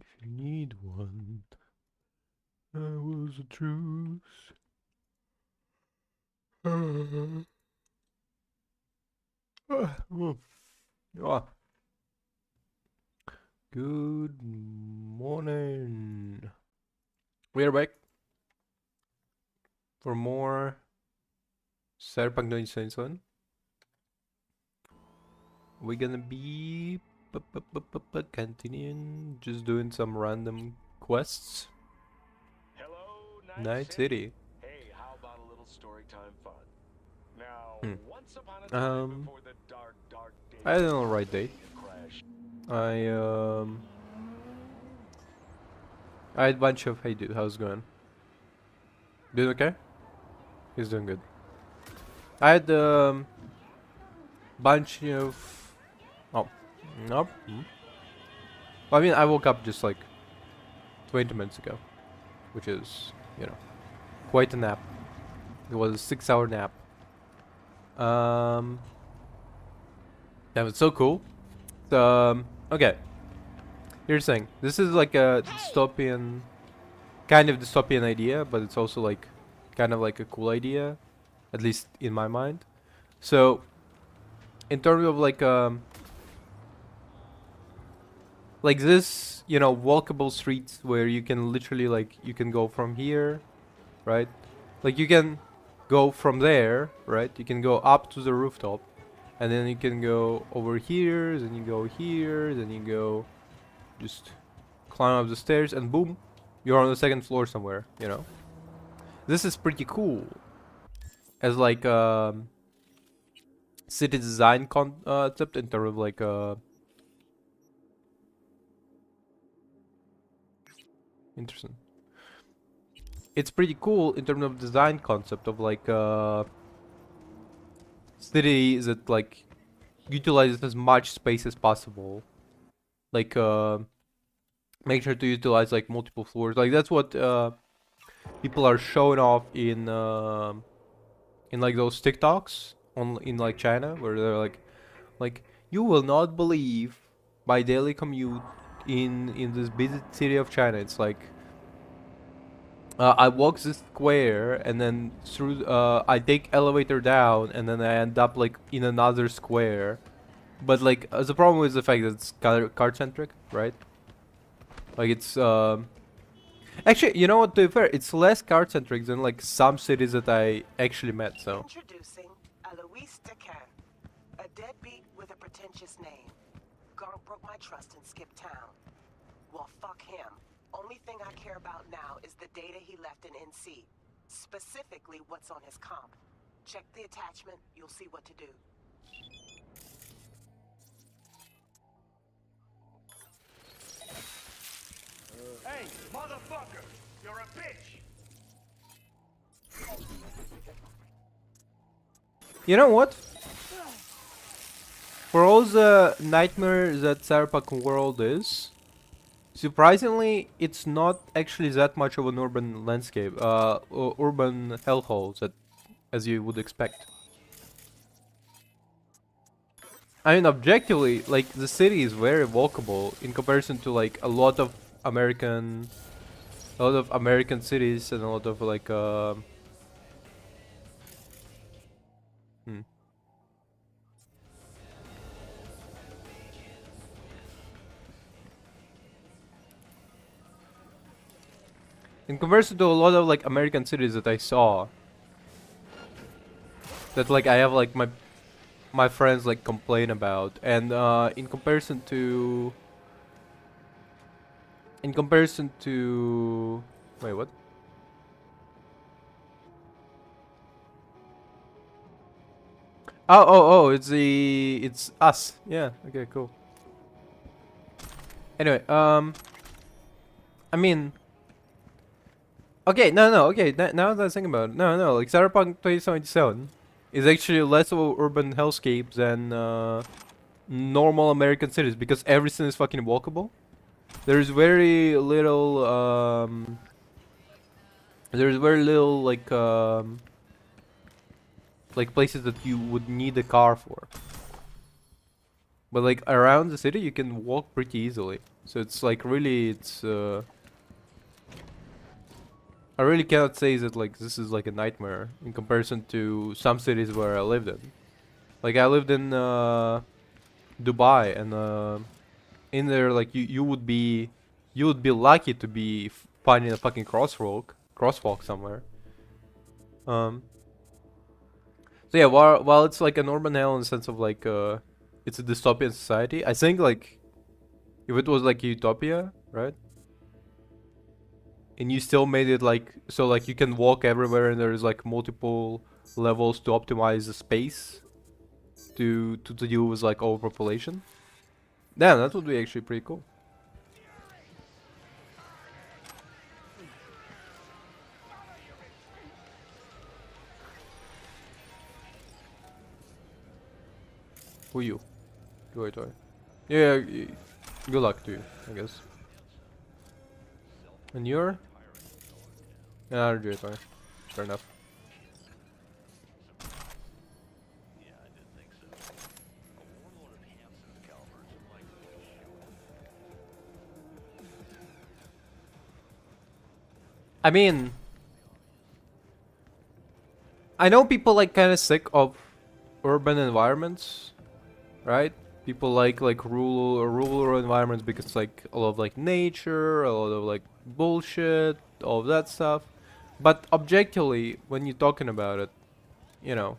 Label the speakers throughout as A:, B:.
A: If you need one, I was a truce. Ah, good morning. We are back for more Cyberpunk 2077. We're gonna be continuing just doing some random quests.
B: Hello,
A: Night City.
B: Hey, how about a little story time fun? Now,
A: Hmm.
B: once upon a time
A: Um,
B: before the dark, dark days
A: I had an
B: of
A: alright day.
B: media crash.
A: I um, I had a bunch of hey dude, how's it going? Doing okay? He's doing good. I had bunch of oh nope. Well, I mean I woke up just like 20 minutes ago, which is quite a nap. It was a 6 hour nap. Um, that was so cool. Okay. Here's the thing. This is like a dystopian, kind of dystopian idea, but it's also like, kind of like a cool idea, at least in my mind. So, in terms of like this, walkable streets where you can literally like you can go from here, right? Like you can go from there, right? You can go up to the rooftop, and then you can go over here, then you go here, then you go just climb up the stairs, and boom, you're on the second floor somewhere. This is pretty cool as like city design concept in terms of like interesting. It's pretty cool in terms of design concept of like city that like utilizes as much space as possible. Like make sure to utilize like multiple floors. Like that's what people are showing off in like those TikToks on in like China where they're like you will not believe my daily commute in this busy city of China. It's like I walk this square and then through I take elevator down and then I end up like in another square. But like the problem is the fact that it's car centric, right? Like it's actually, you know what, to be fair, it's less car centric than like some cities that I actually met, so
C: Introducing Eloise Decan, a deadbeat with a pretentious name. Garl broke my trust and skipped town. Well, fuck him. Only thing I care about now is the data he left in NC. Specifically, what's on his comp. Check the attachment, you'll see what to do.
B: Hey, motherfucker! You're a bitch!
A: you know what? For all the nightmare that Cyberpunk world is, surprisingly, it's not actually that much of an urban landscape, urban hellhole that, as you would expect. I mean, objectively, like the city is very walkable in comparison to like a lot of American cities and a lot of like hmm. In comparison to a lot of like American cities that I saw, that like I have like my friends like complain about, and in comparison to wait, what? Oh, it's us. Yeah. Okay, cool. Anyway, I mean, okay, no, okay. Now that I think about it, no, like Cyberpunk 2077 is actually less of an urban hellscape than normal American cities because everything is fucking walkable. There's very little there's very little like places that you would need a car for. But like around the city, you can walk pretty easily. So it's like really, it's. I really cannot say that like this is like a nightmare in comparison to some cities where I lived in. Like I lived in Dubai, and in there like you would be lucky to be finding a fucking crosswalk somewhere. Um. So yeah, while it's like an urban hell in the sense of like it's a dystopian society, I think like if it was like utopia, right? And you still made it like so like you can walk everywhere and there's like multiple levels to optimize the space to deal with like overpopulation. Damn, that would be actually pretty cool. Who you? Toy toy. Yeah, good luck to you, I guess. And you're? Yeah, Joy toy. Fair enough. I mean, I know people like kind of sick of urban environments, right? People like rural environments because it's like a lot of like nature, a lot of like bullshit, all of that stuff. But objectively, when you're talking about it, you know,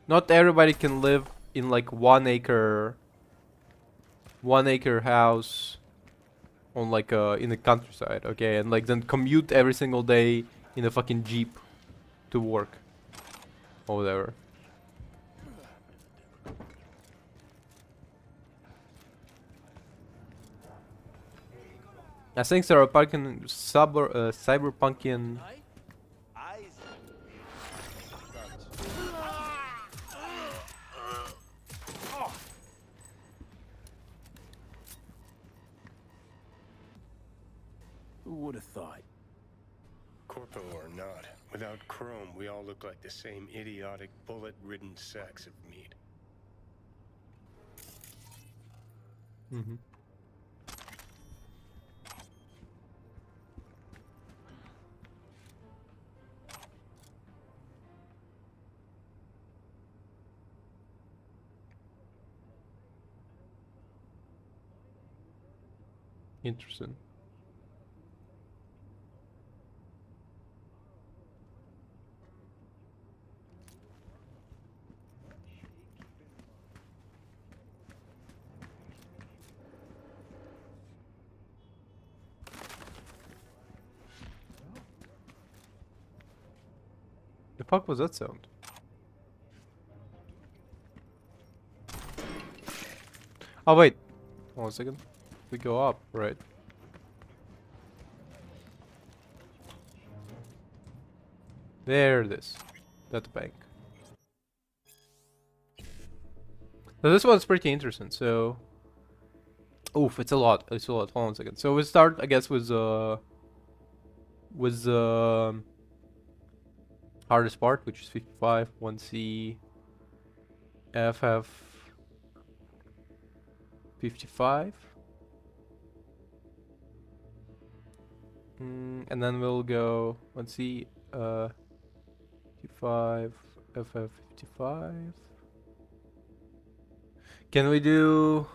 A: not everybody can live in like 1 acre house on like in the countryside, okay, and like then commute every single day in a fucking jeep to work or whatever. I think cyberpunkian.
D: Who would have thought?
E: Corpo or not, without Chrome, we all look like the same idiotic, bullet-ridden sacks of meat.
A: Mm-hmm. Interesting. The fuck was that sound? Oh wait, 1 second. We go up, right? There it is. That bank. So this one's pretty interesting. So, oof, it's a lot. It's a lot. Hold on a second. So we start, I guess, with hardest part, which is 55. 1C, FF 55. And then we'll go 1C, 55, FF 55. Can we do?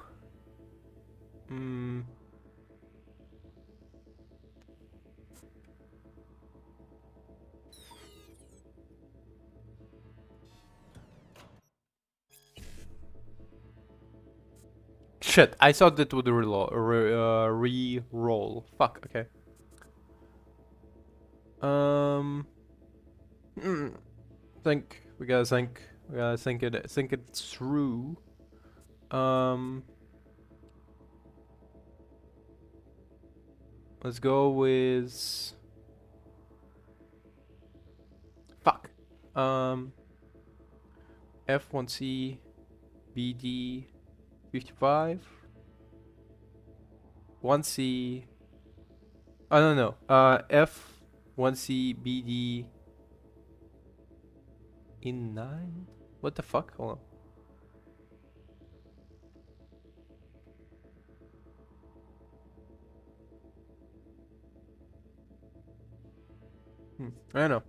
A: Shit, I thought that would re-roll. Fuck, okay. Think we gotta think it through. Let's go with fuck. F1C BD 55. 1C. I don't know. F1C BD in 9. What the fuck? Hold on. I know.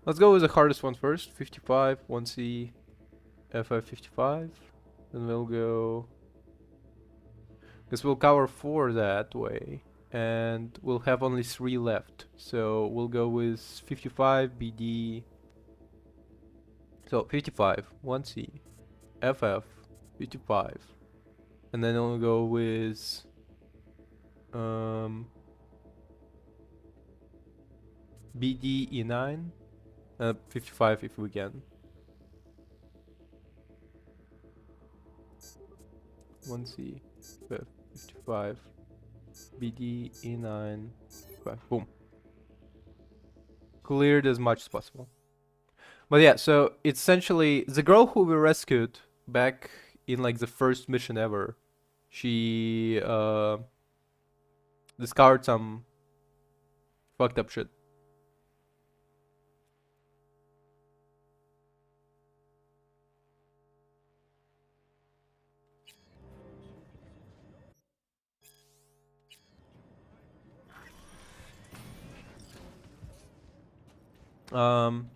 A: Let's go with the hardest one first. 55, 1C, F5 55. Then we'll go. Because we'll cover 4 that way. And we'll have only 3 left. So we'll go with 55, BD. So 55, 1C, FF, 55. And then we'll go with. BD E9. 55 if we can. 1C, 55, BD E9, 5. Boom. Cleared as much as possible. But yeah, so essentially the girl who we rescued back in like the first mission ever, she discovered some fucked up shit. Um,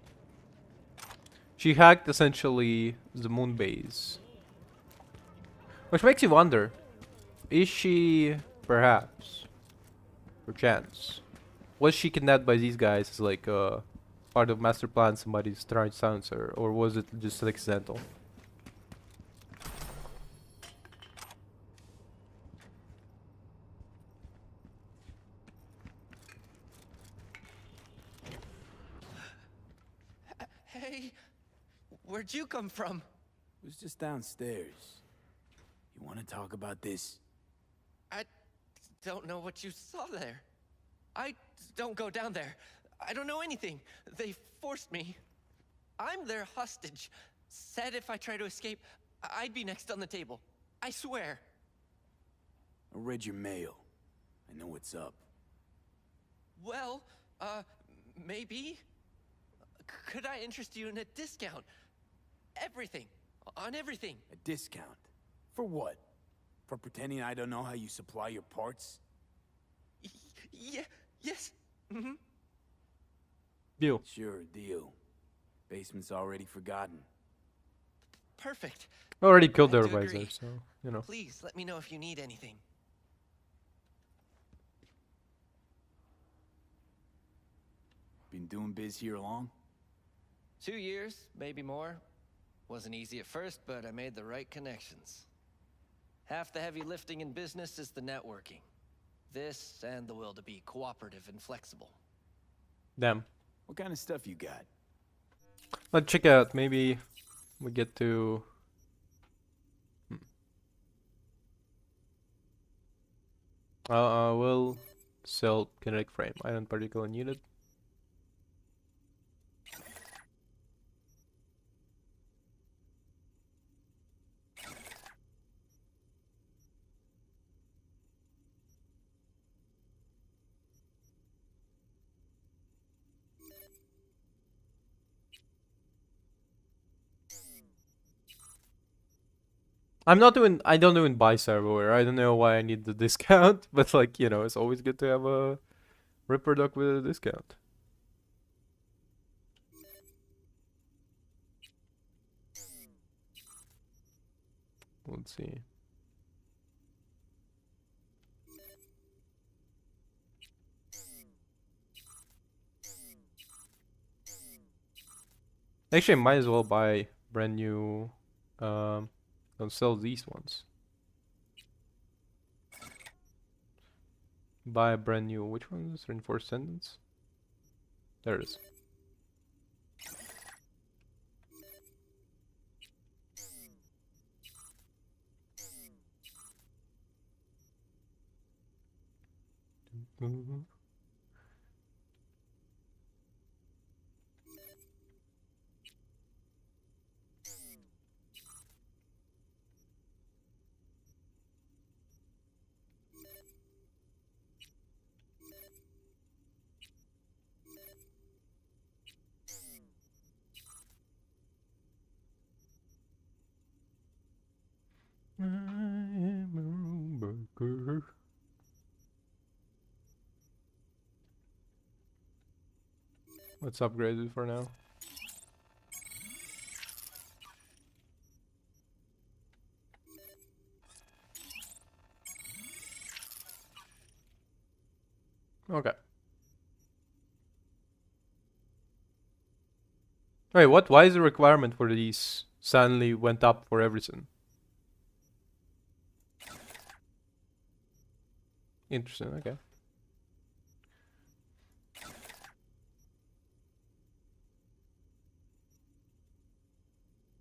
A: she hacked essentially the moon base, which makes you wonder: is she perhaps, perchance, was she kidnapped by these guys as like part of master plan? Somebody's trying to silence her, or was it just accidental?
F: Hey, where'd you come from?
D: It was just downstairs. You want to talk about this?
F: I don't know what you saw there. I don't go down there. I don't know anything. They forced me. I'm their hostage. Said if I try to escape, I'd be next on the table. I swear.
D: I read your mail. I know what's up.
F: Well, maybe? Could I interest you in a discount? Everything. On everything.
D: A discount? For what? For pretending I don't know how you supply your parts?
F: Yeah, yes. Mm-hmm.
A: Deal.
D: Sure, deal. Basement's already forgotten.
F: Perfect.
A: Already killed
F: I do
A: everybody
F: agree.
A: there, so you know.
F: Please let me know if you need anything.
D: Been doing biz here long?
F: 2 years, maybe more. Wasn't easy at first, but I made the right connections. Half the heavy lifting in business is the networking. This and the will to be cooperative and flexible.
A: Damn.
D: What kind of stuff you got?
A: Let's check out. Maybe we get to. We'll sell kinetic frame. I don't particularly need it. I'm not doing. I don't even buy serverware. I don't know why I need the discount, but like you know, it's always good to have a Ripper Duck with a discount. Let's see. Actually, I might as well buy brand new. Don't sell these ones. Buy a brand new. Which one is reinforced sentence? There it is. I am a burger. Let's upgrade it for now. Okay. Wait, what? Why is the requirement for these suddenly went up for everything? Interesting, okay.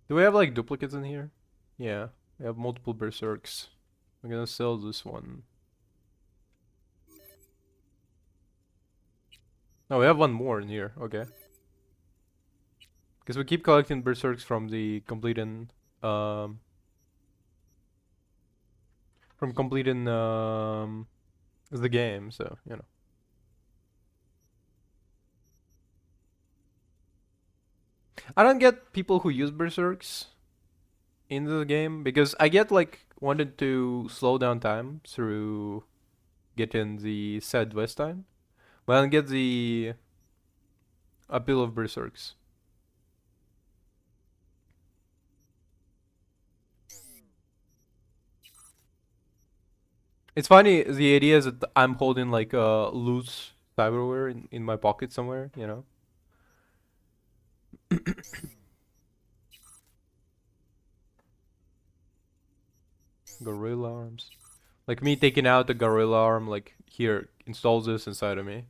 A: Do we have like duplicates in here? Yeah, we have multiple berserks. I'm gonna sell this one. No, we have one more in here, okay. Because we keep collecting berserks from the completing the game, so you know. I don't get people who use berserks in the game because I get like wanted to slow down time through getting the said West time, but I don't get the appeal of berserks. It's funny, the idea is that I'm holding like a loose cyberware in my pocket somewhere, you know? Gorilla arms. Like me taking out the gorilla arm, like here, installs this inside of me.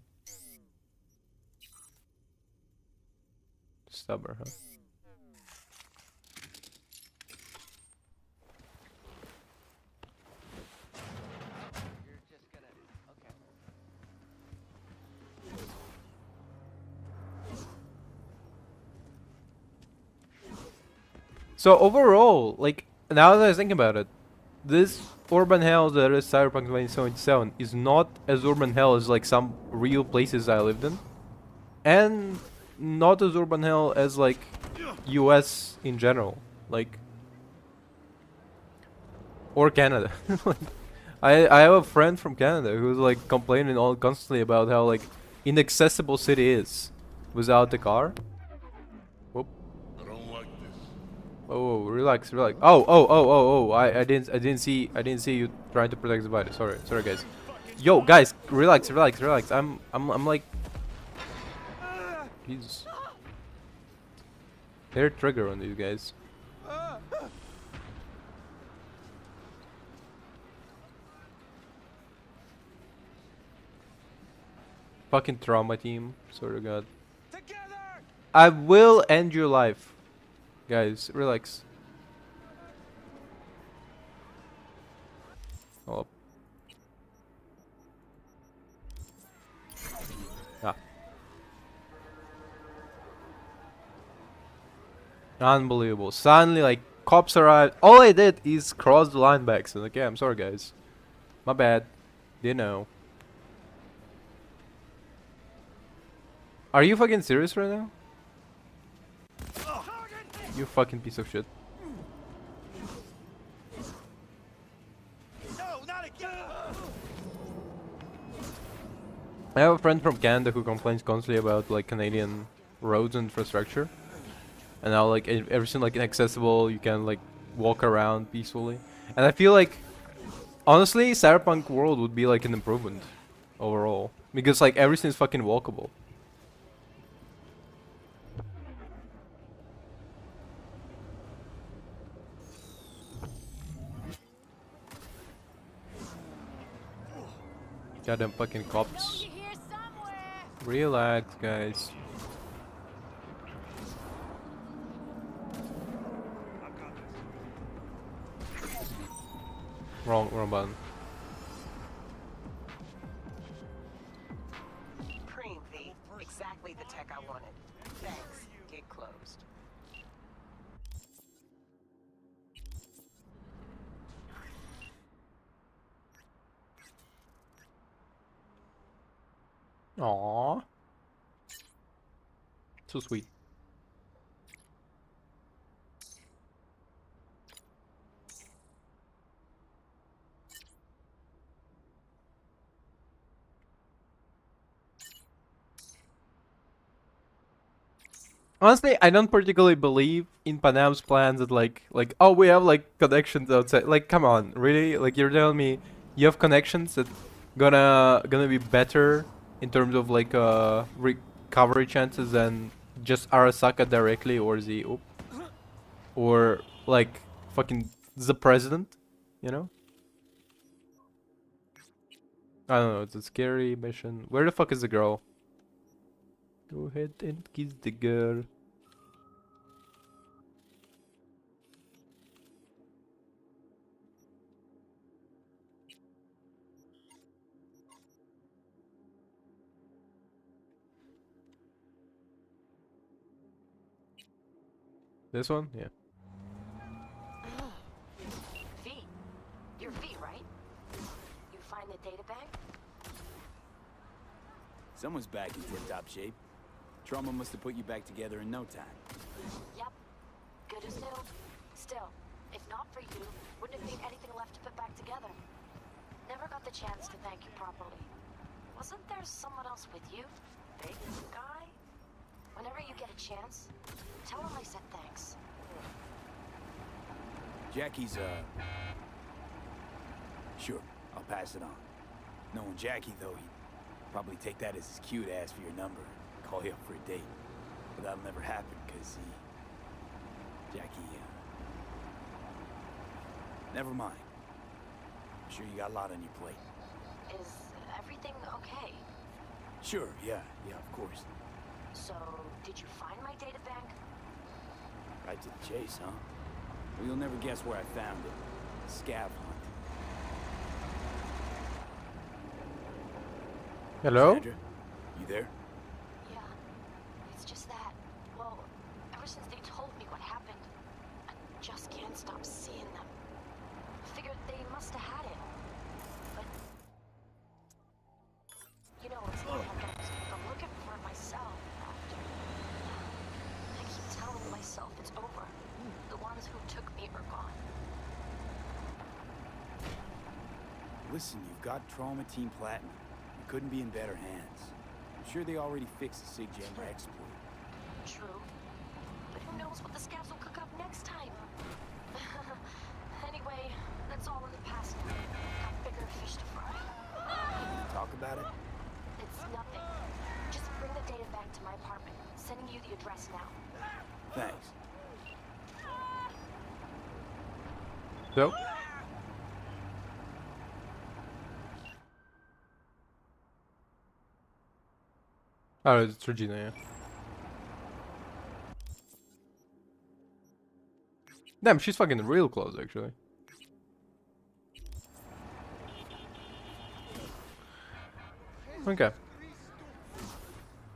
A: Stubber, huh?
F: You're just gonna. Okay.
A: So overall, like now that I think about it, this urban hell that is Cyberpunk 2077 is not as urban hell as like some real places I lived in, and not as urban hell as like US in general, like or Canada. Like, I have a friend from Canada who's like complaining all constantly about how like inaccessible city is without the car. Whoop. Oh, relax, relax. Oh. I didn't see you trying to protect the body. Sorry, guys. Yo, guys, relax. I'm like, Jesus. Hair trigger on these guys. Fucking trauma team. Sort of god. I will end your life, guys. Relax. Oh. Ah. Unbelievable. Suddenly, like, cops arrived. All I did is cross the line back. So, like, yeah, I'm sorry, guys. My bad. Didn't know. Are you fucking serious right now? You fucking piece of shit.
D: No, not again!
A: I have a friend from Canada who complains constantly about like Canadian roads and infrastructure, and how like everything like inaccessible. You can like walk around peacefully, and I feel like honestly, Cyberpunk world would be like an improvement overall because like everything's fucking walkable. Goddamn fucking cops. Relax, guys. Wrong button.
C: Preem, V. Exactly the tech I wanted. Thanks. Gig closed.
A: Aww. So sweet. Honestly, I don't particularly believe in Panam's plans that like oh we have like connections outside. Like come on, really? Like you're telling me you have connections that gonna be better in terms of like recovery chances than just Arasaka directly or the or like fucking the president, you know? I don't know. It's a scary mission. Where the fuck is the girl? Go ahead and kiss the girl. This one? Yeah.
G: V. You're V, right? You find the data bank?
D: Someone's back in tip-top shape. Trauma must have put you back together in no time.
G: Yep. Good as new. Still, if not for you, wouldn't have been anything left to put back together. Never got the chance to thank you properly. Wasn't there someone else with you? Big guy? Whenever you get a chance, tell him I said thanks.
D: Jackie's, Sure, I'll pass it on. Knowing Jackie, though, he'd probably take that as his cue to ask for your number, call you up for a date. But that'll never happen, because Jackie, never mind. I'm sure you got a lot on your plate.
G: Is everything okay?
D: Sure, yeah, of course.
G: So, did you find my data bank?
D: Right to the chase, huh? Well, you'll never guess where I found it. A scav hunt.
A: Hello?
D: Sandra, you there?
G: Yeah. It's just that, well, ever since they told me what happened, I just can't stop seeing them. I figured they must have had it. But, you know, it's not like I'm looking for it myself after. I keep telling myself it's over. The ones who took me are gone.
D: Listen, you've got Trauma Team Platinum. You couldn't be in better hands. I'm sure they already fixed the Sig Jammer exploit.
G: True. But who knows what the scabs will cook up next time? Anyway, that's all in the past now. Got bigger fish to fry.
D: You gonna talk about it?
G: It's nothing. Just bring the data back to my apartment. Sending you the address now.
D: Thanks.
A: So? Oh, it's Regina, yeah. Damn, she's fucking real close, actually. Okay.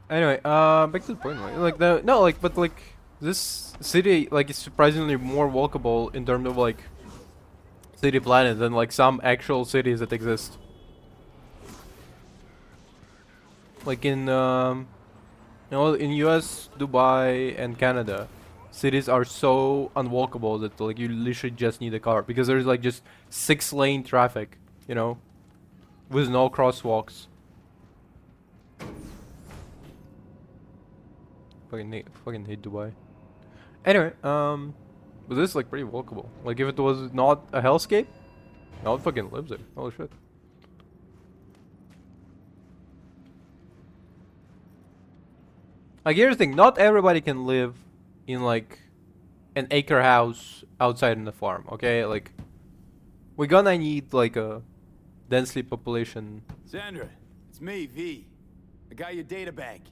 A: Anyway, back to the point, like the no, like, but like this city, like, is surprisingly more walkable in terms of like city planet than like some actual cities that exist. Like in in US, Dubai, and Canada, cities are so unwalkable that like you literally just need a car because there's like just 6-lane traffic, you know, with no crosswalks. Fucking hate Dubai. Anyway, but this is like pretty walkable. Like if it was not a hellscape, I would fucking live there. Holy shit. Like here's the thing, not everybody can live in like an acre house outside in the farm, okay? Like we're gonna need like a densely population.
D: Sandra, it's me, V. I got your data bank.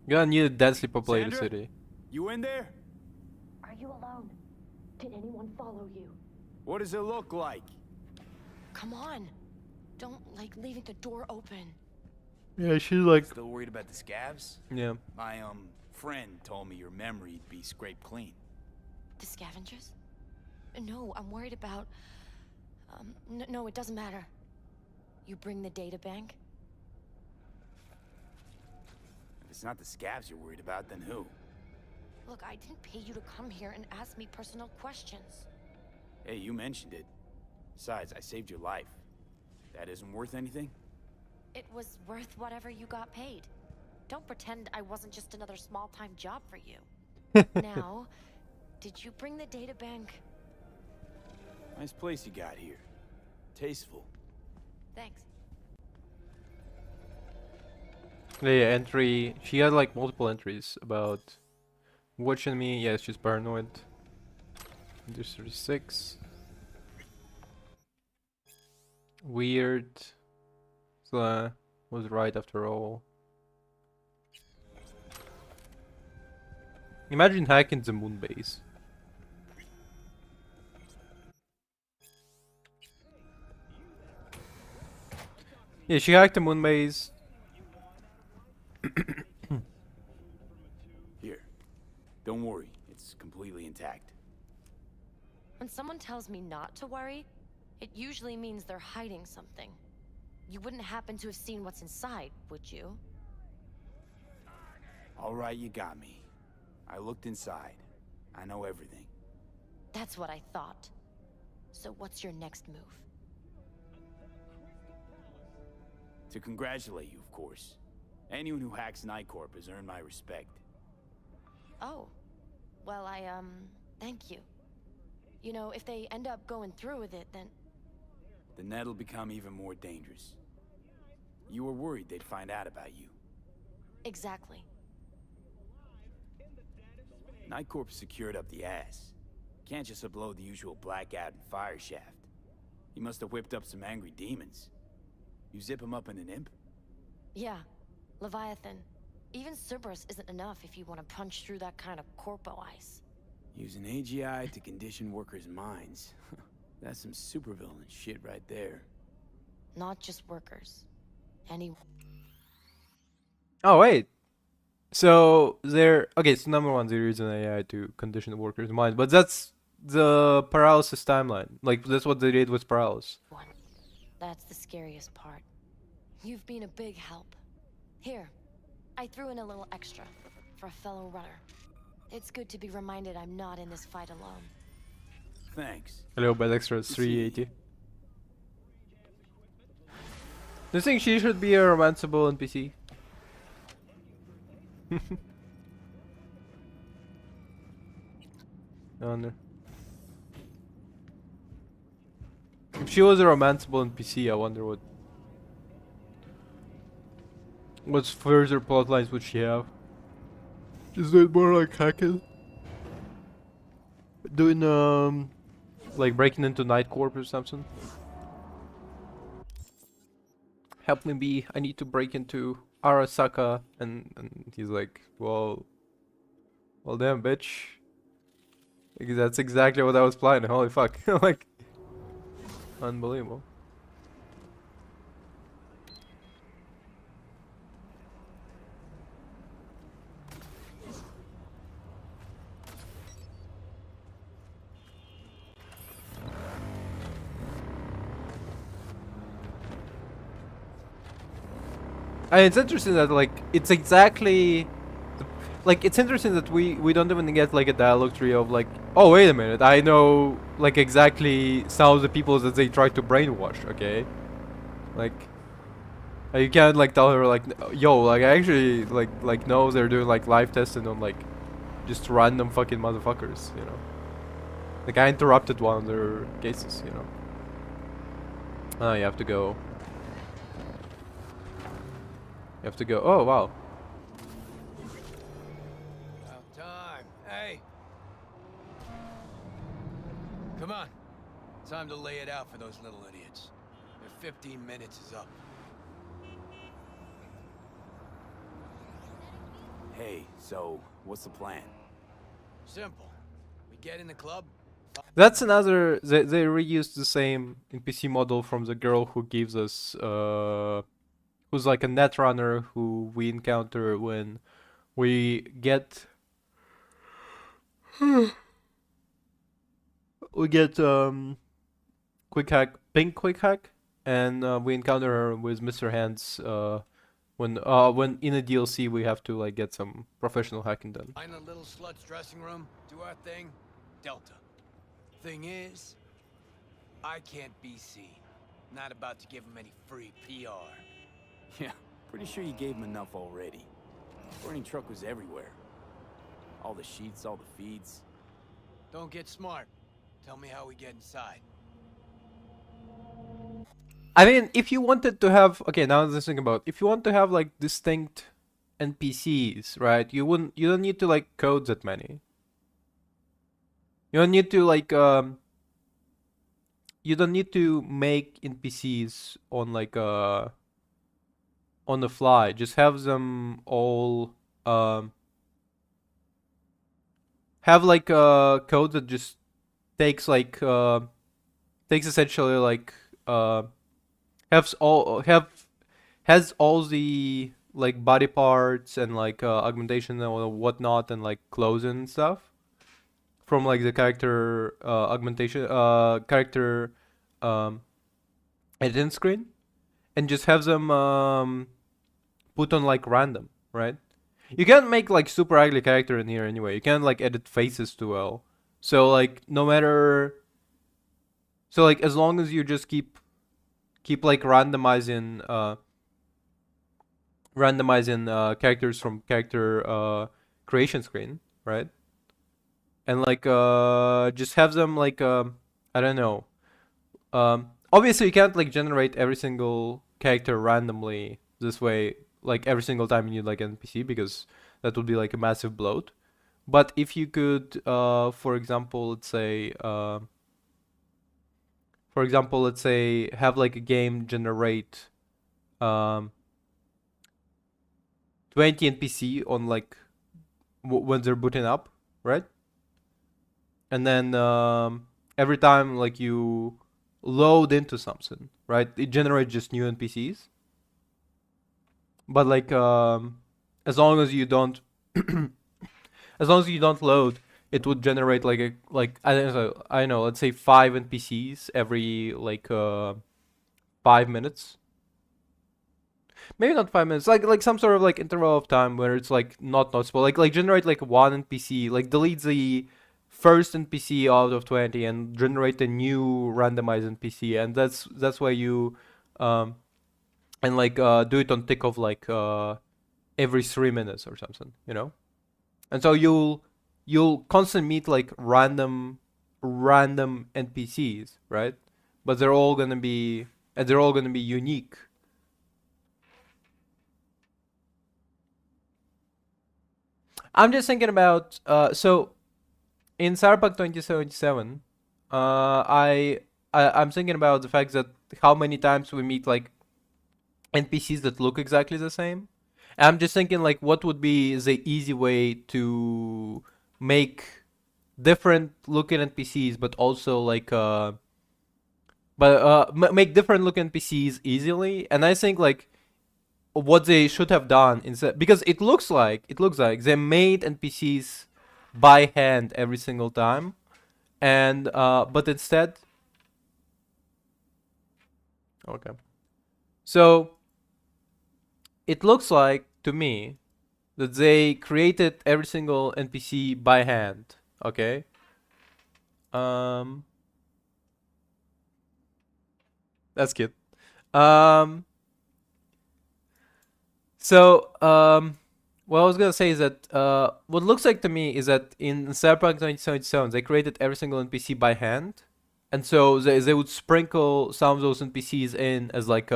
A: You're gonna need a densely populated
D: Sandra?
A: city.
D: You in there?
G: Are you alone? Did anyone follow you?
D: What does it look like?
G: Come on. Don't like leaving the door open.
A: Yeah, she's like,
D: Still worried about the scabs?
A: yeah.
D: My, friend told me your memory'd be scraped clean.
G: The scavengers? No, I'm worried about... no, it doesn't matter. You bring the data bank?
D: If it's not the scabs you're worried about, then who?
G: Look, I didn't pay you to come here and ask me personal questions.
D: Hey, you mentioned it. Besides, I saved your life. That isn't worth anything?
G: It was worth whatever you got paid. Don't pretend I wasn't just another small-time job for you. Now, did you bring the data bank?
D: Nice place you got here. Tasteful.
G: Thanks.
A: Yeah, entry. She had like multiple entries about watching me. Yeah, she's paranoid. There's 36. Weird. So was right after all. Imagine hacking the moon base. Yeah, she hacked the moon base.
D: Here. Don't worry. It's completely intact.
G: When someone tells me not to worry, it usually means they're hiding something. You wouldn't happen to have seen what's inside, would you?
D: All right, you got me. I looked inside. I know everything.
G: That's what I thought. So what's your next move?
D: To congratulate you, of course. Anyone who hacks Nightcorp has earned my respect.
G: Oh. Well, thank you. You know, if they end up going through with it, then...
D: Then that'll become even more dangerous. You were worried they'd find out about you.
G: Exactly.
D: Nightcorp secured up the ass. Can't just upload the usual blackout and fire shaft. He must have whipped up some angry demons. You zip him up in an imp?
G: Yeah. Leviathan. Even Cerberus isn't enough if you want to punch through that kind of corpo ice.
D: Using AGI to condition workers' minds. That's some supervillain shit right there.
G: Not just workers. Anyone.
A: Oh wait. So they're okay. So number one, they're using AI to condition the workers' mind, but that's the paralysis timeline. Like that's what they did with paralysis.
G: That's the scariest part. You've been a big help. Here, I threw in a little extra for a fellow runner. It's good to be reminded I'm not in this fight alone.
D: Thanks.
A: A little bit extra is 380. Do you think she should be a romanceable NPC? I wonder. If she was a romanceable NPC, I wonder what further plot lines would she have? Is it more like hacking? Doing like breaking into Nightcorp or something? Help me be, I need to break into Arasaka, and he's like, well damn bitch. Like, that's exactly what I was planning, holy fuck. Like, unbelievable. And it's interesting that like it's exactly like it's interesting that we don't even get like a dialogue tree of like, oh wait a minute, I know like exactly some of the people that they try to brainwash, okay? Like you can't like tell her like, yo, like I actually like know they're doing like live testing on like just random fucking motherfuckers, you know? Like I interrupted one of their cases, you know? Oh, you have to go. You have to go. Oh, wow.
H: About time. Hey! Come on. Time to lay it out for those little idiots. Their 15 minutes is up.
D: Hey, so, what's the plan?
H: Simple. We get in the club.
A: That's another. They reused the same NPC model from the girl who gives us who's like a net runner who we encounter when we get quick hack, pink quick hack, and we encounter her with Mr. Hands when in a DLC we have to like get some professional hacking done.
H: Find the little slut's dressing room, do our thing. Delta. Thing is, I can't be seen. Not about to give him any free PR.
D: Yeah, pretty sure you gave him enough already. Burning truck was everywhere. All the sheets, all the feeds.
H: Don't get smart. Tell me how we get inside.
A: I mean, if you wanted to have, okay, now let's think about, if you want to have like distinct NPCs, right? You don't need to like code that many. You don't need to like you don't need to make NPCs on like on the fly. Just have them all have like a code that just takes like takes essentially like has all the like body parts and like augmentation and whatnot and like clothes and stuff from like the character augmentation character um editing screen, and just have them put on like random, right? You can't make like super ugly character in here anyway. You can't like edit faces too well. So like no matter, so like as long as you just keep like randomizing characters from character creation screen, right? And like just have them like I don't know. Obviously you can't like generate every single character randomly this way, like every single time you need like an NPC, because that would be like a massive bloat. But if you could, for example, let's say, have like a game generate 20 NPC on like when they're booting up, right? And then every time like you load into something, right, it generates just new NPCs. But like as long as you don't as long as you don't load, it would generate like a I don't know, let's say 5 NPCs every like 5 minutes. Maybe not 5 minutes, like some sort of like interval of time where it's like not noticeable. Like generate like one NPC, like delete the first NPC out of 20 and generate a new randomized NPC, and that's why you and like do it on tick of like every 3 minutes or something, you know? And so you'll constantly meet like random NPCs, right? But they're all gonna be unique. I'm just thinking about so in Cyberpunk 2077, I'm thinking about the fact that how many times we meet like NPCs that look exactly the same. And I'm just thinking like what would be the easy way to make different looking NPCs, but also like make different looking NPCs easily. And I think like what they should have done instead, because it looks like they made NPCs by hand every single time, and but instead, okay, so it looks like to me that they created every single NPC by hand. Okay. That's cute. So, what I was gonna say is that what looks like to me is that in Cyberpunk 2077 they created every single NPC by hand, and so they would sprinkle some of those NPCs in as like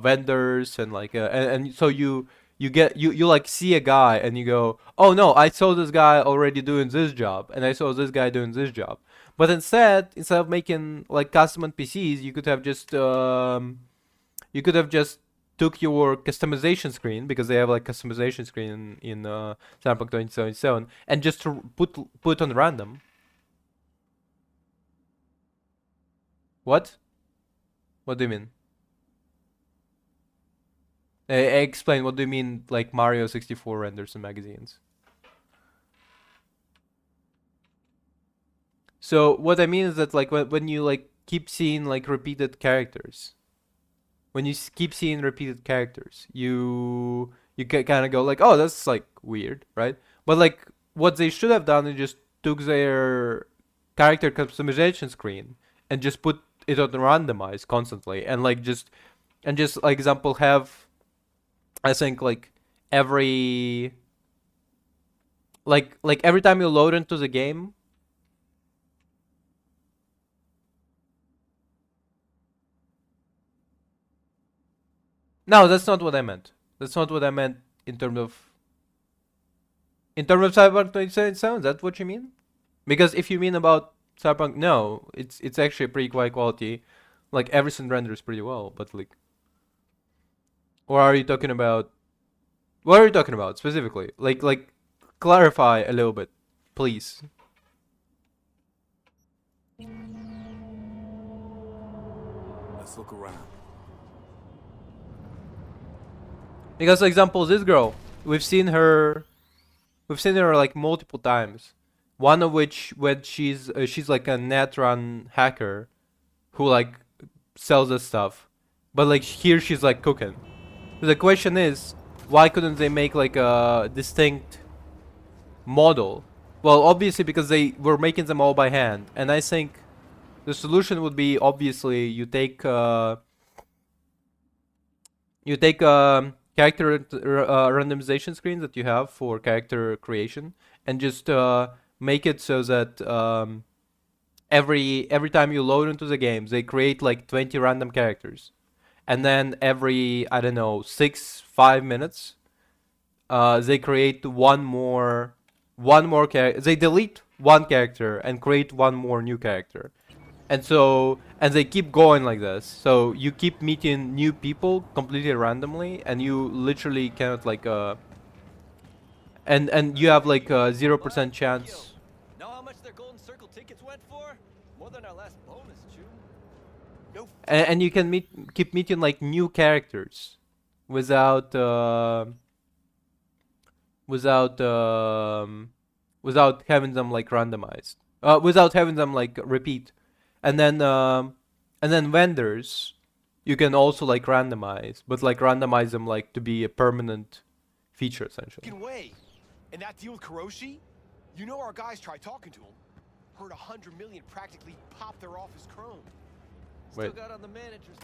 A: vendors and like and so you like see a guy and you go, oh no, I saw this guy already doing this job and I saw this guy doing this job. But instead of making like custom NPCs, you could have just took your customization screen, because they have like customization screen in Cyberpunk 2077, and just to put on random. What? What do you mean? Explain. What do you mean, like Mario 64 renders and magazines? So what I mean is that like when you like keep seeing like repeated characters, you kind of go like, oh, that's like weird, right? But like what they should have done is just took their character customization screen and just put it on randomize constantly, and like just like example have, I think like every Like every time you load into the game. No, that's not what I meant. That's not what I meant in terms of Cyberpunk 2077. That's what you mean? Because if you mean about Cyberpunk, no, it's actually pretty high quality. Like everything renders pretty well, but like, or are you talking about? What are you talking about specifically? Like, clarify a little bit, please.
D: Let's look around.
A: Because, for example, this girl, we've seen her like multiple times. One of which when she's like a net run hacker, who like sells us stuff, but like here she's like cooking. So the question is, why couldn't they make like a distinct model? Well, obviously because they were making them all by hand, and I think the solution would be obviously you take character randomization screens that you have for character creation, and just make it so that every time you load into the game, they create like 20 random characters, and then every, I don't know, 5 minutes, they create one more character. They delete one character and create one more new character. And they keep going like this. So you keep meeting new people completely randomly, and you literally cannot like and you have like a 0% chance.
F: Know how much their golden circle tickets went for? More than our last bonus, Chew. No.
A: And you can keep meeting like new characters without without having them like randomized. Without having them like repeat. And then vendors, you can also like randomize, but like randomize them like to be a permanent feature essentially.
B: Way. And that deal with Kuroshi? You know our guys tried talking to him. Heard 100 million practically pop their office chrome.
A: Wait.
F: Still got on the managers.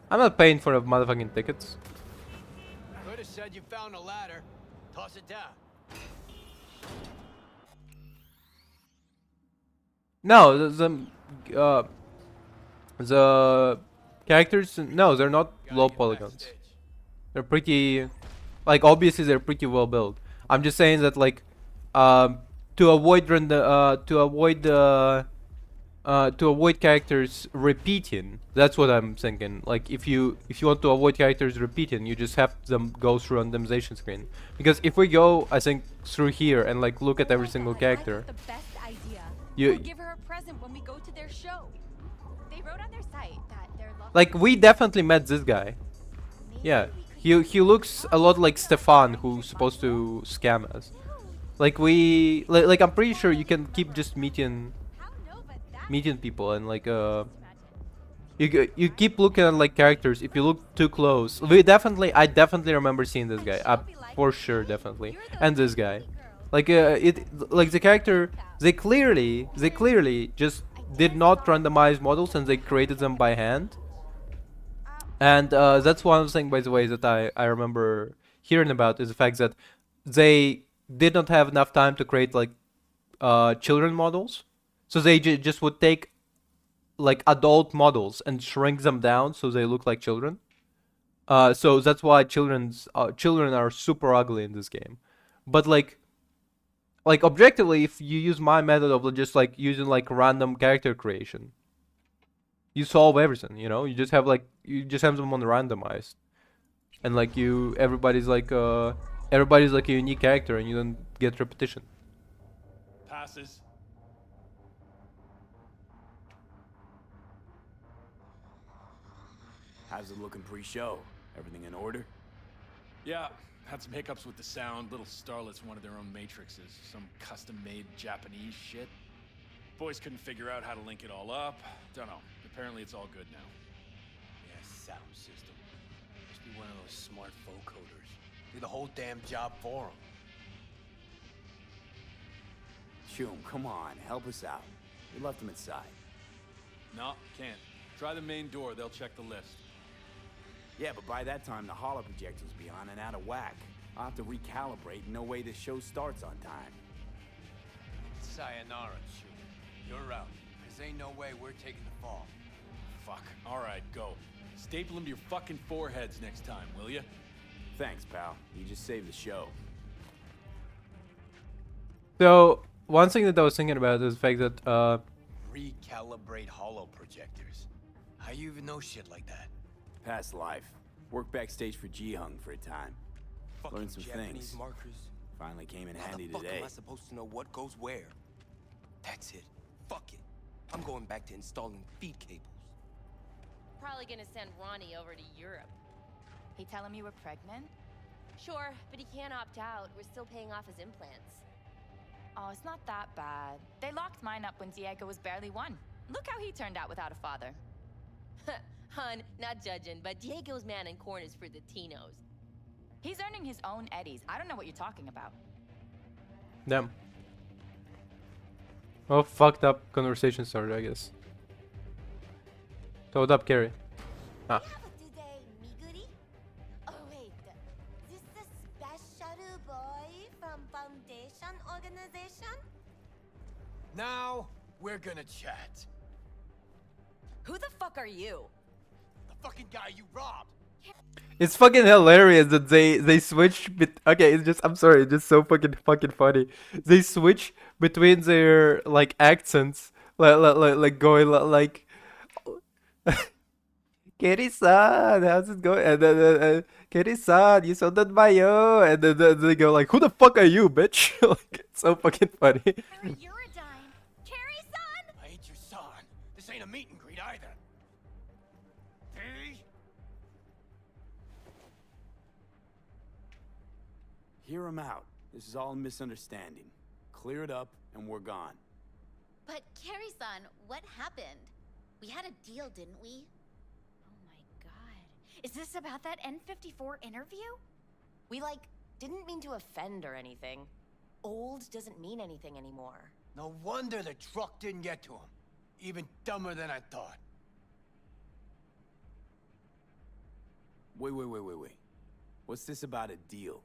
A: I'm not paying for the motherfucking tickets.
H: Could have said you found a ladder. Toss it down.
A: No, the characters, no, they're not low polygons. They're pretty, like obviously they're pretty well built. I'm just saying that like, to avoid characters repeating. That's what I'm thinking. Like if you want to avoid characters repeating, you just have them go through randomization screen. Because if we go, I think, through here and like look at every single character,
I: I got the best idea.
A: You-
I: We'll give her a present when we go to their show. They wrote on their site that they're lovely.
A: like we definitely met this guy.
I: Maybe
A: Yeah,
I: we could
A: he looks a lot like Stefan, who's supposed to scam us. Like like I'm pretty sure you can keep just meeting
I: How no, but that
A: people, and like
I: imagine.
A: you keep looking at like characters. If you look too close, I definitely remember seeing this guy. For sure, definitely, and this guy. Like like the character, they clearly just did not randomize models and they created them by hand. And that's one thing, by the way, that I remember hearing about, is the fact that they did not have enough time to create like children models, so they just would take like adult models and shrink them down so they look like children. So that's why children are super ugly in this game. But like objectively, if you use my method of just like using like random character creation, you solve everything. You just have them on randomized, and like everybody's like a unique character, and you don't get repetition.
B: Passes.
D: How's it looking pre-show? Everything in order?
J: Yeah, had some hiccups with the sound. Little Starlet's wanted their own matrices. Some custom-made Japanese shit. Boys couldn't figure out how to link it all up. Don't know. Apparently it's all good now.
H: Yeah, sound system. Must be one of those smart vocoders. Do the whole damn job for them.
D: Shum, come on, help us out. We left them inside.
J: No, can't. Try the main door. They'll check the list.
D: Yeah, but by that time the holo projector's be on and out of whack. I'll have to recalibrate, and no way this show starts on time.
H: sayonara, Chew. You're out. Cause ain't no way we're taking the fall.
J: Fuck. Alright, go. Staple them to your fucking foreheads next time, will ya?
D: Thanks, pal. You just saved the show.
A: So one thing that I was thinking about is the fact that
H: Recalibrate holo projectors. How you even know shit like that?
D: Past life. Worked backstage for Ji-Hung for a time.
B: Fucking
D: Learned some
B: Japanese
D: things.
B: markers.
D: Finally came in
B: How
D: handy
B: the fuck
D: today.
B: am I supposed to know what goes where? That's it. Fuck it. I'm going back to installing feed cables.
I: Probably gonna send Ronnie over to Europe.
K: He tell him you were pregnant?
I: Sure, but he can't opt out. We're still paying off his implants.
K: Oh, it's not that bad. They locked mine up when Diego was barely one. Look how he turned out without a father.
I: Hun, not judging, but Diego's man in corn is for the Tinos.
K: He's earning his own eddies. I don't know what you're talking about.
A: damn. Well, fucked up conversation started, I guess. So what up, Carrie? Ah.
G: today, Miguri? Oh wait, this the special boy from Foundation Organization?
H: Now, we're gonna chat.
K: Who the fuck are you?
B: The fucking guy you robbed.
A: It's fucking hilarious that they switch okay, it's just I'm sorry, it's just so fucking funny. They switch between their like accents, like going like Keri-san, how's it going? And then Keri-san, you saw that bio, and then they go like, who the fuck are you, bitch? Like, it's so fucking funny.
G: Uridine. Carrie-san!
H: I ain't your son. This ain't a meet and greet either. Hey?
D: Hear him out. This is all a misunderstanding. Clear it up, and we're gone.
G: But Carrie-san, what happened? We had a deal, didn't we?
K: Oh my god. Is this about that N54 interview?
L: We, didn't mean to offend or anything. Old doesn't mean anything anymore.
H: No wonder the truck didn't get to him. Even dumber than I thought.
D: Wait. What's this about a deal?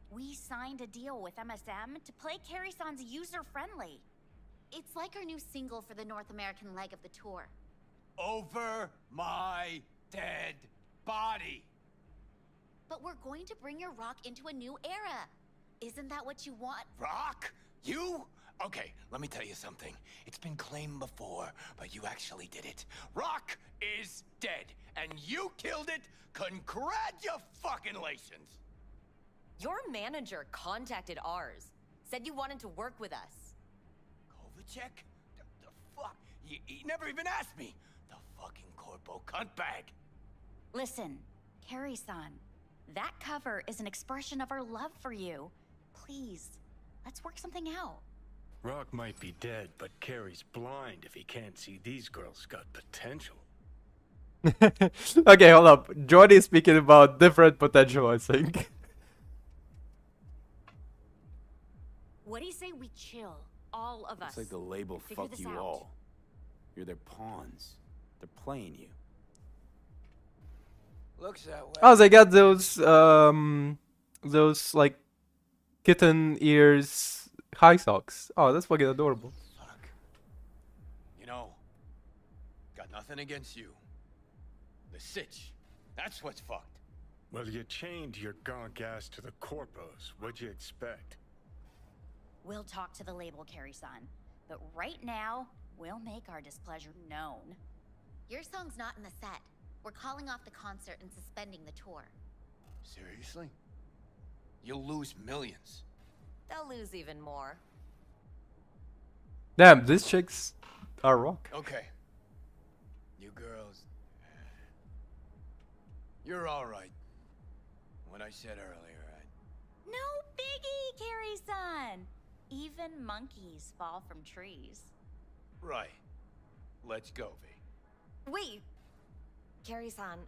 K: We signed a deal with MSM to play Carrie-san's user-friendly.
G: It's like our new single for the North American leg of the tour.
H: Over my dead body.
G: But we're going to bring your rock into a new era. Isn't that what you want?
H: Rock? You? Okay, let me tell you something. It's been claimed before, but you actually did it. Rock is dead, and you killed it. Congratulations.
L: Your manager contacted ours. Said you wanted to work with us.
H: Kovacic? The fuck? He never even asked me. The fucking corpo cuntbag.
K: Listen, Carrie-san, that cover is an expression of our love for you. Please, let's work something out.
E: Rock might be dead, but Carrie's blind if he can't see these girls got potential.
A: Okay, hold up. Johnny's speaking about different potential, I think.
K: What do you say we chill, all of us?
D: It's like the label
K: Figure
D: fuck
K: this
D: you
K: out.
D: all. You're their pawns. They're playing you.
H: Looks that way.
A: Oh, they got those like kitten ears high socks. Oh, that's fucking adorable.
H: Fuck. You know, got nothing against you. The sitch. That's what's fucked.
E: Well, you chained your gonk ass to the corpos. What'd you expect?
K: We'll talk to the label, Carrie-san. But right now, we'll make our displeasure known.
G: Your song's not in the set. We're calling off the concert and suspending the tour.
H: Seriously? You'll lose millions.
L: They'll lose even more.
A: Damn, these chicks are rock.
H: Okay. You girls. You're alright. What I said earlier,
K: No biggie, Carrie-san! Even monkeys fall from trees.
H: Right. Let's go, V.
L: Wait. Carrie-san,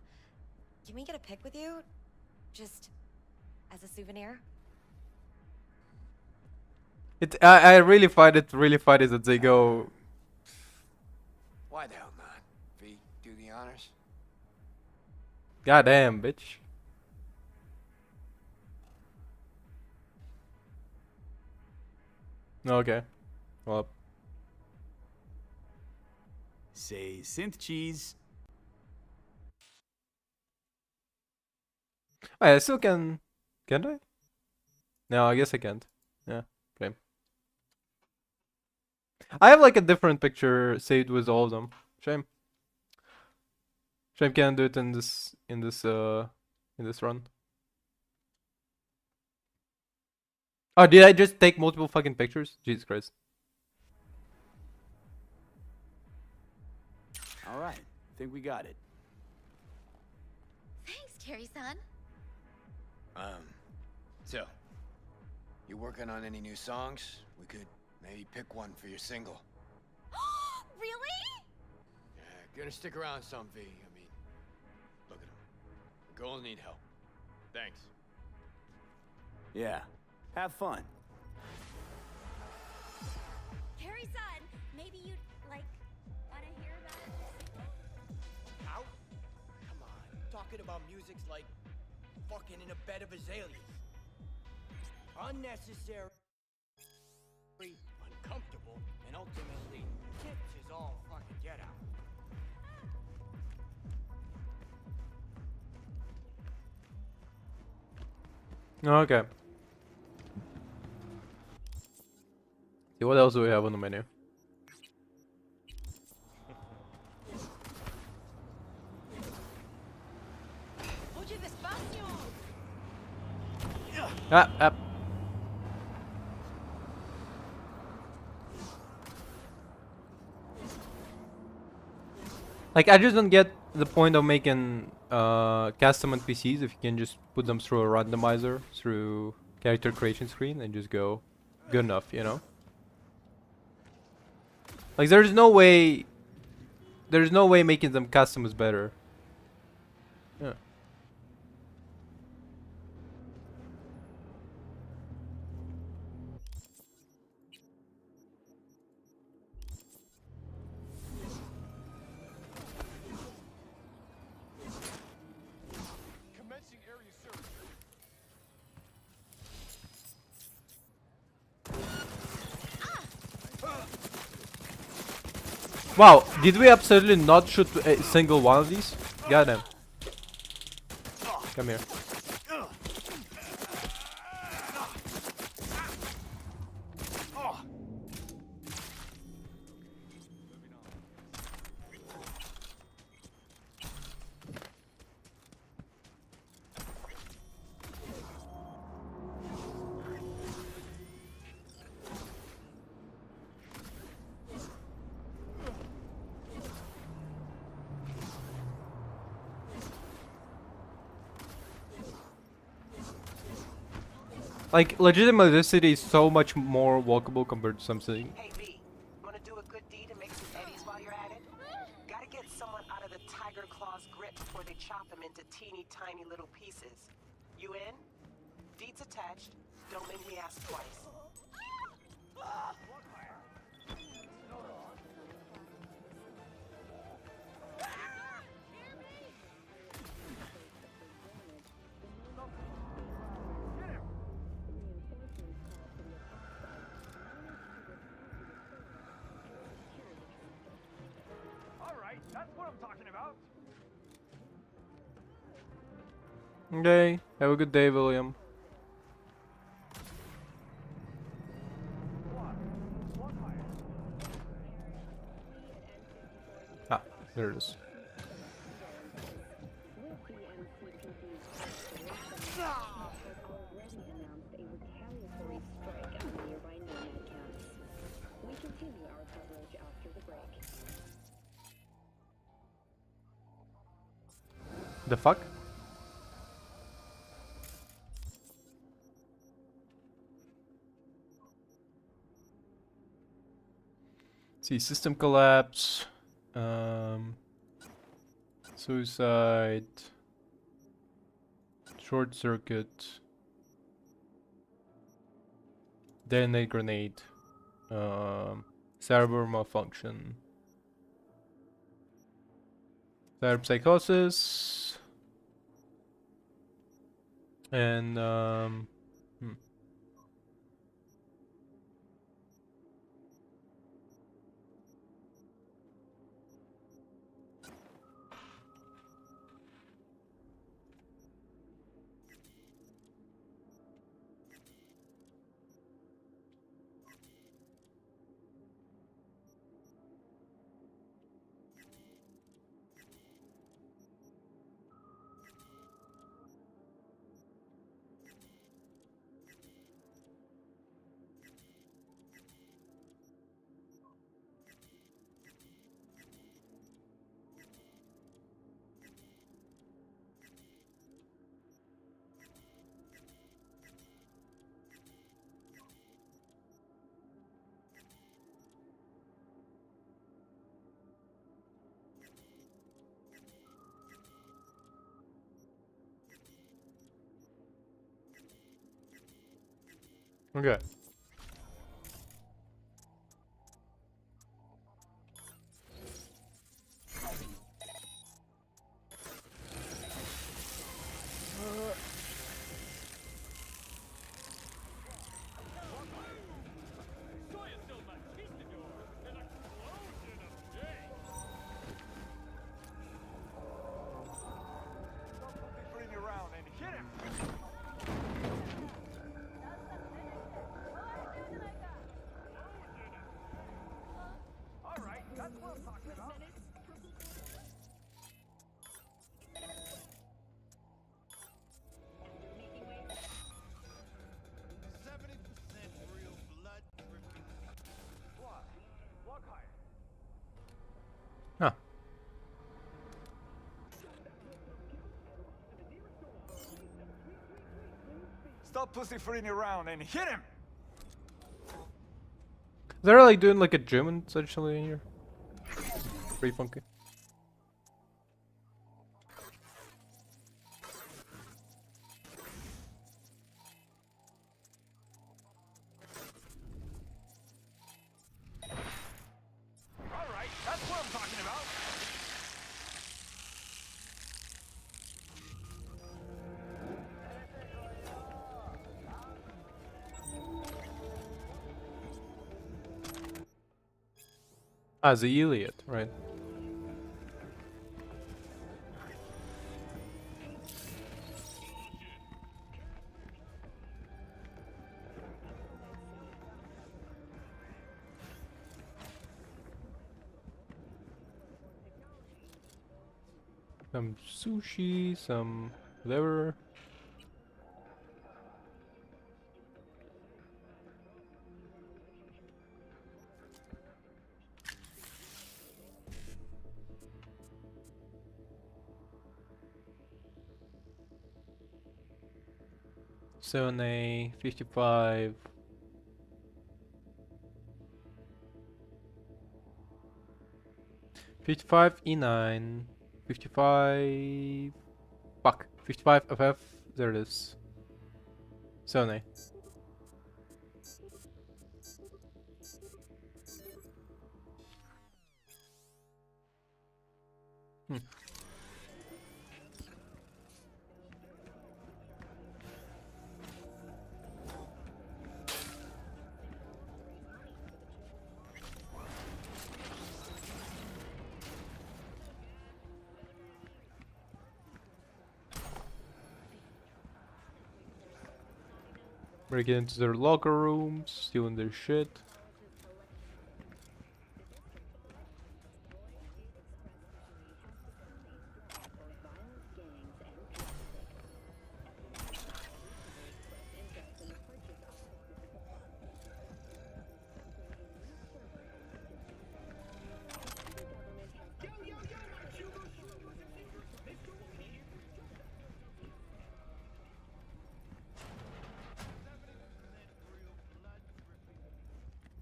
L: can we get a pic with you? Just as a souvenir?
A: I really find it really funny that they go.
H: Why the hell not? V, do the honors.
A: Goddamn, bitch. Okay. Well,
D: Say synth cheese.
A: I still can. Can't I? No, I guess I can't. Yeah. Okay. I have like a different picture saved with all of them. Shame. Shame can't do it in this run. Oh, did I just take multiple fucking pictures? Jesus Christ.
D: All right, think we got it.
K: Thanks, Carrie-san.
H: So, you working on any new songs? We could maybe pick one for your single.
K: Really?
H: Yeah, gonna stick around some, V. I mean, look at them. The girls need help. Thanks.
D: Yeah, have fun.
K: Carrie-san, maybe you'd, like, wanna hear about it?
M: Out? Come on, talking about music's like fucking in a bed of azaleas. Unnecessary, uncomfortable, and ultimately, tips is all fucking get out.
A: Okay. See, what else do we have on the menu?
I: Oye, despacio.
A: Ah. Like, I just don't get the point of making custom NPCs if you can just put them through a randomizer, through character creation screen, and just go good enough, you know? Like, there's no way making them custom is better. Yeah.
B: Commencing area search.
A: Wow, did we absolutely not shoot a single one of these? Goddamn. Come here. Like, legitimately, this city is so much more walkable compared to something.
C: Hey, V, wanna do a good deed and make some eddies while you're at it? Gotta get someone out of the Tiger Claw's grip before they chop him into teeny tiny little pieces. You in? Deed's attached. Don't make me ask twice.
M: Alright, that's what I'm talking about.
A: Okay, have a good day, William. Ah, there it is. The fuck? See, system collapse, suicide, short circuit, detonate grenade, server malfunction, cyberpsychosis, and Okay. Huh.
N: Stop pussyfooting around and hit him!
A: They're like doing like a German essentially in here. Pretty funky.
N: Alright, that's what I'm talking about!
A: Ah, the Iliad, right? Some sushi, some whatever. A 55. E9, 55. Fuck, 55 FF. There it is. 7A. Hmm. Breaking into their locker rooms, stealing their shit.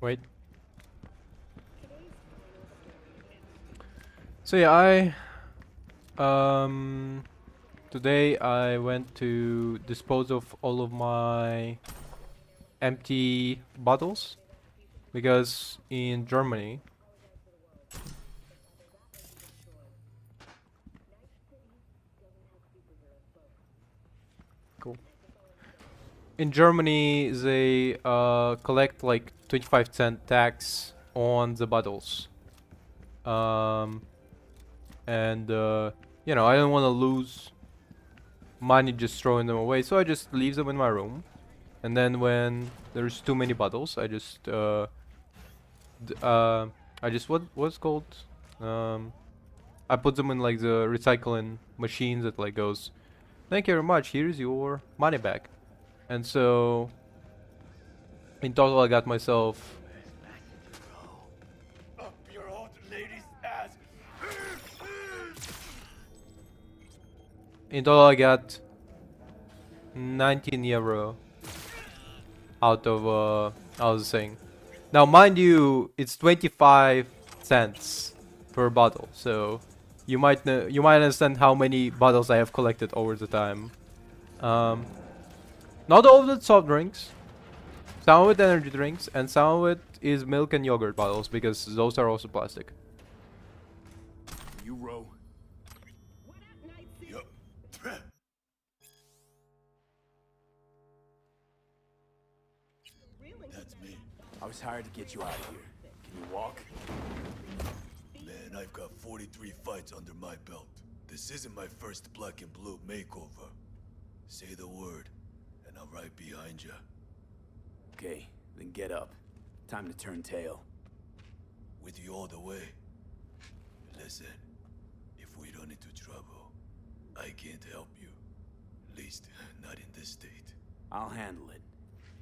A: Wait. So yeah, today I went to dispose of all of my empty bottles because in Germany cool. In Germany they collect like 25-cent tax on the bottles. And you know, I don't want to lose money just throwing them away, so I just leave them in my room. And then when there's too many bottles, I just what's called I put them in like the recycling machines that like goes, thank you very much, here's your money back. And so in total I got myself
N: Up your old lady's ass!
A: in total I got 19 euro out of the thing. Now mind you, it's 25 cents per bottle, so you might understand how many bottles I have collected over the time. Not all of the soft drinks, Some of it energy drinks, and some of it is milk and yogurt bottles, because those are also plastic.
D: You row.
N: Yup. That's me.
D: I was hired to get you out of here. Can you walk?
N: Man, I've got 43 fights under my belt. This isn't my first black and blue makeover. Say the word, and I'm right behind you.
D: Okay, then get up. Time to turn tail.
N: With you all the way. Listen, if we run into trouble, I can't help you. At least, not in this state.
D: I'll handle it.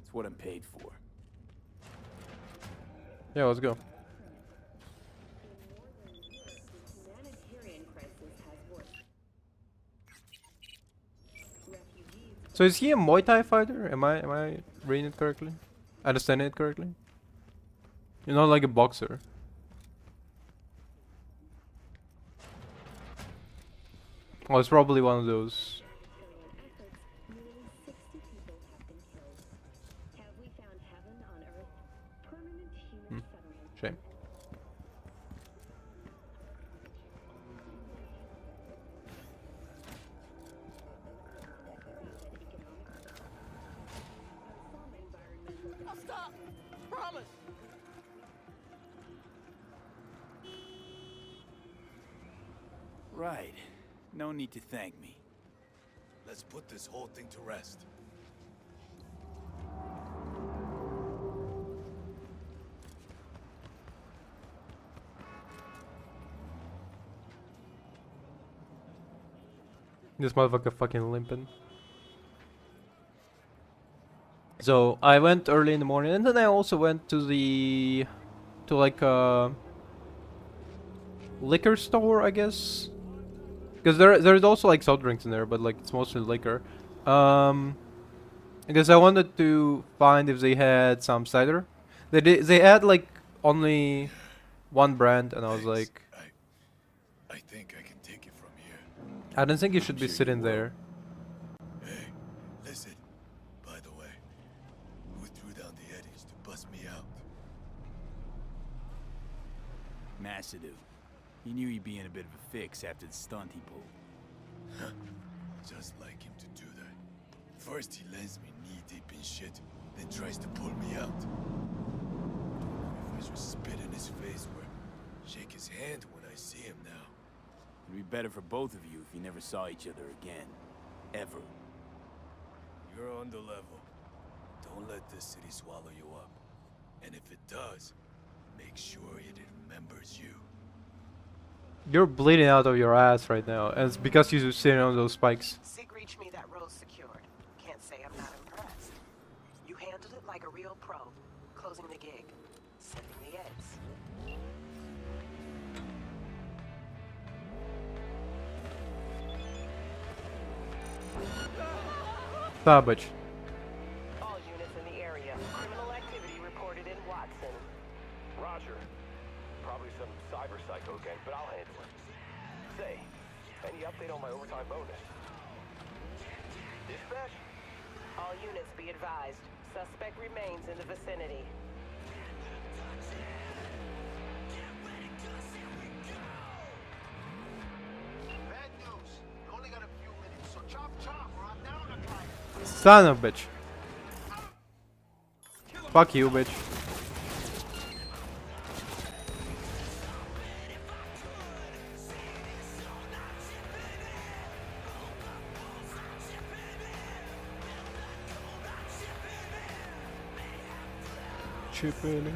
D: It's what I'm paid for.
A: Yeah, let's go. So is he a Muay Thai fighter? Am I reading it correctly? Understanding it correctly? You're not like a boxer. Oh, it's probably one of those. Shame.
M: I'll stop. Promise.
D: Right. No need to thank me.
N: Let's put this whole thing to rest.
A: This motherfucker fucking limping. So I went early in the morning, and then I also went to the like a liquor store, I guess, because there's also like soft drinks in there, but like it's mostly liquor. Because I wanted to find if they had some cider. They had like only one brand, and I was like,
N: I think I can take it from here.
A: I don't think you should be sitting there.
N: Hey, listen. By the way, who threw down the eddies to bust me out?
D: Massadoo. He knew he'd be in a bit of a fix after the stunt he pulled.
N: Just like him to do that. First he lands me knee-deep in shit, then tries to pull me out. If I should spit in his face or shake his hand when I see him now.
D: It'd be better for both of you if you never saw each other again. Ever.
N: You're on the level. Don't let this city swallow you up. And if it does, make sure it remembers you.
A: You're bleeding out of your ass right now, and it's because you're sitting on those spikes.
C: Sig reached me that road's secured. Can't say I'm not impressed. You handled it like a real pro. Closing the gig. Setting the eds.
A: Savage.
C: All units in the area. Criminal activity reported in Watson.
B: Roger. Probably some cyber psycho gang, but I'll handle it. Say, any update on my overtime bonus? Dispatch?
C: All units be advised. Suspect remains in the vicinity.
B: Bad news. You only got a few minutes, so chop chop or I'm down a guy.
A: Son of a bitch. Fuck you, bitch. Chipping in.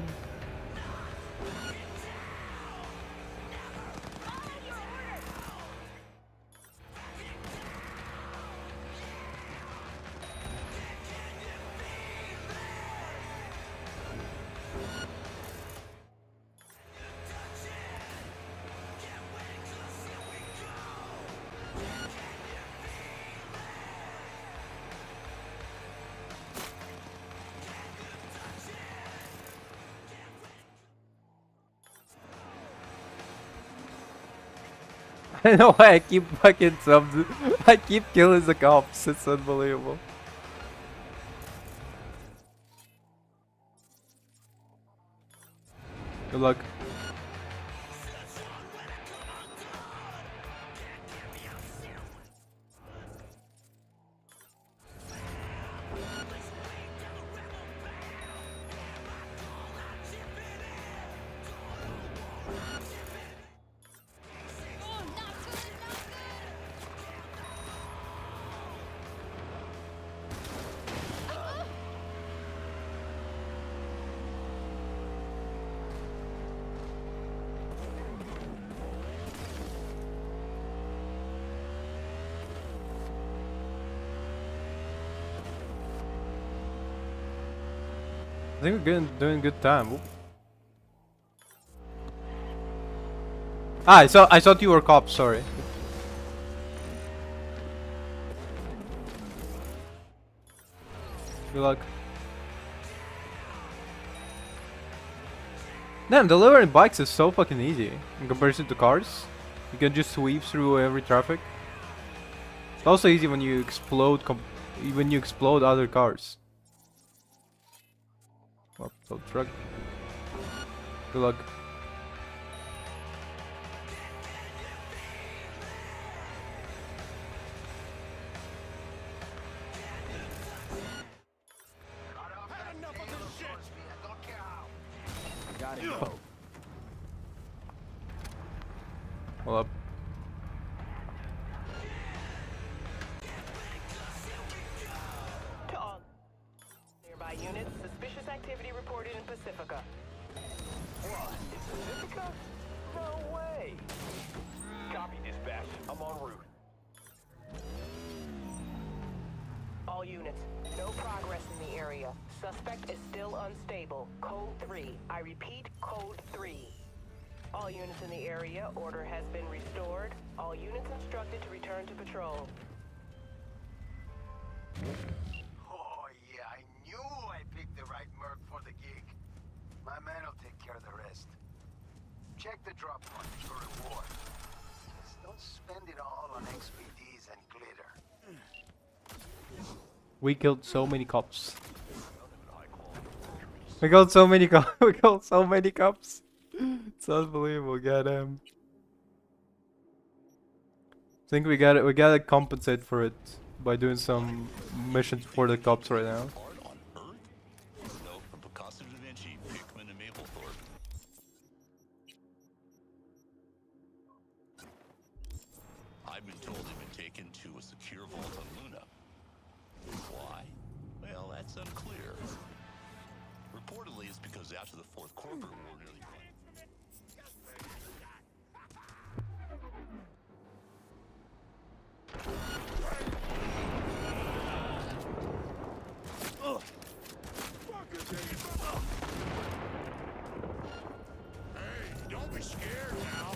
A: I know why I keep fucking subs. I keep killing the cops. It's unbelievable. Good luck. I think we're doing good time. Whoop. Ah, I thought you were cops. Sorry. Good luck. Damn, delivering bikes is so fucking easy in comparison to cars. You can just sweep through every traffic. It's also easy when you explode other cars. Well, so truck. Good luck.
D: Got it, go.
A: Hold up.
C: To all nearby units, suspicious activity reported in Pacifica.
B: What? In Pacifica? No way. Copy, dispatch. I'm en route.
C: All units, no progress in the area. Suspect is still unstable. Code 3. I repeat, code 3. All units in the area, order has been restored. All units instructed to return to patrol.
N: Oh, yeah, I knew I picked the right merc for the gig. My man will take care of the rest. Check the drop points for reward. Just don't spend it all on XPDs and glitter.
A: We killed so many cops. We killed so many cops. We killed so many cops. It's unbelievable. Goddamn. I think we gotta compensate for it by doing some missions for the cops right now.
O: I've been told they've been taken to a secure vault on Luna. Why? Well, that's unclear. Reportedly, it's because after the Fourth Corporate War nearly
H: Hey, don't be scared now.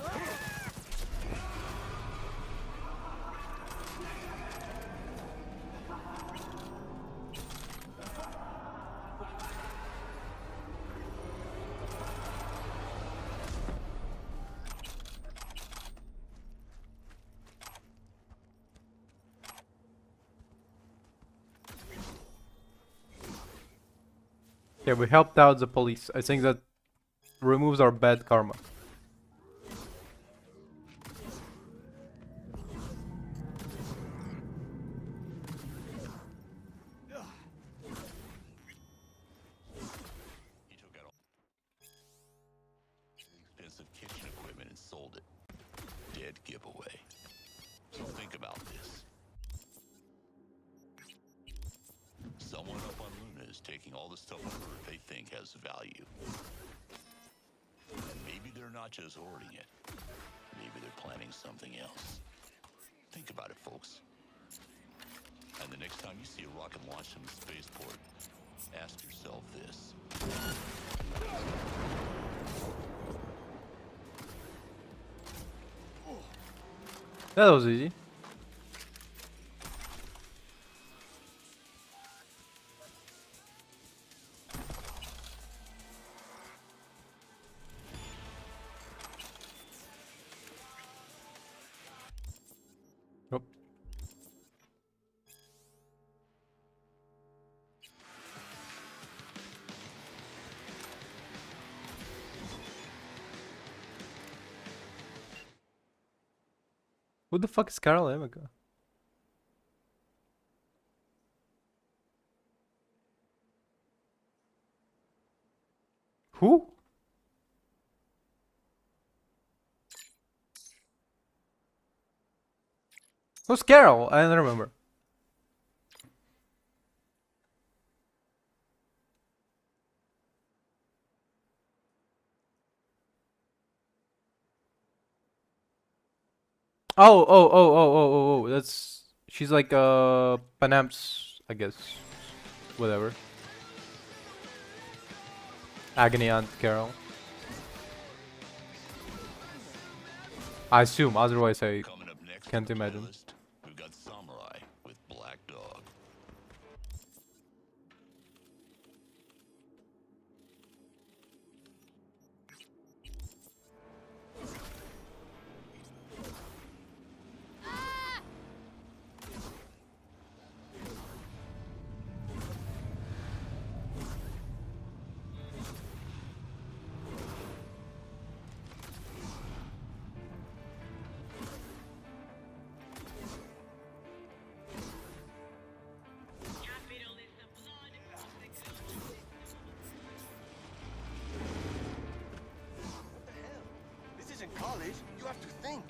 A: Yeah, we helped out the police. I think that removes our bad karma.
O: expensive kitchen equipment and sold it. Dead giveaway. So think about this. Someone up on Luna is taking all the stuff on Earth they think has value. And maybe they're not just hoarding it. Maybe they're planning something else. Think about it, folks. And the next time you see a rocket launched from the spaceport, ask yourself this.
A: That was easy. Nope. Who the fuck is Carol Emeka? Who? Who's Carol? I don't remember. Oh. That's she's like Panam's, I guess. Whatever. Agony Aunt Carol. I assume, otherwise I can't imagine.
O: We've got Samurai with Black Dog.
B: This isn't college. You have to think.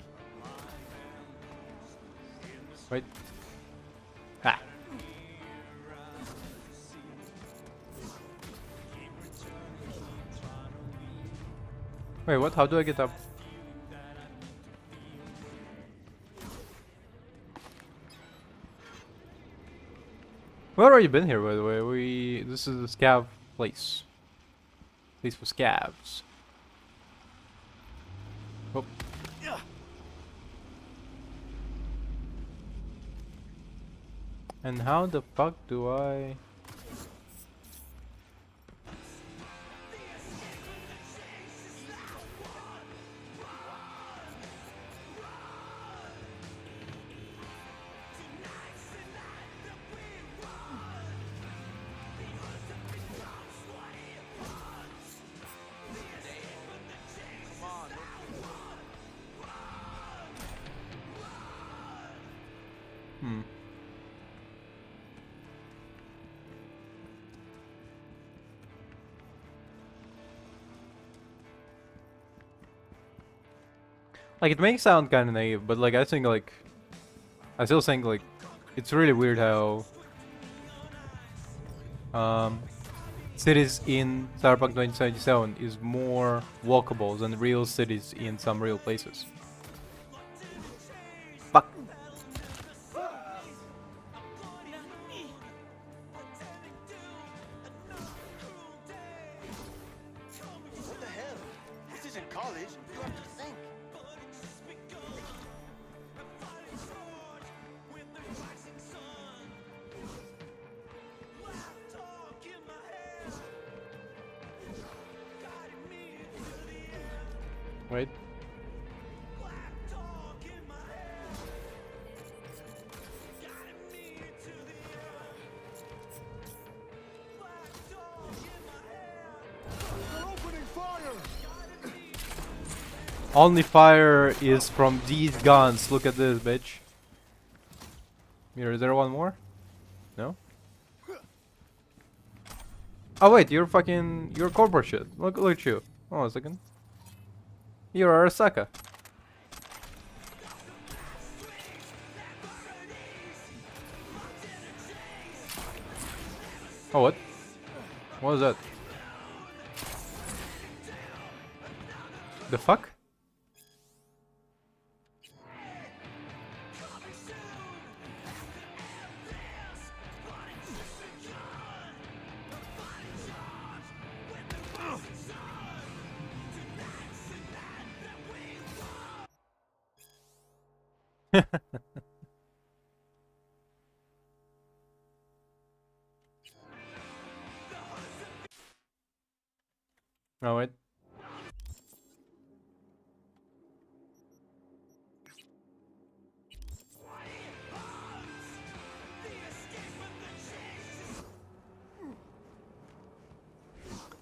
A: Wait. Ah. Wait, what? How do I get up? Where have you been here, by the way? This is the scav place. Place for scavs. Oh. And how the fuck do I... Hmm. Like, it may sound kind of naive, but like I think like I still think like it's really weird how cities in Cyberpunk 2077 is more walkable than real cities in some real places. Fuck.
B: What the hell? This isn't college. You have to think.
A: Wait. Only fire is from these guns. Look at this, bitch. Here, is there one more? No? Oh wait, you're corporate shit. Look at you. Hold on a second. You're Arasaka. Oh, what? What was that? The fuck? Oh wait.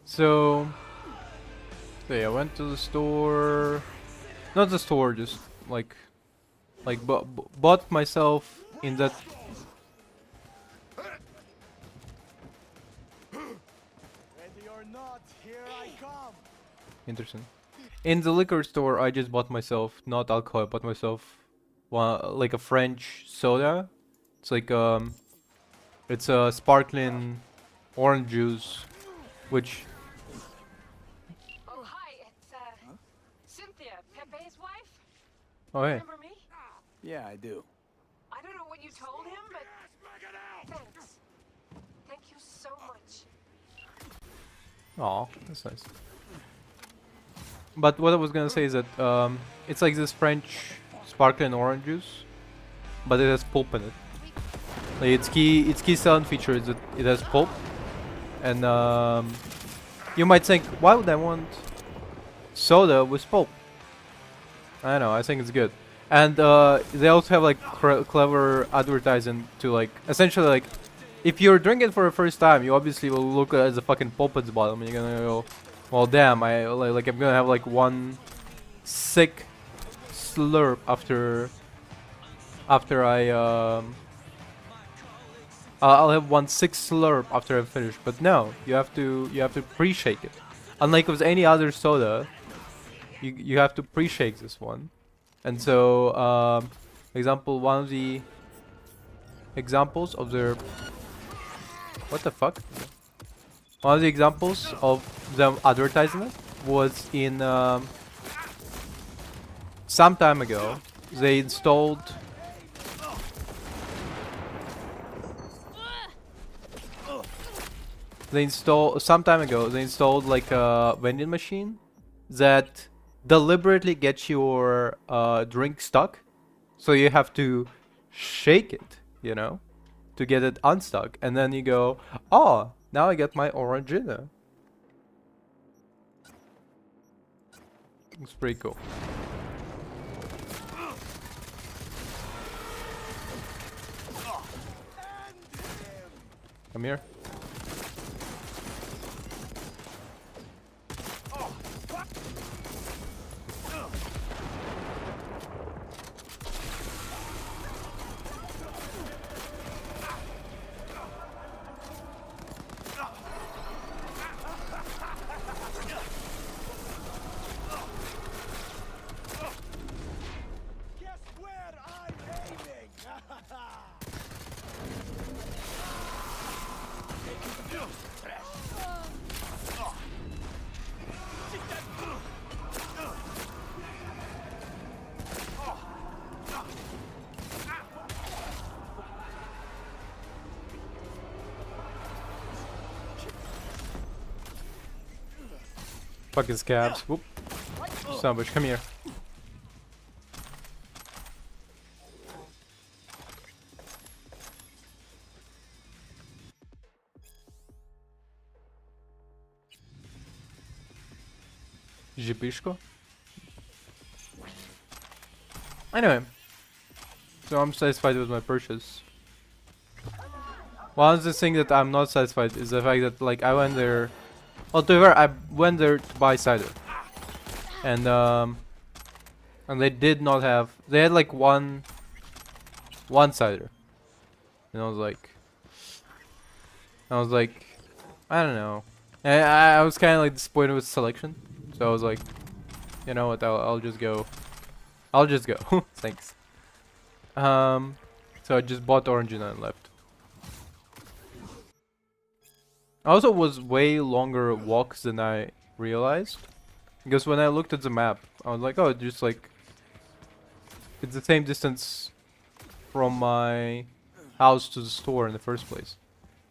A: So, yeah, I went to the store. Not the store, just like Like bought myself in that.
M: Ready or not, here I come.
A: Interesting. In the liquor store, I just bought myself not alcohol. I bought myself one like a French soda. It's like it's a sparkling orange juice, which
P: Oh, hi, it's, Cynthia, Pepe's wife?
A: oh hey.
P: Remember me?
D: Yeah, I do.
P: I don't know what you told him, but thanks. Thank you so much.
A: Aw, that's nice. But what I was gonna say is that it's like this French sparkling orange juice, but it has pulp in it. Like its key selling feature is that it has pulp, and you might think, why would I want soda with pulp? I don't know. I think it's good, and they also have like clever advertising to like essentially like if you're drinking for the first time, you obviously will look at the fucking pulp at the bottom, and you're gonna go, well, damn, like I'm gonna have like one sick slurp after I'll have one sick slurp after I finish. But no, you have to pre-shake it. Unlike with any other soda, you have to pre-shake this one. And so example, one of the examples of their what the fuck? One of the examples of them advertising it was in some time ago. They installed some time ago. They installed like a vending machine that deliberately gets your drink stuck, so you have to shake it, you know, to get it unstuck, and then you go, oh, now I get my Orangina. It's pretty cool. Come here. Fucking scabs. Whoop. Son of a bitch, come here. Jipishko? Anyway. So I'm satisfied with my purchase. One of the things that I'm not satisfied is the fact that like I went there. Well, to be fair, I went there to buy cider, and they did not have. They had like one cider, and I was like, I don't know. And I was kind of like disappointed with the selection, so I was like, you know what? I'll just go. I'll just go. Thanks. So I just bought Orangina and left. Also was way longer walks than I realized, because when I looked at the map, I was like, oh, just like it's the same distance from my house to the store in the first place.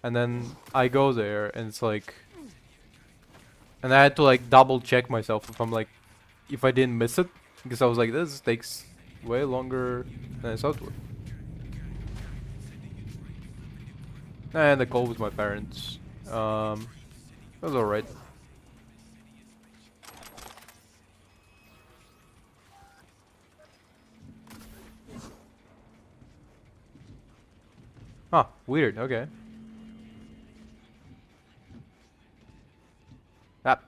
A: And then I go there and it's like, and I had to like double check myself if I didn't miss it, because I was like, this takes way longer than I thought it would. And the call with my parents. It was alright. Huh, weird, okay. Ah.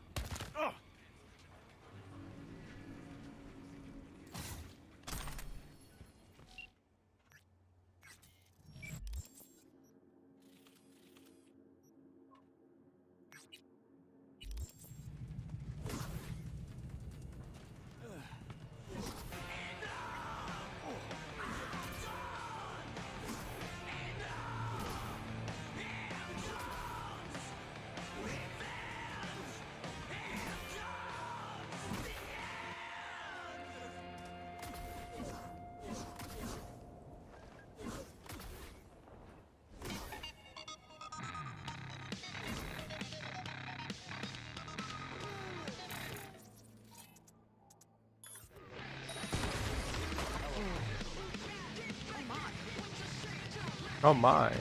A: Oh my.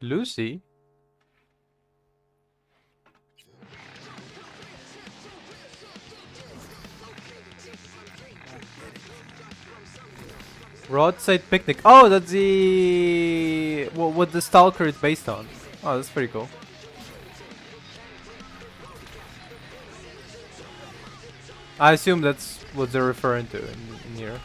A: Lucy? Roadside picnic. Oh, that's the what the Stalker is based on. Oh, that's pretty cool. I assume that's what they're referring to in here.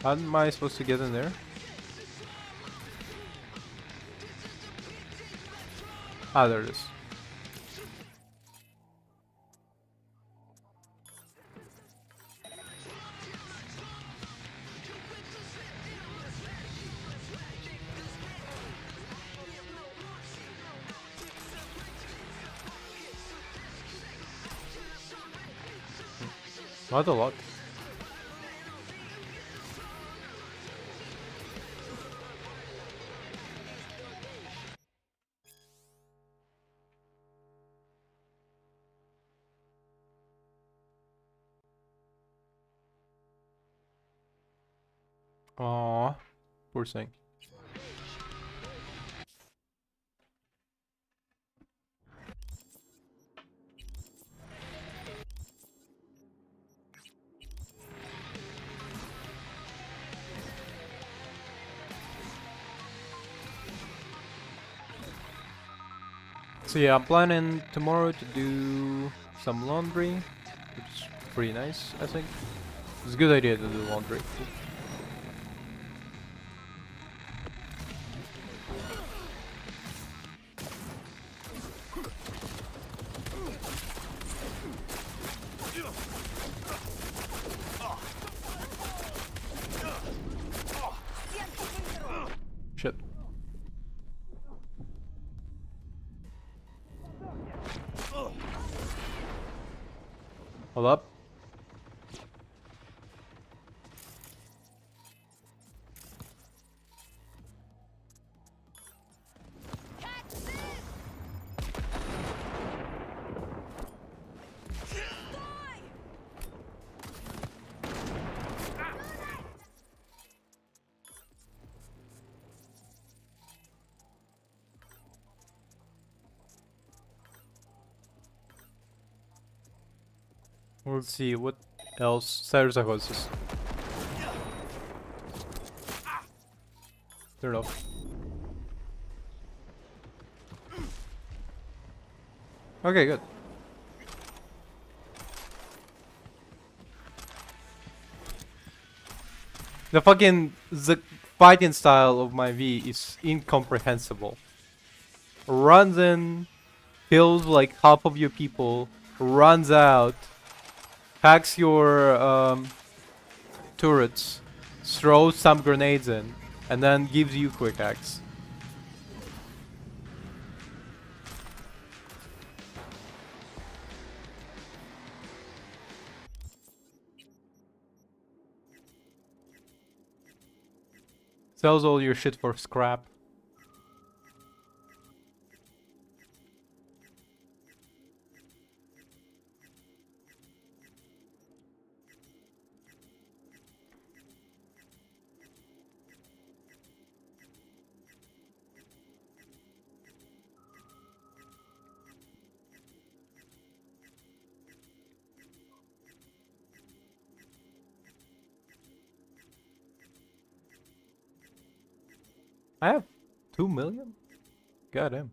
A: How am I supposed to get in there? Ah, there it is. Not a lot. Aww, poor thing. So yeah, I'm planning tomorrow to do some laundry, which is pretty nice, I think. It's a good idea to do laundry. Shit. Hold up. We'll see what else. Cyberpunk. Turn off. Okay, good. The fighting style of my V is incomprehensible. Runs in, kills like half of your people, runs out, hacks your turrets, throws some grenades in, and then gives you quick hacks. Sells all your shit for scrap. I have 2 million? Goddamn.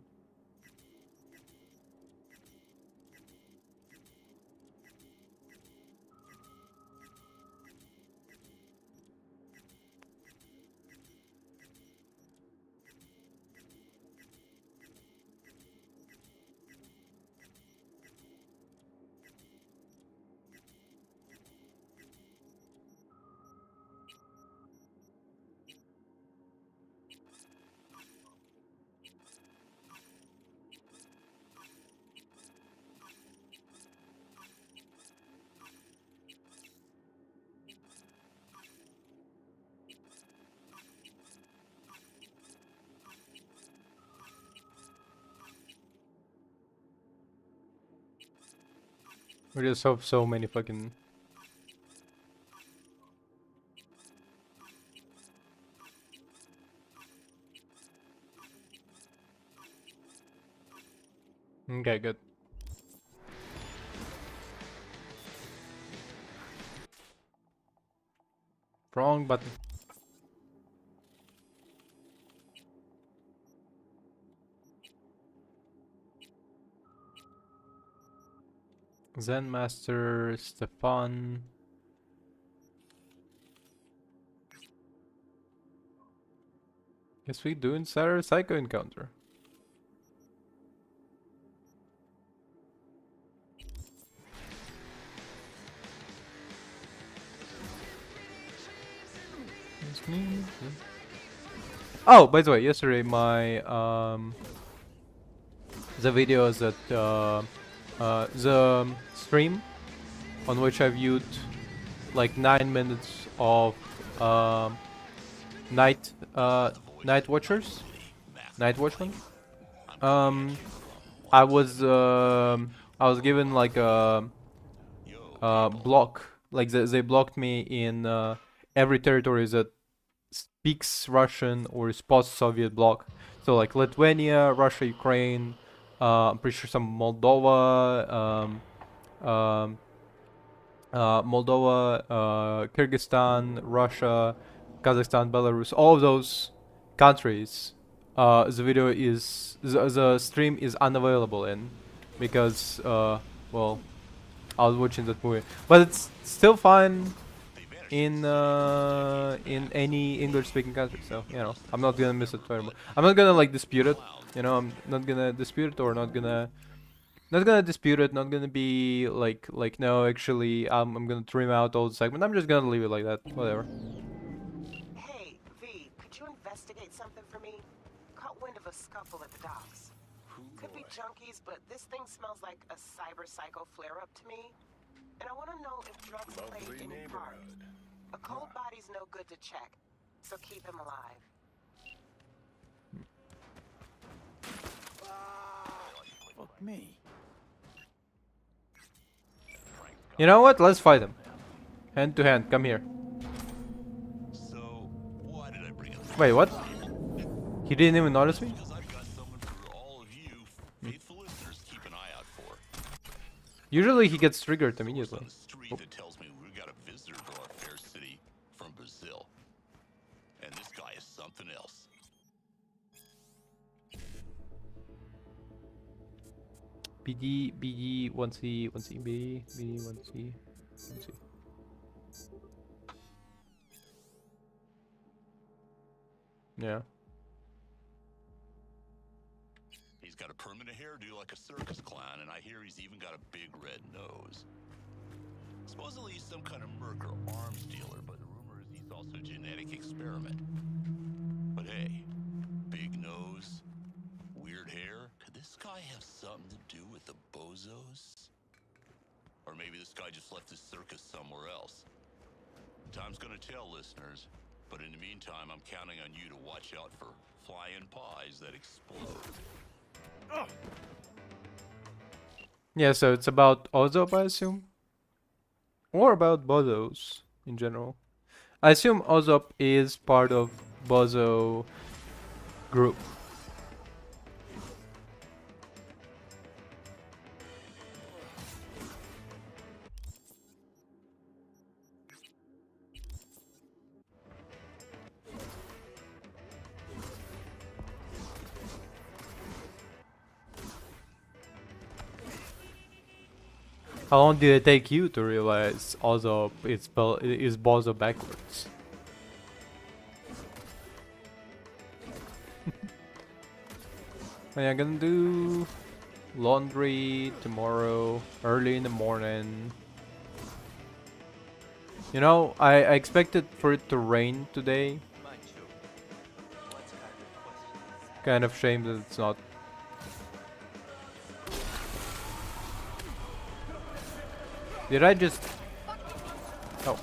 A: We just have so many fucking... Okay, good. Wrong button. Zen Master, Stefan. Guess we do inside our Psycho encounter. Oh, by the way, yesterday my the videos that the stream on which I viewed like 9 minutes of night watchers, night watchmen. I was given like a block, like they blocked me in every territory that speaks Russian or is post-Soviet bloc. So like Lithuania, Russia, Ukraine, I'm pretty sure some Moldova, Kyrgyzstan, Russia, Kazakhstan, Belarus, all of those countries, the stream is unavailable in, because well, I was watching that movie, but it's still fine in any English-speaking country. So you know, I'm not gonna miss it very much. I'm not gonna like dispute it. You know, I'm not gonna dispute it or not gonna dispute it. Not gonna be like no, actually, I'm gonna trim out all the segment. I'm just gonna leave it like that. Whatever.
C: Hey, V, could you investigate something for me? Caught wind of a scuffle at the docks. Could be junkies, but this thing smells like a cyber psycho flare-up to me. And I want to know if drugs played any part. A cold body's no good to check, so keep him alive.
D: Fuck me.
A: You know what? Let's fight him. Hand to hand. Come here.
O: So, why did I bring up
A: Wait, what? He didn't even notice me?
O: Because I've got someone for all of you faithful listeners to keep an eye out for.
A: Usually he gets triggered immediately.
O: Street that tells me we got a visitor to our fair city from Brazil. And this guy is something else.
A: BD 1C 1C B 1C 1C. Yeah.
O: He's got a permanent hairdo like a circus clown, and I hear he's even got a big red nose. Supposedly he's some kind of merc or arms dealer, but the rumor is he's also a genetic experiment. But hey, big nose, weird hair. Could this guy have something to do with the bozos? Or maybe this guy just left his circus somewhere else. Time's gonna tell, listeners. But in the meantime, I'm counting on you to watch out for flying pies that explode.
A: Yeah, so it's about Ozop, I assume? Or about Bozos in general. I assume Ozop is part of Bozo group. How long did it take you to realize Ozop is Bozo backwards? I'm gonna do laundry tomorrow, early in the morning. You know, I expected for it to rain today. Kind of shame that it's not. Did I just... Oh.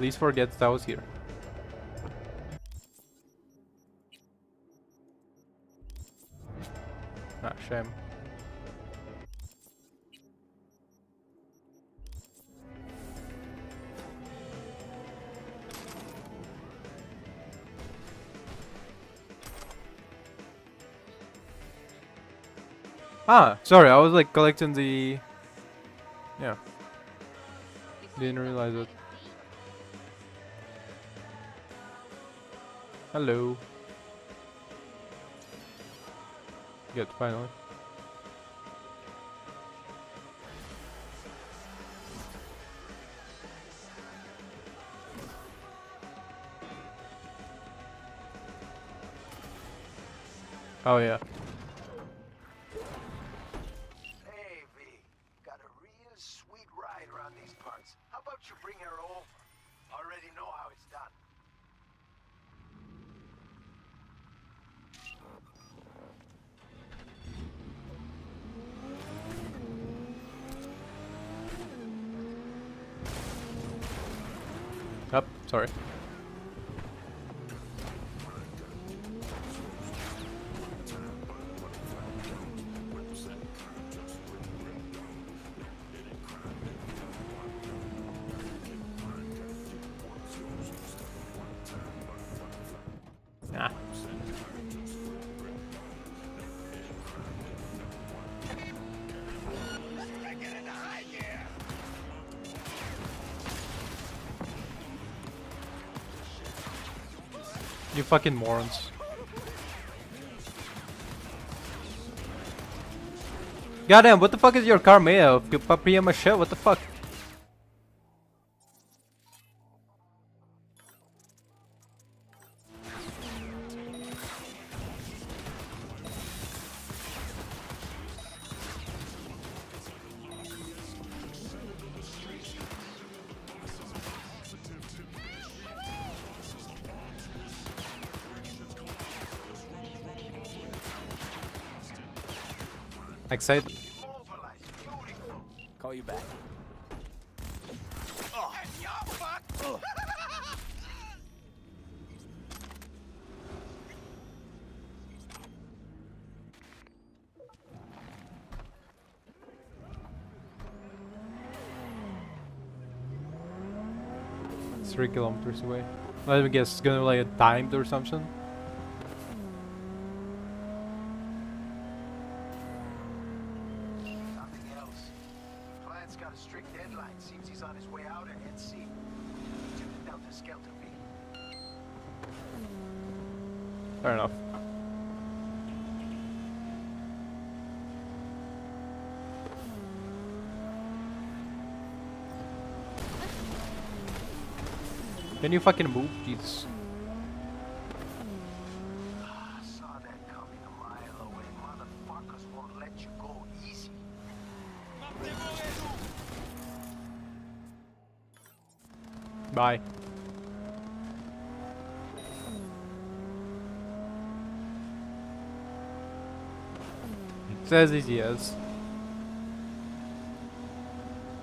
A: Please forget that I was here. Ah, shame. Ah, sorry, I was like collecting the... Yeah. Didn't realize it. Hello. Good, finally. Oh yeah.
N: Hey, V. Got a real sweet ride around these parts. How about you bring her over? Already know how it's done.
A: Up, sorry. Nah. You fucking morons. Goddamn, what the fuck is your car made of? Papier-mâché, what the fuck? Excited.
D: Call you back.
A: It's 3 kilometers away. Let me guess, it's gonna like a timed or something.
N: Nothing else. Client's got a strict deadline. Seems he's on his way out ahead sea. Too helter-skelter, V.
A: Fair enough. Can you fucking move, Jesus?
N: Saw that coming a mile away. Motherfuckers won't let you go easy.
A: Bye. It's as easy as.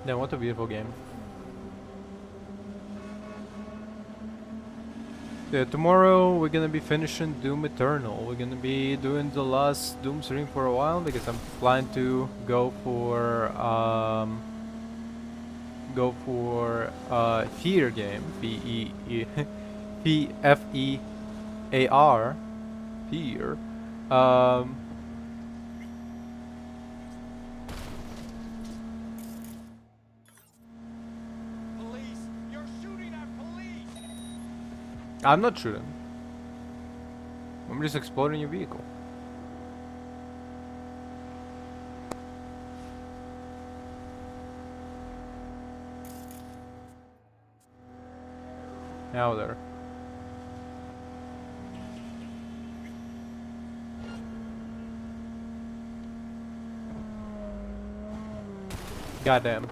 A: Damn, what a beautiful game. Yeah, tomorrow we're gonna be finishing Doom Eternal. We're gonna be doing the last Doom stream for a while because I'm planning to go for fear game, Fear, fear.
B: Police! You're shooting at police!
A: I'm not shooting. I'm just exploding your vehicle. Now there. Goddamn.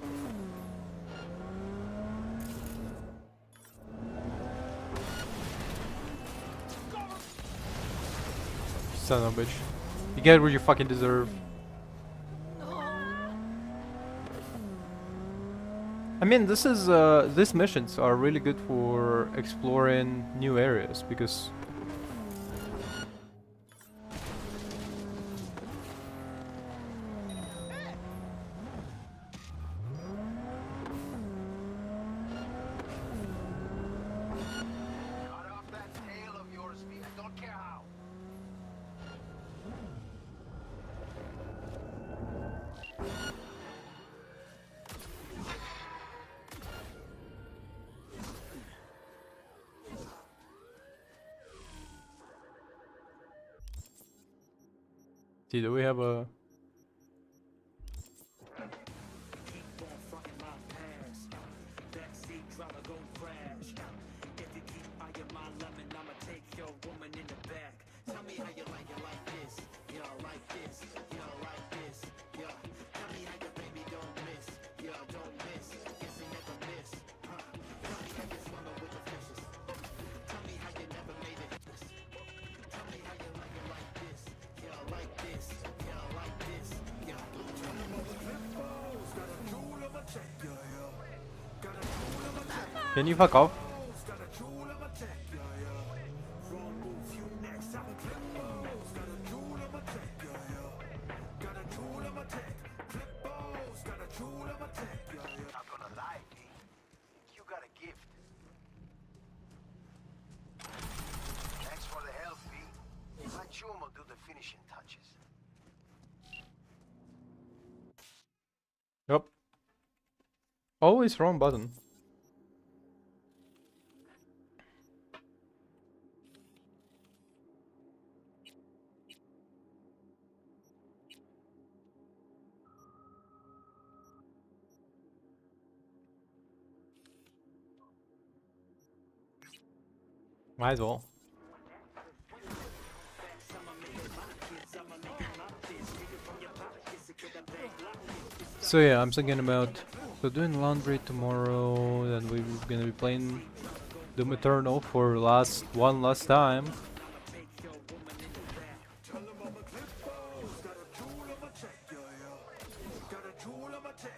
A: Son of a bitch. You get what you fucking deserve. I mean, this is these missions are really good for exploring new areas because
N: Cut off that tail of yours, V. I don't care how.
A: see, do we have a Can you fuck off?
N: Not gonna lie, V. You got a gift. Thanks for the help, V. My chum will do the finishing touches.
A: Yep. Always wrong button. Might as well. So yeah, I'm thinking about doing laundry tomorrow. Then we're gonna be playing Doom Eternal for one last time.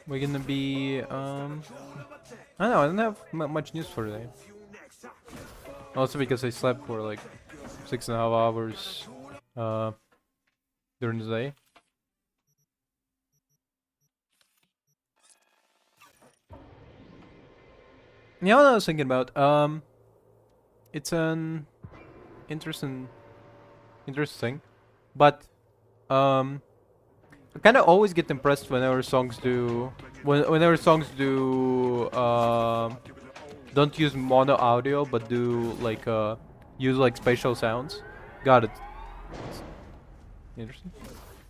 A: We're gonna be I don't know. I don't have much news for today. Also because I slept for like 6.5 hours during the day. Yeah, what I was thinking about, it's an interesting thing, but I kind of always get impressed whenever songs do don't use mono audio but do like use like spatial sounds. God, it's interesting.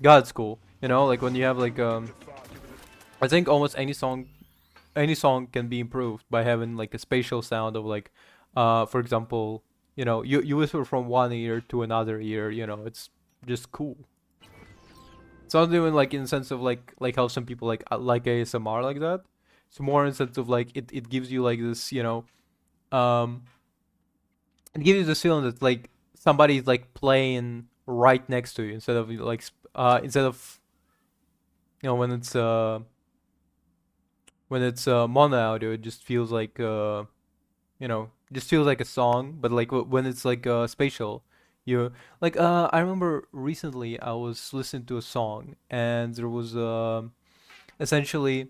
A: God, it's cool. You know, like when you have like I think almost any song can be improved by having like a spatial sound of like for example, you know, you whisper from one ear to another ear, you know, it's just cool. It's not even like in the sense of like how some people like ASMR like that. It's more in the sense of like it gives you like this, you know, it gives you this feeling that like somebody's like playing right next to you instead of like instead of, you know, when it's mono audio, it just feels like you know, just feels like a song. But like when it's like spatial, you like I remember recently I was listening to a song and there was essentially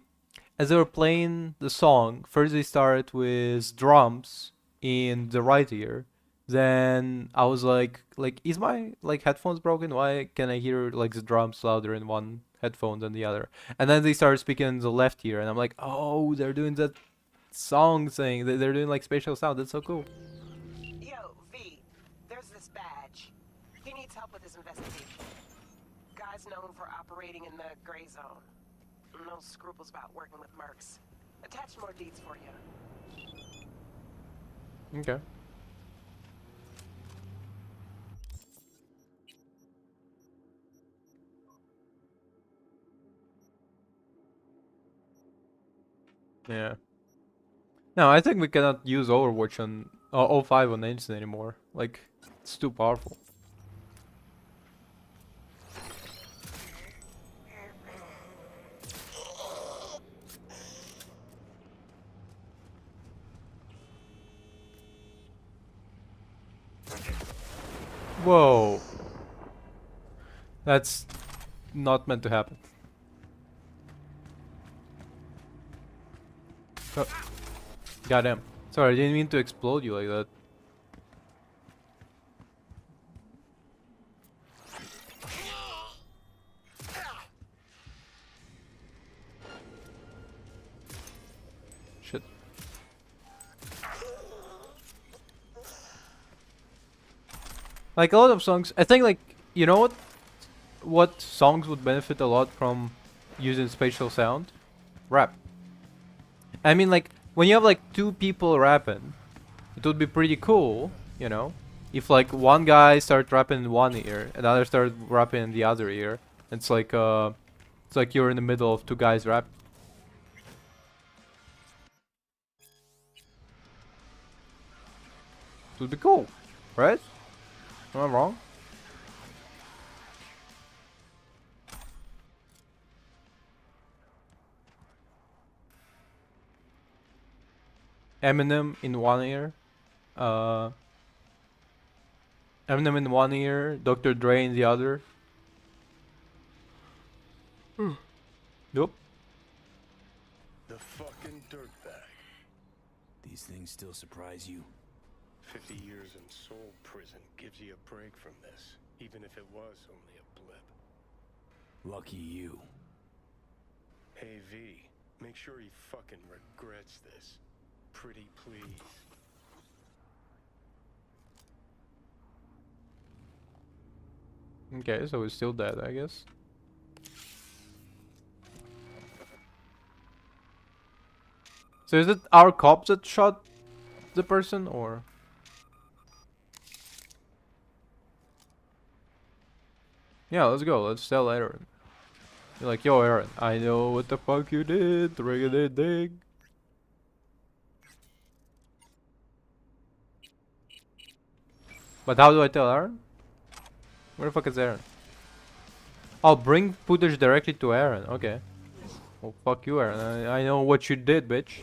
A: as they were playing the song, first they started with drums in the right ear. Then I was like, is my like headphones broken? Why can I hear like the drums louder in one headphone than the other? And then they started speaking in the left ear, and I'm like, oh, they're doing that song thing. They're doing like spatial sound. That's so cool.
C: Yo, V, there's this badge. He needs help with his investigation. Guy's known for operating in the gray zone. No scruples about working with mercs. Attach more deeds for you.
A: Okay. Yeah. No, I think we cannot use Overwatch on O5 on Instant anymore. Like, it's too powerful. Whoa. That's not meant to happen. Oh. Goddamn. Sorry, I didn't mean to explode you like that. Shit. Like a lot of songs, I think, like, you know what songs would benefit a lot from using spatial sound? Rap. I mean, like, when you have like two people rapping, it would be pretty cool, you know, if like one guy started rapping in one ear, another started rapping in the other ear. It's like you're in the middle of two guys rap. It would be cool, right? Am I wrong? Eminem in one ear, uh, Eminem in one ear, Dr. Dre in the other. Nope.
E: The fucking dirtbag.
D: These things still surprise you?
E: 50 years in soul prison gives you a break from this, even if it was only a blip.
D: Lucky you.
E: Hey V, make sure he fucking regrets this. Pretty please.
A: Okay, so he's still dead, I guess. So is it our cops that shot the person, or? Yeah, let's go. Let's tell Aaron. You're like, yo, Aaron, I know what the fuck you did. Rig-a-dig-dig. But how do I tell Aaron? Where the fuck is Aaron? I'll bring footage directly to Aaron. Okay. Well, fuck you, Aaron. I know what you did, bitch.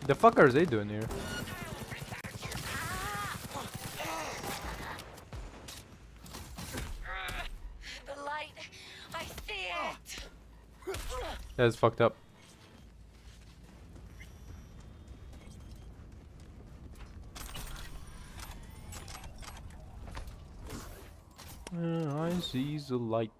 A: The fuck are they doing here?
G: The light, I see it.
A: That's fucked up. I see the light.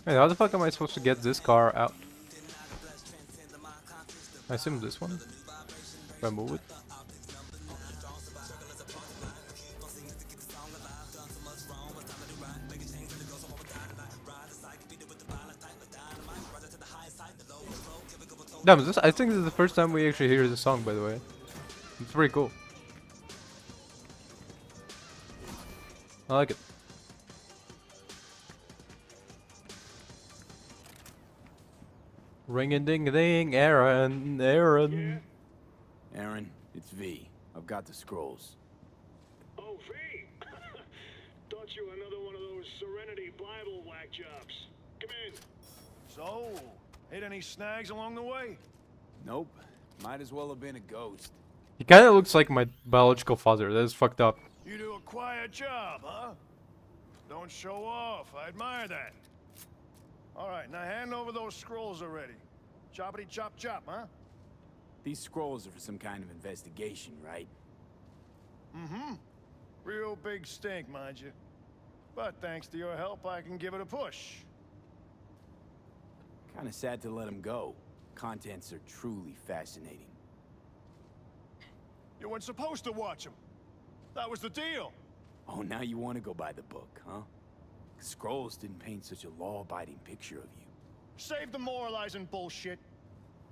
A: Wait, how the fuck am I supposed to get this car out? I assume this one. If I move it. Damn, I think this is the first time we actually hear the song, by the way. It's pretty cool. I like it. Ring-a-ding-a-ding, Aaron, Aaron.
D: Aaron, it's V. I've got the scrolls.
Q: Oh, V! Thought you were another one of those Serenity Bible whack jobs. Come in.
M: So, hit any snags along the way?
D: Nope. Might as well have been a ghost.
A: He kinda looks like my biological father. That is fucked up.
M: You do a quiet job, huh? Don't show off. I admire that. All right, now hand over those scrolls already. Choppity chop chop, huh?
D: These scrolls are for some kind of investigation, right?
M: Mm-hmm. Real big stink, mind you. But thanks to your help, I can give it a push.
D: Kinda sad to let him go. Contents are truly fascinating.
M: You weren't supposed to watch him. That was the deal.
D: Oh, now you want to go by the book, huh? Scrolls didn't paint such a law-abiding picture of you.
M: Save the moralizing bullshit.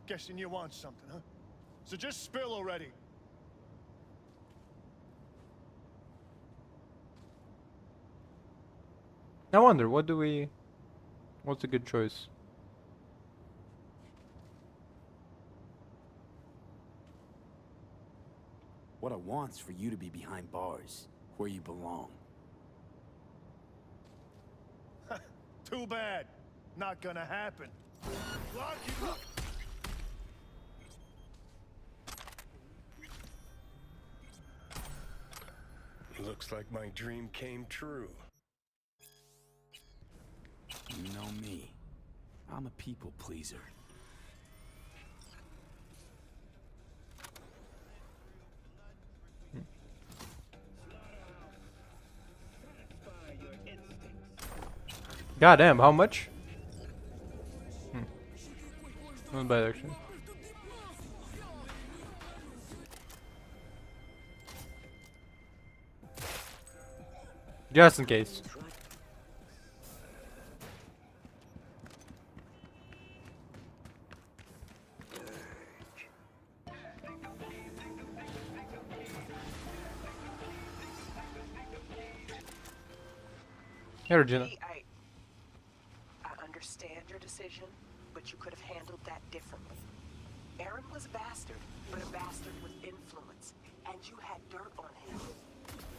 M: Guessing you want something, huh? So just spill already.
A: I wonder, what's a good choice?
D: What I want's for you to be behind bars, where you belong.
M: Too bad. Not gonna happen. Lock you up.
E: Looks like my dream came true.
D: You know me. I'm a people pleaser.
A: Goddamn, how much? Not bad actually. Just in case. Hey, Regina.
C: I understand your decision, but you could have handled that differently. Aaron was a bastard, but a bastard with influence, and you had dirt on him.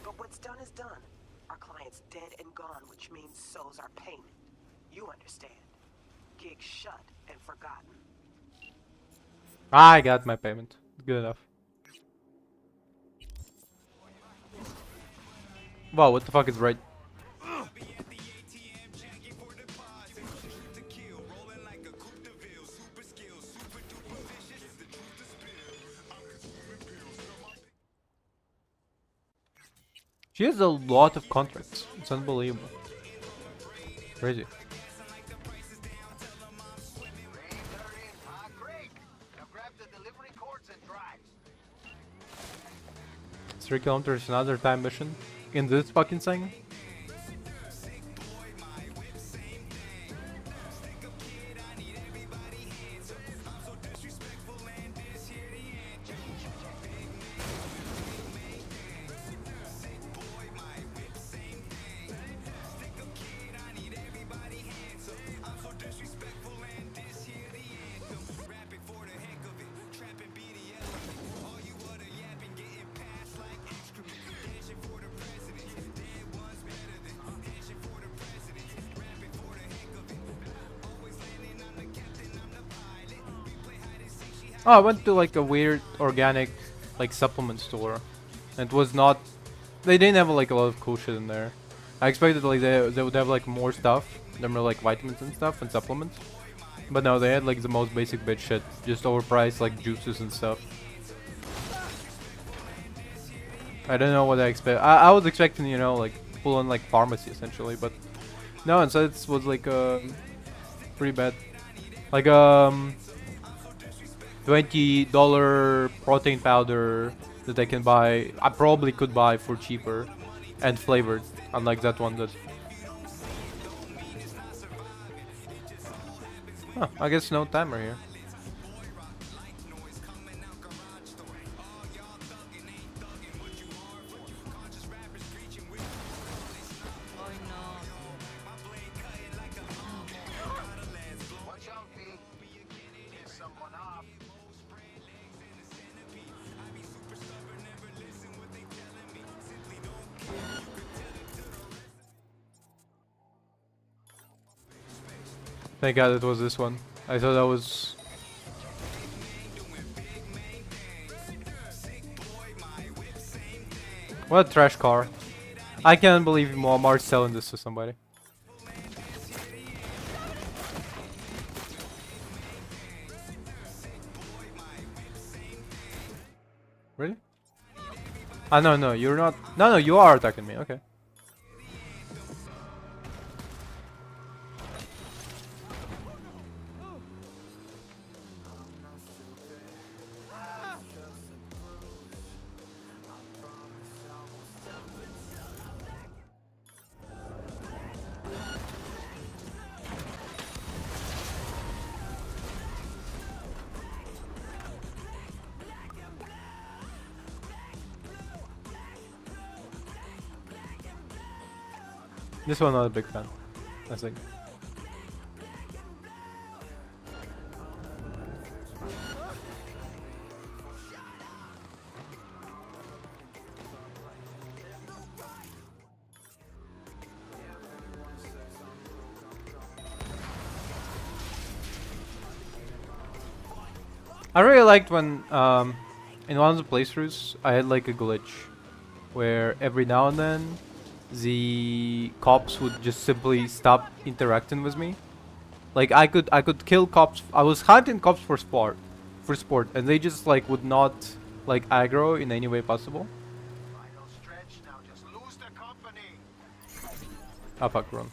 C: But what's done is done. Our client's dead and gone, which means so's our payment. You understand. Gig shut and forgotten.
A: I got my payment. Good enough. Wow, what the fuck is right? She has a lot of contracts. It's unbelievable. Crazy. It's 3 kilometers, another time mission in this fucking thing. Oh, I went to like a weird organic like supplement store. And it was not, they didn't have like a lot of cool shit in there. I expected like they would have like more stuff. There were like vitamins and stuff and supplements. But no, they had like the most basic bitch shit. Just overpriced like juices and stuff. I don't know what I expect. I was expecting, you know, like full on like pharmacy essentially, but no, instead it was like pretty bad. Like $20 protein powder that I can buy. I probably could buy for cheaper and flavored, unlike that one that. Huh, I guess no timer here. Thank God it was this one. I thought that was... What a trash car. I can't believe Walmart's selling this to somebody. Really? Ah, no, no, you're not. No, no, you are attacking me. Okay. This one not a big fan, I think. I really liked when in one of the playthroughs I had like a glitch where every now and then the cops would just simply stop interacting with me. Like I could kill cops. I was hunting cops for sport, and they just like would not like aggro in any way possible. Oh fuck, run.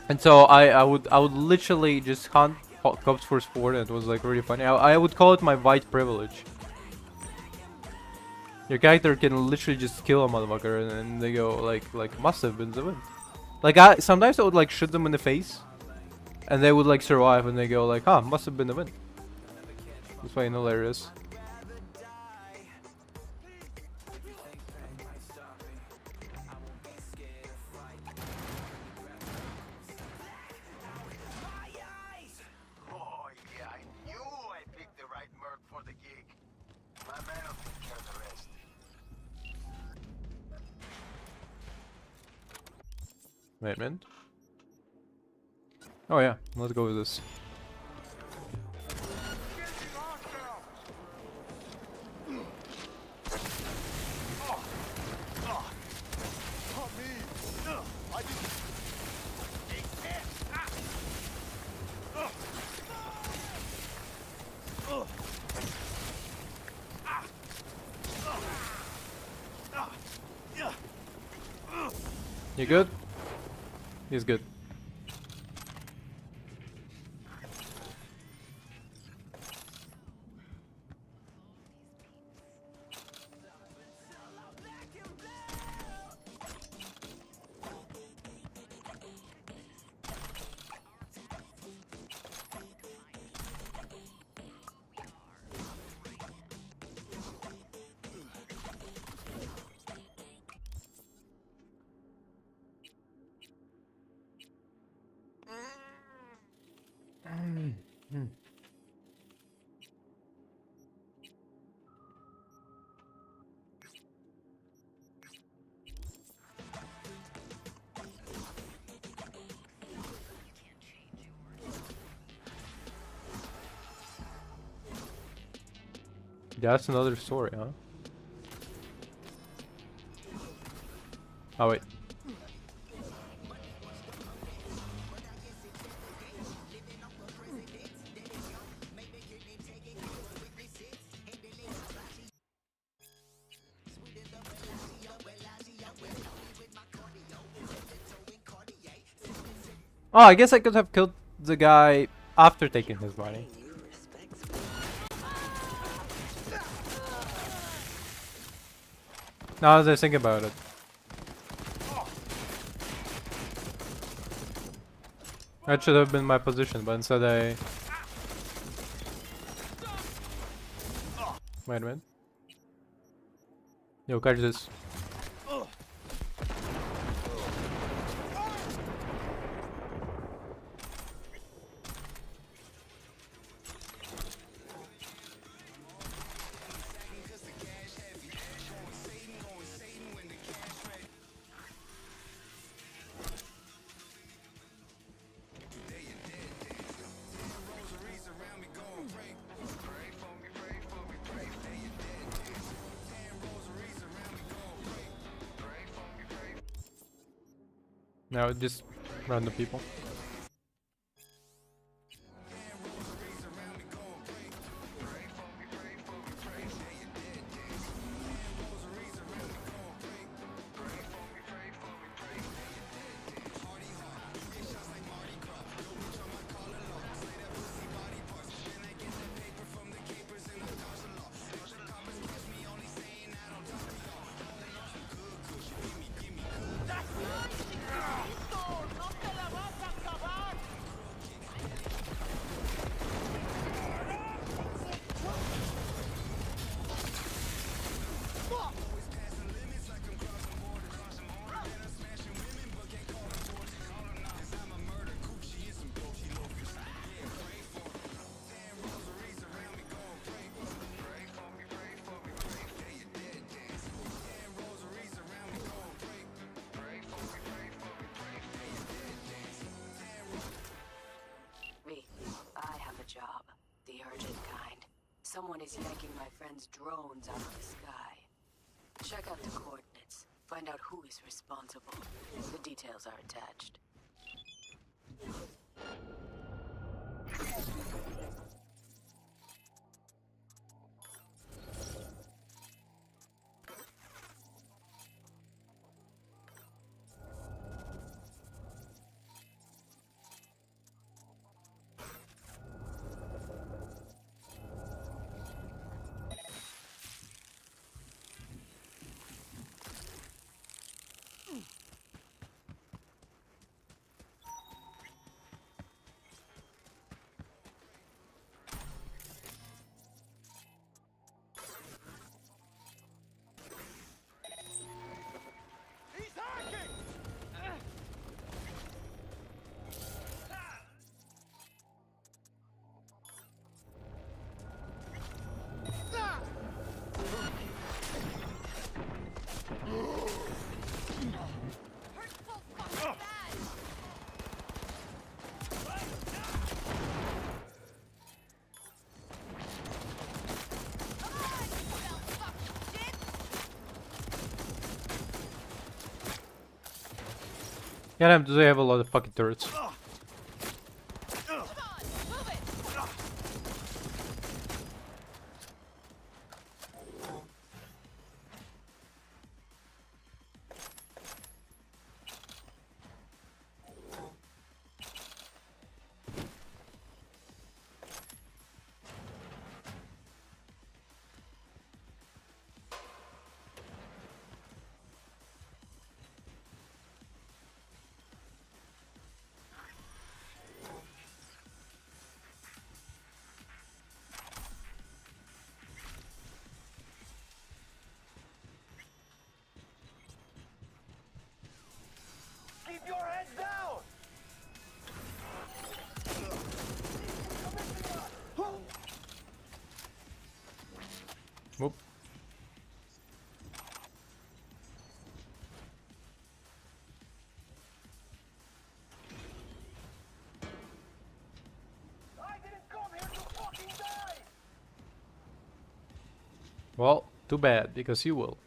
A: And so I would literally just hunt cops for sport, and it was like really funny. I would call it my white privilege. Your character can literally just kill a motherfucker, and then they go like must have been the win. Like sometimes I would like shoot them in the face, and they would like survive, and they go like, huh, must have been the win. It's fucking hilarious. Wait a minute. Oh yeah, let's go with this. You good? He's good. Yeah, that's another story, huh? Oh wait. Oh, I guess I could have killed the guy after taking his money. Now as I think about it. That should have been my position, but instead I... Wait a minute. Yo, catch this. No, just random people.
R: Someone is yanking my friend's drones out of the sky. Check out the coordinates. Find out who is responsible. The details are attached.
A: Yeah, damn, do they have a lot of fucking turrets?
N: Keep your heads down!
A: Whoop.
N: I didn't come here to fucking die!
A: Well, too bad, because you will.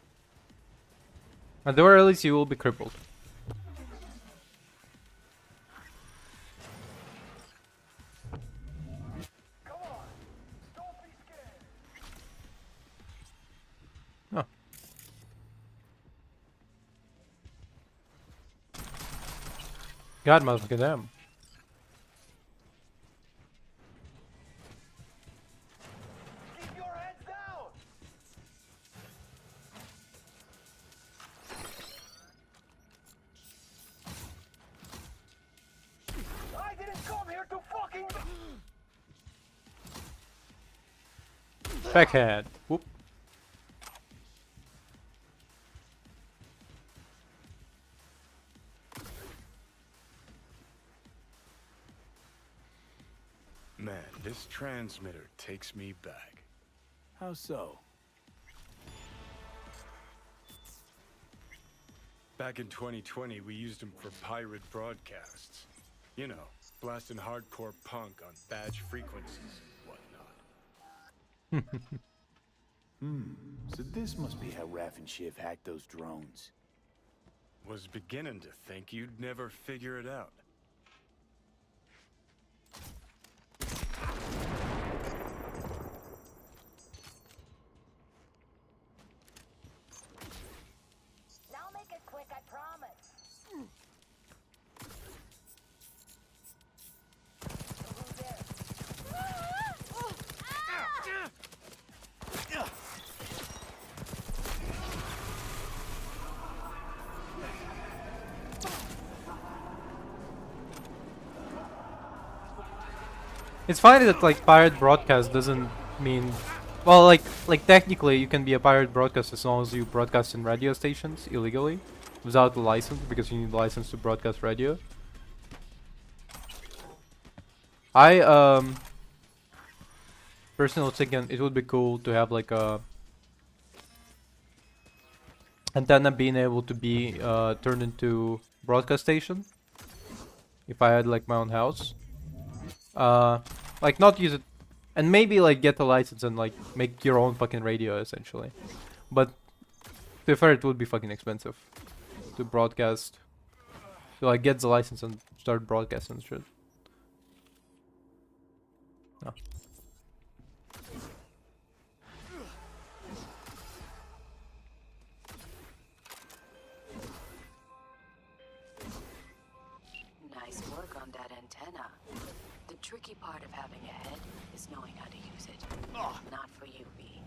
A: At the very least, you will be crippled. Oh. God, motherfucker, damn.
N: Keep your heads down! I didn't come here to fucking...
A: Backhand. Whoop.
M: Man, this transmitter takes me back.
D: How so?
M: Back in 2020, we used them for pirate broadcasts. You know, blasting hardcore punk on badge frequencies and whatnot.
D: So this must be how Raph and Shiv hacked those drones.
M: Was beginning to think you'd never figure it out.
N: Now make it quick, I promise.
A: It's funny that like pirate broadcast doesn't mean, well, like technically you can be a pirate broadcast as long as you broadcast in radio stations illegally without a license, because you need a license to broadcast radio. I personally thinking it would be cool to have like a antenna being able to be turned into broadcast station if I had like my own house. Like not use it And maybe like get a license and like make your own fucking radio essentially. But to be fair, it would be fucking expensive to broadcast. To like get the license and start broadcasting and shit. No.
R: Nice work on that antenna. The tricky part of having a head is knowing how to use it. Not for you, V.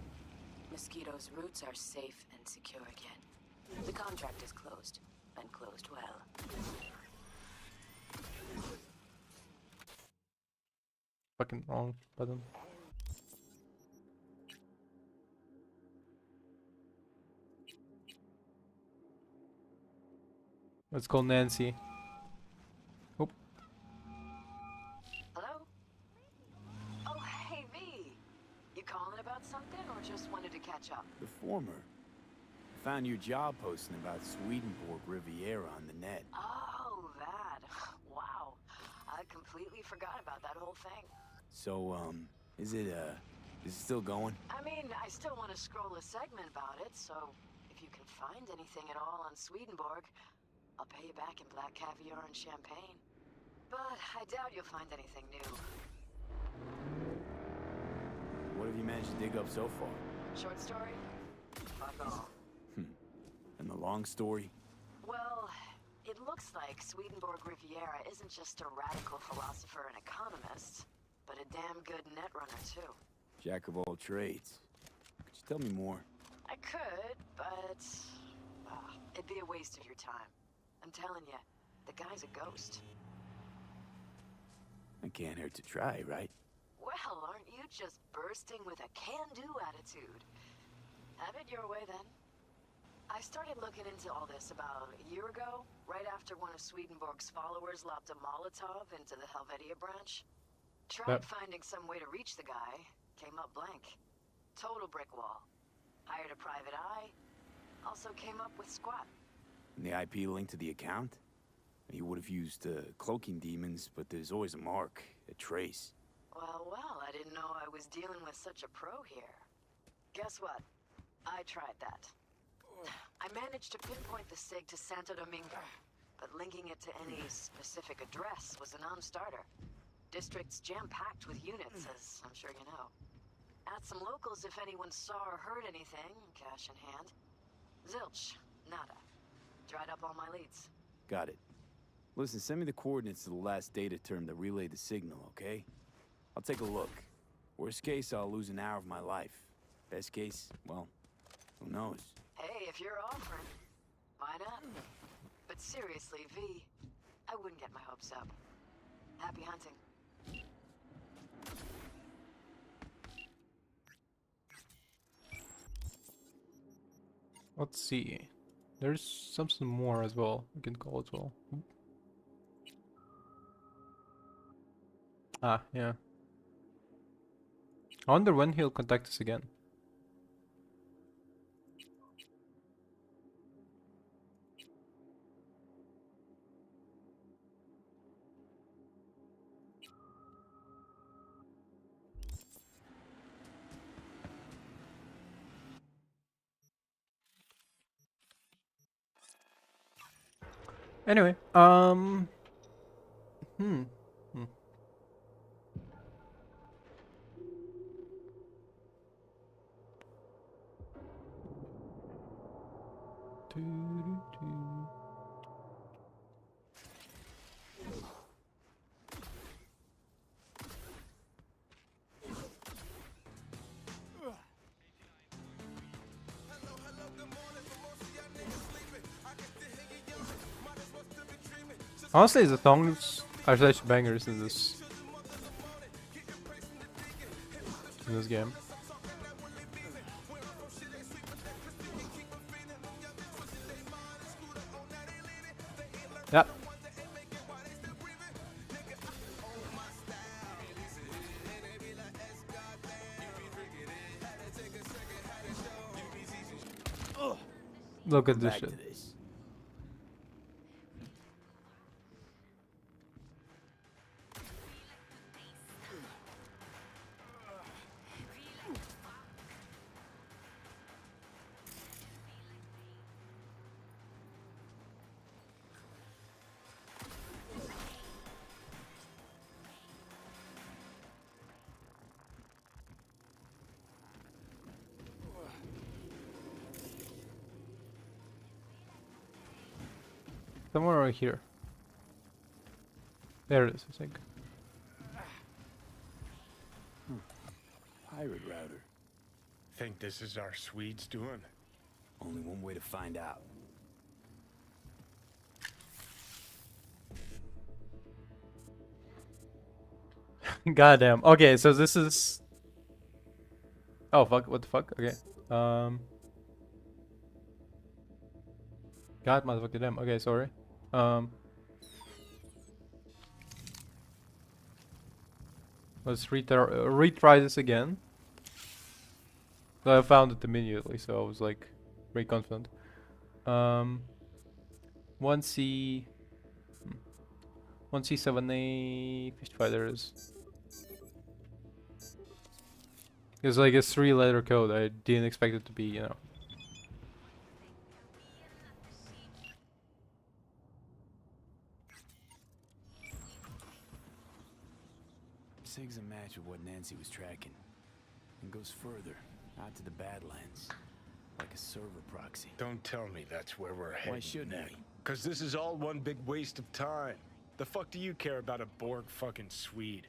R: Mosquito's roots are safe and secure again. The contract is closed, and closed well.
A: Fucking wrong button. Let's call Nancy. Oh.
R: Hello? Oh, hey, V. You calling about something, or just wanted to catch up?
D: The former. I found your job posting about Swedenborg Riviera on the net.
R: Oh, that. Wow. I completely forgot about that whole thing.
D: So, is it still going?
R: I mean, I still want to scroll a segment about it, so if you can find anything at all on Swedenborg, I'll pay you back in black caviar and champagne. But I doubt you'll find anything new.
D: What have you managed to dig up so far?
R: Short story? Fuck all.
D: And the long story?
R: Well, it looks like Swedenborg Riviera isn't just a radical philosopher and economist, but a damn good netrunner, too.
D: Jack of all trades. Could you tell me more?
R: I could, but it'd be a waste of your time. I'm telling you, the guy's a ghost.
D: It can't hurt to try, right?
R: Well, aren't you just bursting with a can-do attitude? Have it your way, then. I started looking into all this about a year ago, right after one of Swedenborg's followers lobbed a Molotov into the Helvetia branch. Tried finding some way to reach the guy, came up blank. Total brick wall. Hired a private eye, also came up with squat.
D: And the IP linked to the account? He would have used cloaking demons, but there's always a mark, a trace.
R: Well, I didn't know I was dealing with such a pro here. Guess what? I tried that. I managed to pinpoint the SIG to Santo Domingo, but linking it to any specific address was a non-starter. District's jam-packed with units, as I'm sure you know. Asked some locals if anyone saw or heard anything, cash in hand. Zilch, nada. Dried up all my leads.
D: Got it. Listen, send me the coordinates to the last data term that relayed the signal, okay? I'll take a look. Worst case, I'll lose an hour of my life. Best case, well, who knows?
R: Hey, if you're offering, why not? But seriously, V, I wouldn't get my hopes up. Happy hunting.
A: Let's see. There's something more as well. We can call as well. Ah, yeah. I wonder when he'll contact us again. Anyway, honestly, the songs are such bangers in this game. Yep. Look at this shit. Somewhere right here. There it is, I think.
D: Pirate router.
E: Think this is our Swedes doing?
D: Only one way to find out.
A: Goddamn. Okay, so this is. Oh fuck! What the fuck? Okay. God, motherfucker, damn. Okay, sorry. Let's retry this again. So I found it immediately, so I was like very confident. 1C 1C7A 55 there is. It's like a 3-letter code. I didn't expect it to be, you know.
D: SIG's a match with what Nancy was tracking. And goes further, out to the Badlands. Like a server proxy.
E: Don't tell me that's where we're heading.
D: Why shouldn't we?
E: Because this is all one big waste of time. The fuck do you care about a Borg fucking Swede?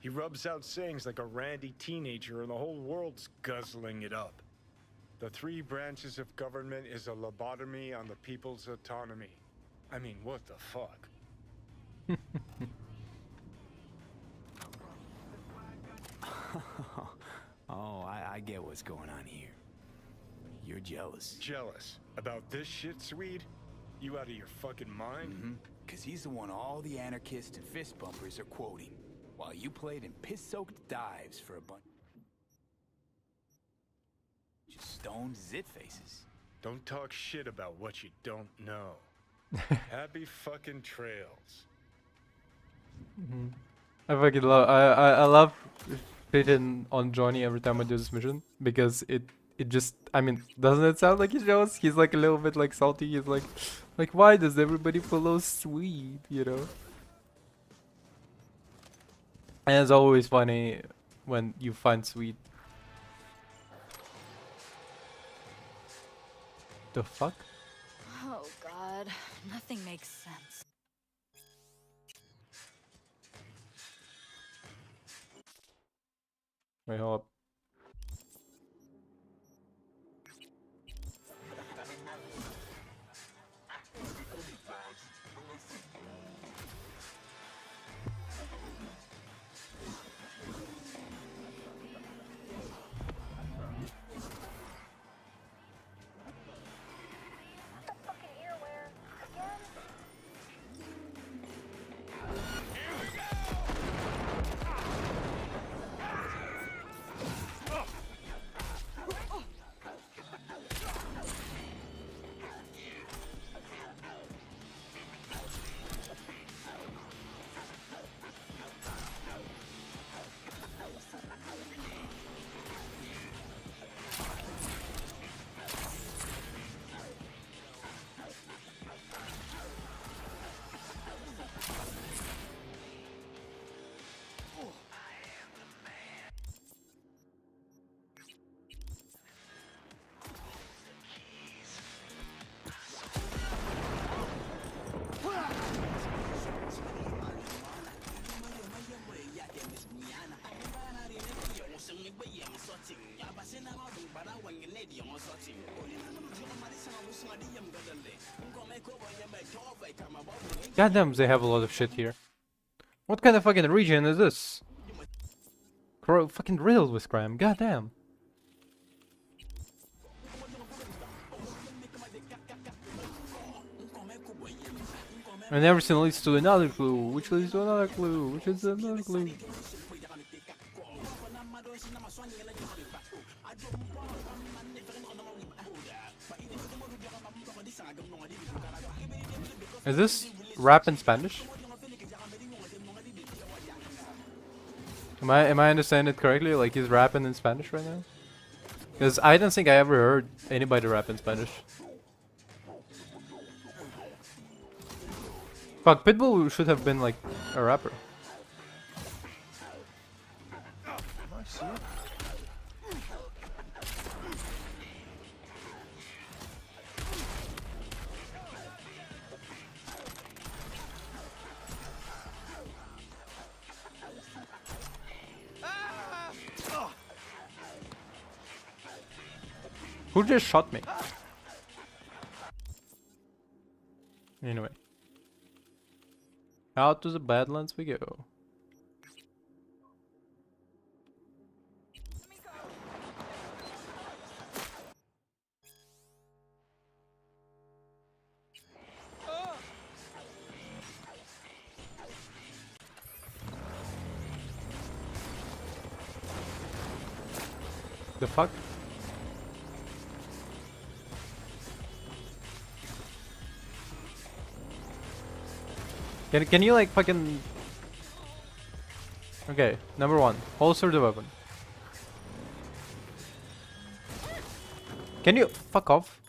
E: He rubs out sayings like a randy teenager and the whole world's guzzling it up. The 3 branches of government is a lobotomy on the people's autonomy. I mean, what the fuck?
D: Oh, I get what's going on here. You're jealous.
E: Jealous? About this shit, Swede? You out of your fucking mind?
D: Mm-hmm. Cause he's the one all the anarchists and fist bumpers are quoting. While you played in piss-soaked dives for a bunch of stoned zit faces.
E: Don't talk shit about what you don't know. Happy fucking trails.
A: I fucking love. I love hitting on Johnny every time I do this mission because it just. I mean, doesn't it sound like he's jealous? He's like a little bit like salty. He's like why does everybody follow Sweet? You know. And it's always funny when you find Sweet. The fuck?
K: Oh god, nothing makes sense.
A: Wait, hold up. Goddamn, they have a lot of shit here. What kind of fucking region is this? Fucking riddled with crime. Goddamn. And everything leads to another clue, which leads to another clue, which is another clue. Is this rap in Spanish? Am I understanding it correctly? Like he's rapping in Spanish right now? Because I don't think I ever heard anybody rap in Spanish. Fuck, Pitbull should have been like a rapper. Who just shot me? Anyway. Out to the Badlands we go. The fuck? Can you like fucking... Okay, number one, holster the weapon. Can you fuck off?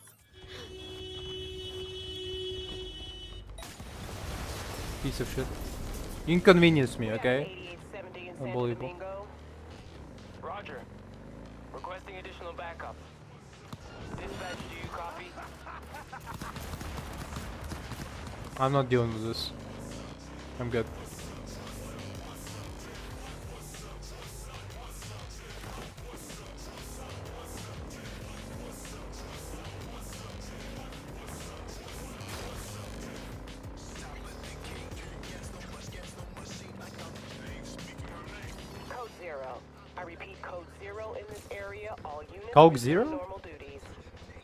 A: Piece of shit. You inconvenience me, okay? Unbelievable.
S: Roger. Requesting additional backup. Dispatch, do you copy?
A: I'm not dealing with this. I'm good.
C: Code 0. I repeat, code 0 in this area. All units
A: Coke
C: resume
A: Zero?
C: normal duties.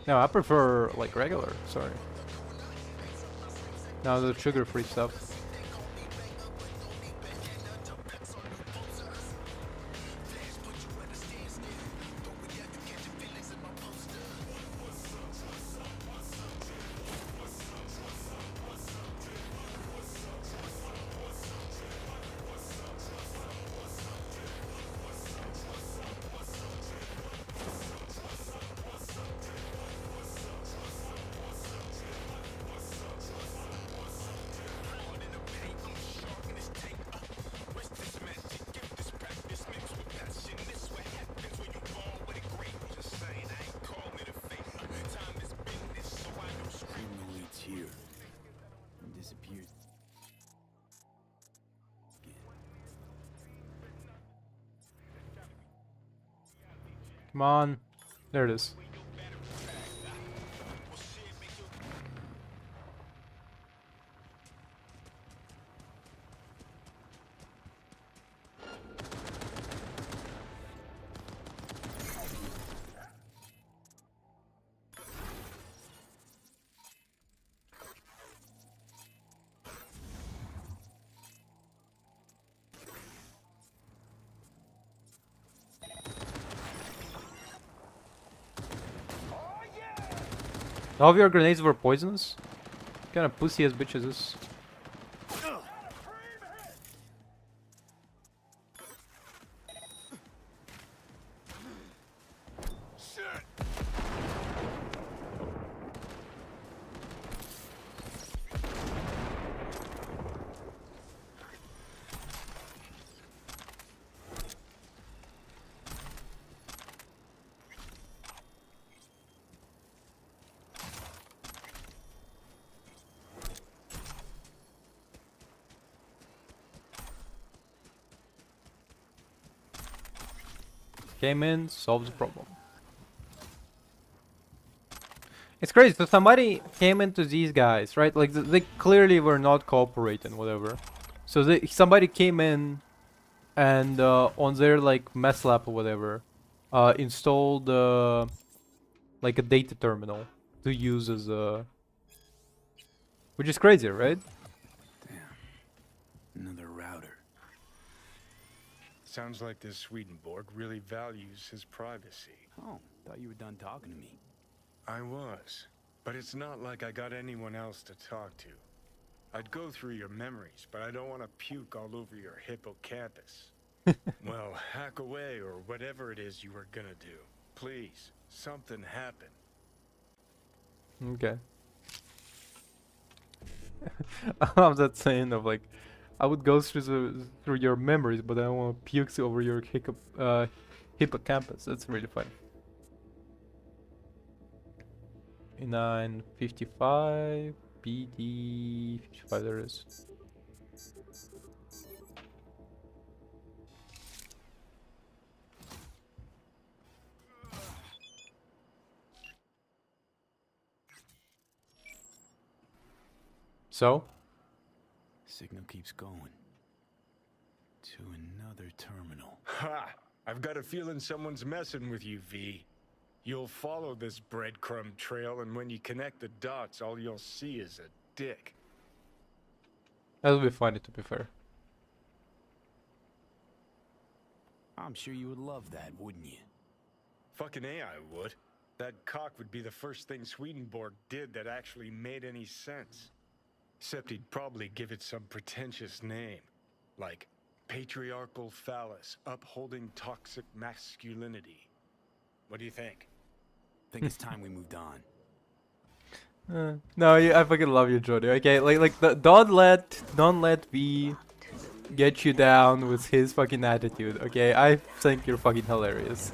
A: No, I prefer like regular, sorry. No, the sugar-free stuff. Come on. There it is. All of your grenades were poisonous? What kind of pussy ass bitch is this? Came in, solved the problem. It's crazy. So somebody came into these guys, right? Like they clearly were not cooperating, whatever. So somebody came in and on their like mess lab or whatever, installed like a data terminal to use as a, which is crazy, right?
D: Another router.
E: Sounds like this Swedenborg really values his privacy.
D: Oh, thought you were done talking to me.
E: I was, but it's not like I got anyone else to talk to. I'd go through your memories, but I don't want to puke all over your hippocampus. Well, hack away or whatever it is you were gonna do. Please, something happen.
A: Okay. I love that saying of like, I would go through your memories, but I don't want to puke over your hippocampus. That's really funny. 955 BD 55 there is. So?
D: Signal keeps going. To another terminal.
E: Ha! I've got a feeling someone's messing with you, V. You'll follow this breadcrumb trail, and when you connect the dots, all you'll see is a dick.
A: That would be funny, to be fair.
D: I'm sure you would love that, wouldn't you?
E: Fucking A, I would. That cock would be the first thing Swedenborg did that actually made any sense. Except he'd probably give it some pretentious name. Like patriarchal phallus, upholding toxic masculinity. What do you think?
D: Think it's time we moved on.
A: No, I fucking love you, Jody. Okay, don't let V get you down with his fucking attitude. Okay, I think you're fucking hilarious.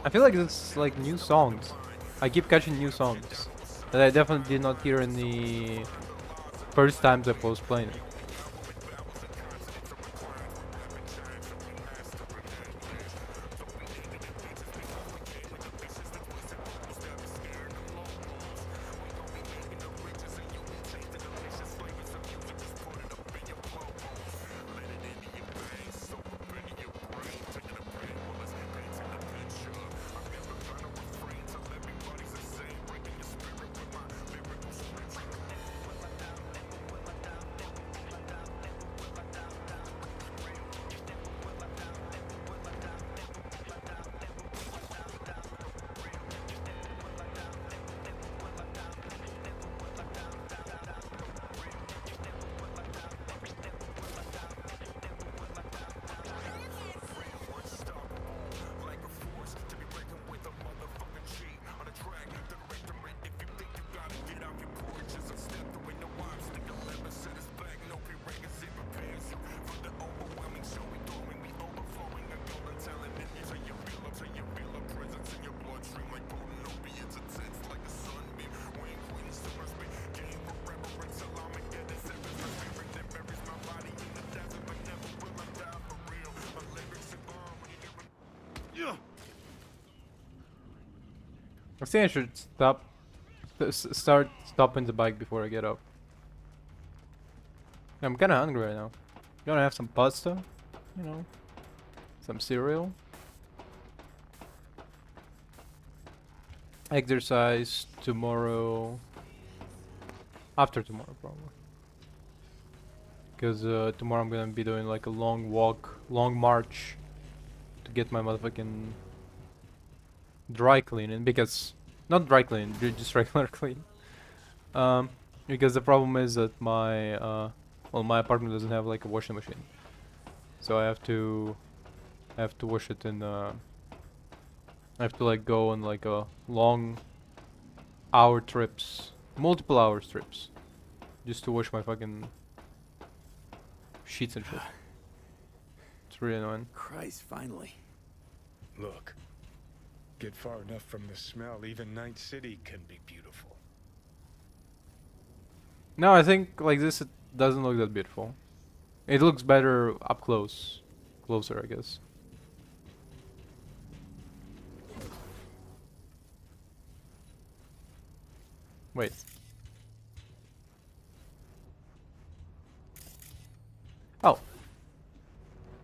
A: I feel like it's like new songs. I keep catching new songs that I definitely did not hear in the first times I was playing it. I think I should start stopping the bike before I get up. I'm kinda hungry right now. You wanna have some pasta? You know, some cereal? Exercise tomorrow. After tomorrow, probably. Because tomorrow I'm gonna be doing like a long walk, long march to get my motherfucking dry cleaning, because not dry clean, just regular clean. Because the problem is that my well, my apartment doesn't have like a washing machine, so I have to wash it in. I have to like go on like a long hour trips, multiple hour trips, just to wash my fucking sheets and shit. It's really annoying.
D: Christ, finally.
E: Look. Get far enough from the smell, even Night City can be beautiful.
A: No, I think like this it doesn't look that beautiful. It looks better up closer, I guess. Wait. Oh.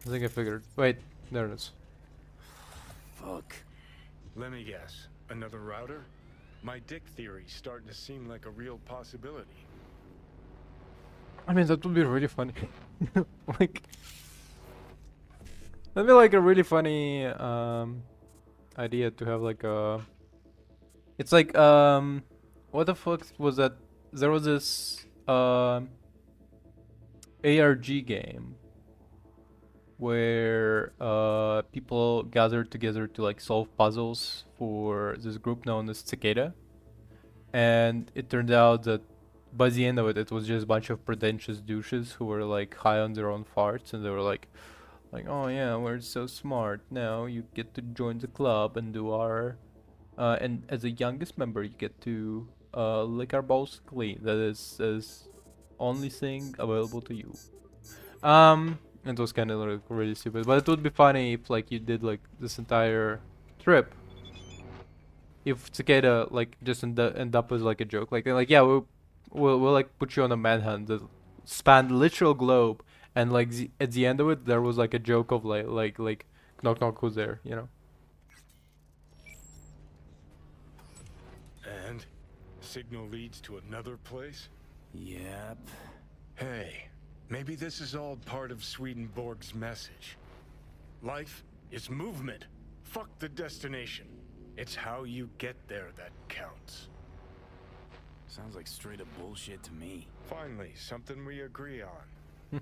A: I think I figured. Wait, there it is.
D: Fuck.
E: Let me guess. Another router? My dick theory's starting to seem like a real possibility.
A: I mean, that would be really funny. Like, that'd be like a really funny idea to have like a. It's like what the fuck was that? There was this ARG game where people gathered together to like solve puzzles for this group known as Cicada, and it turned out that by the end of it, it was just a bunch of pretentious douches who were like high on their own farts, and they were like, oh yeah, we're so smart. Now you get to join the club and do our and as a youngest member, you get to lick our balls clean. That is only thing available to you. It was kind of like really stupid, but it would be funny if like you did like this entire trip. If Cicada like just end up as like a joke, like yeah, we'll like put you on a manhunt that spanned literal globe, and like at the end of it, there was like a joke of like knock knock, who's there, you know?
E: And signal leads to another place?
D: Yep.
E: Hey, maybe this is all part of Swedenborg's message. Life is movement. Fuck the destination. It's how you get there that counts.
D: Sounds like straight up bullshit to me.
E: Finally, something we agree on.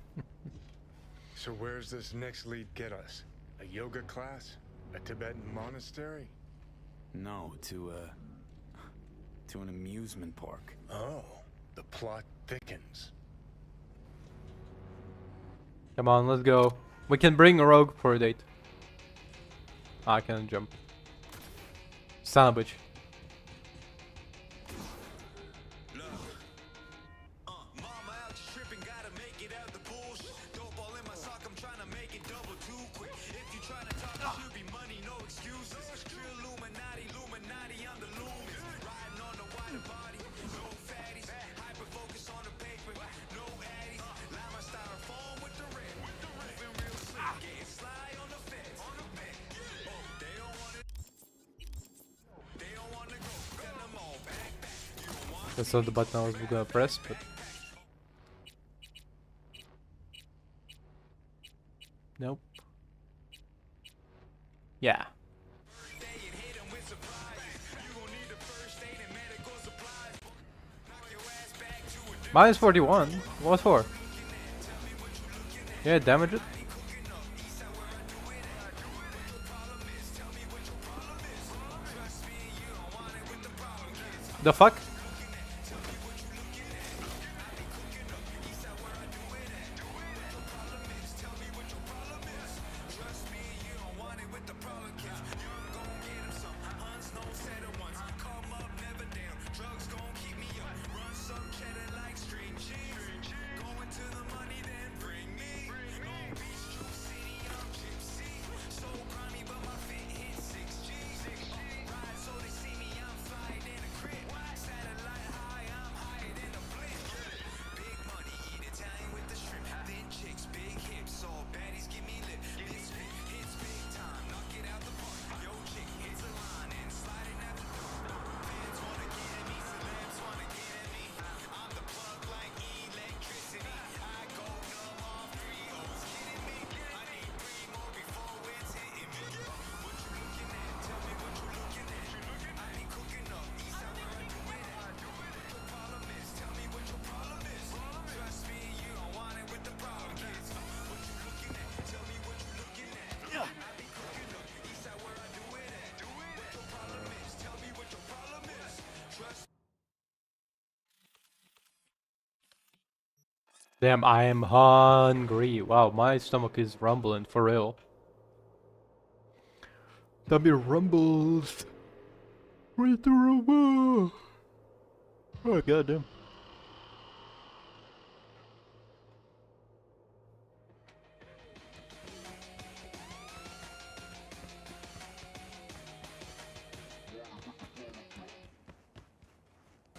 E: So where's this next lead get us? A yoga class? A Tibetan monastery?
D: No, to an amusement park.
E: Oh, the plot thickens.
A: Come on, let's go. We can bring a rogue for a date. I can jump. Son of a bitch. That's not the button I was gonna press, but nope. Yeah. Minus 41? What for? Yeah, damage it. The fuck? Damn, I am hungry. Wow, my stomach is rumbling for real. Tummy rumbles. Ready to rumble. Oh goddamn.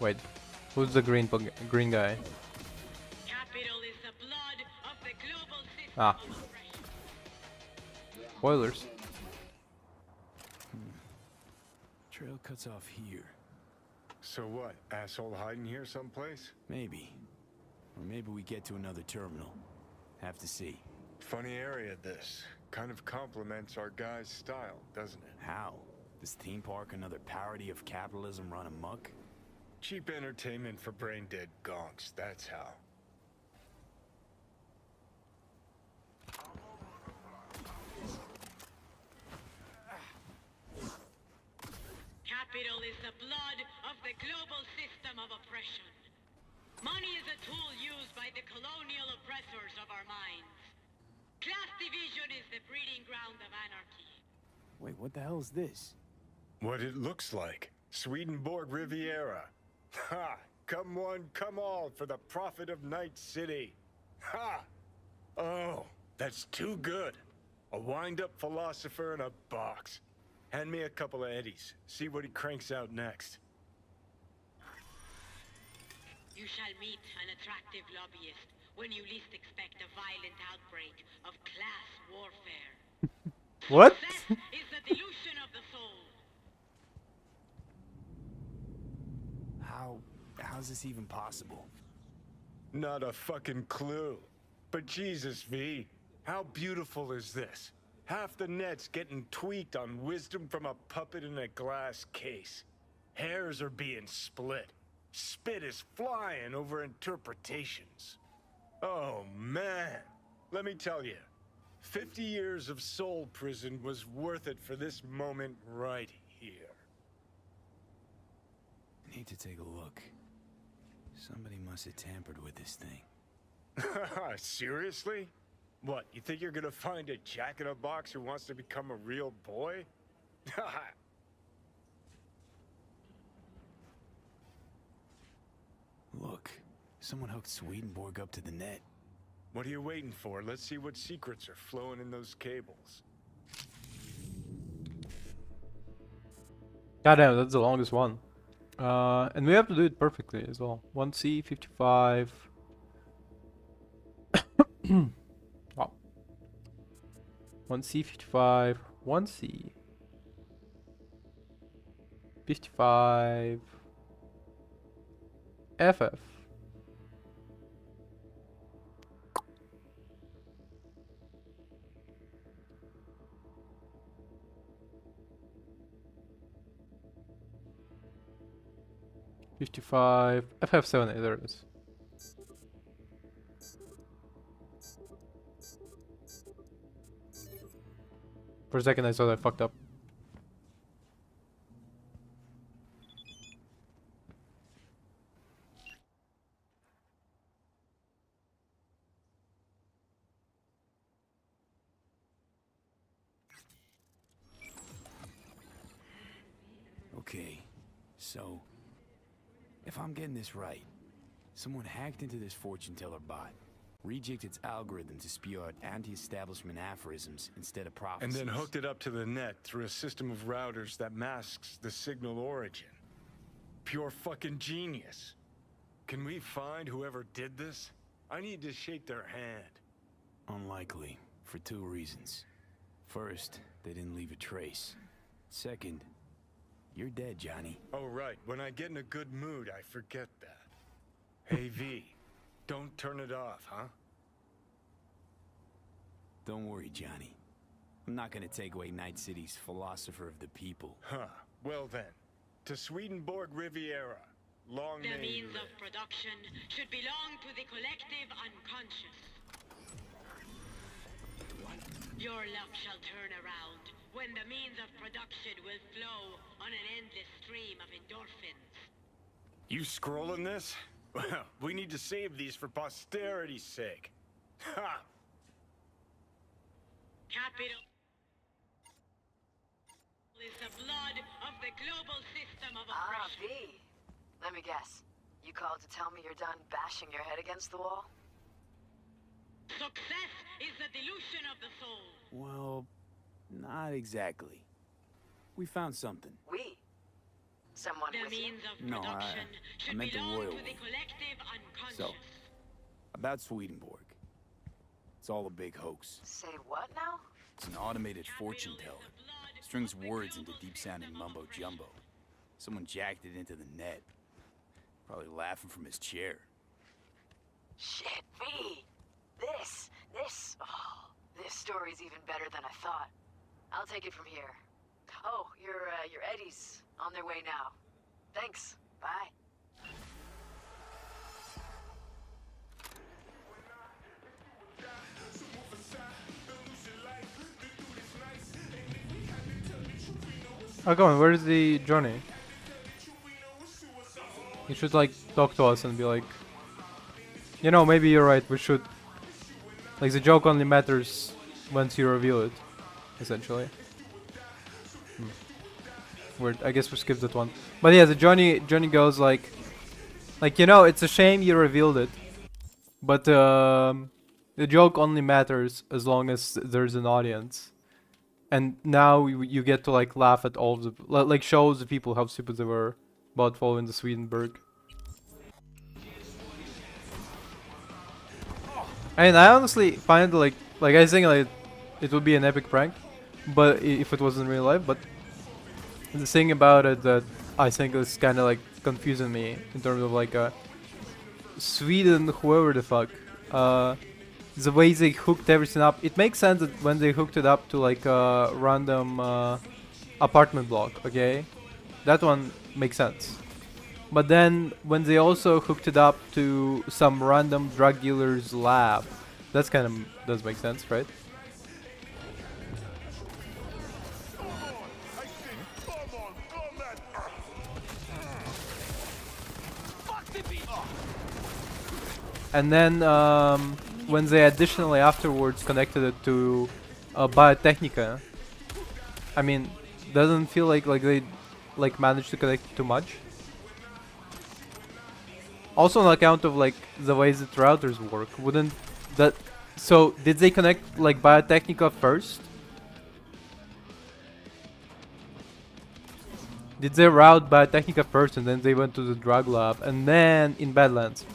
A: Wait, who's the green guy? Ah. Spoilers.
D: Trail cuts off here.
E: So what? Asshole hiding here someplace?
D: Maybe. Or maybe we get to another terminal. Have to see.
E: Funny area this. Kind of complements our guy's style, doesn't it?
D: How? This theme park another parody of capitalism run amok?
E: Cheap entertainment for brain-dead gonks, that's how.
T: Capital is the blood of the global system of oppression. Money is a tool used by the colonial oppressors of our minds. Class division is the breeding ground of anarchy.
D: Wait, what the hell is this?
E: What it looks like. Swedenborg Riviera. Ha! Come one, come all for the profit of Night City. Ha! Oh, that's too good. A wind-up philosopher in a box. Hand me a couple of eddies. See what he cranks out next.
T: You shall meet an attractive lobbyist when you least expect a violent outbreak of class warfare.
A: What?
T: Success is the delusion of the soul.
D: How's this even possible?
E: Not a fucking clue. But Jesus, V, how beautiful is this? Half the net's getting tweaked on wisdom from a puppet in a glass case. Hairs are being split. Spit is flying over interpretations. Oh, man. Let me tell you, 50 years of soul prison was worth it for this moment right here.
D: I need to take a look. Somebody must have tampered with this thing.
E: Seriously? What, you think you're gonna find a jack-in-a-box who wants to become a real boy?
D: Look, someone hooked Swedenborg up to the net.
E: What are you waiting for? Let's see what secrets are flowing in those cables.
A: Goddamn, that's the longest one. And we have to do it perfectly as well. 1C, 55. Wow. 1C, 55. 1C. 55. FF. FF7, there it is. For a second I thought I fucked up.
D: Okay, so if I'm getting this right, someone hacked into this fortune teller bot, rejigged its algorithm to spew out anti-establishment aphorisms instead of prophecies.
E: And then hooked it up to the net through a system of routers that masks the signal origin. Pure fucking genius. Can we find whoever did this? I need to shake their hand.
D: Unlikely, for two reasons. First, they didn't leave a trace. Second, you're dead, Johnny.
E: Oh, right. When I get in a good mood, I forget that. Hey, V, don't turn it off, huh?
D: Don't worry, Johnny. I'm not gonna take away Night City's philosopher of the people.
E: Huh. Well then, to Swedenborg Riviera. Long
T: The
E: may you
T: means
E: live.
T: of production should belong to the collective unconscious. Your luck shall turn around when the means of production will flow on an endless stream of endorphins.
E: You scrolling this? Well, we need to save these for posterity's sake. Ha!
T: Capital is the blood of the global system of oppression.
R: V. Let me guess. You called to tell me you're done bashing your head against the wall?
T: Success is the delusion of the soul.
D: Well, not exactly. We found something.
R: We? Someone
T: The
R: with you?
T: means of
D: No,
T: production
D: I
T: should
D: meant the
T: belong
D: royal
T: to the
D: one.
T: collective unconscious.
D: So, about Swedenborg. It's all a big hoax.
R: Say what now?
D: It's an automated fortune teller. Strings words into deep-sounding mumbo-jumbo. Someone jacked it into the net. Probably laughing from his chair.
R: Shit, V! This story's even better than I thought. I'll take it from here. Oh, your eddies on their way now. Thanks. Bye.
A: Oh, come on, where's the Johnny? He should like talk to us and be like, you know, maybe you're right, we should, like, the joke only matters once you reveal it, essentially. I guess we skipped that one. But yeah, the Johnny goes like, you know, it's a shame you revealed it, but the joke only matters as long as there's an audience. And now you get to like laugh at all of the like show the people how stupid they were about following the Swedenborg. And I honestly find like I think like it would be an epic prank, but if it was in real life. But the thing about it that I think is kind of like confusing me in terms of like Sweden, whoever the fuck, the way they hooked everything up. It makes sense that when they hooked it up to like a random apartment block, okay, that one makes sense. But then when they also hooked it up to some random drug dealer's lab, that's kind of does make sense, right? And then when they additionally afterwards connected it to Biotechnica, I mean, doesn't feel like they like managed to connect too much. Also on account of like the ways that routers work, wouldn't that? So did they connect like Biotechnica first? Did they route Biotechnica first and then they went to the drug lab and then in Badlands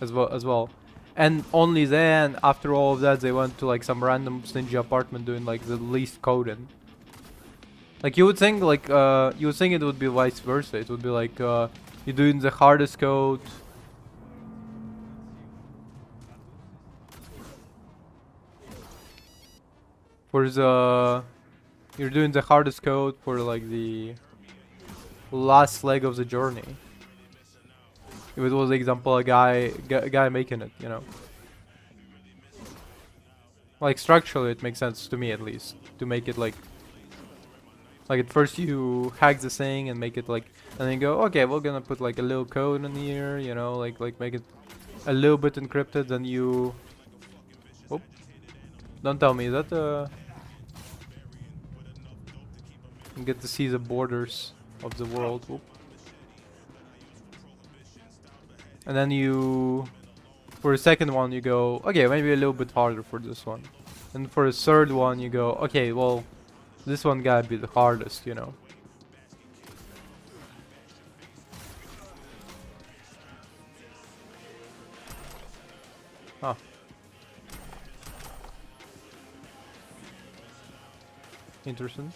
A: as well? And only then, after all of that, they went to like some random stingy apartment doing like the least coding. Like you would think it would be vice versa. It would be like you're doing the hardest code. You're doing the hardest code for like the last leg of the journey. If it was, example, a guy making it, you know. Like structurally, it makes sense to me at least to make it like at first you hack the thing and make it like, and then go, okay, we're gonna put like a little code in here, you know, like make it a little bit encrypted. Then you, oh, don't tell me that you get to see the borders of the world. Oop. And then you, for the second one, you go, okay, maybe a little bit harder for this one. And for the third one, you go, okay, well, this one gotta be the hardest, you know. Huh. Interesting.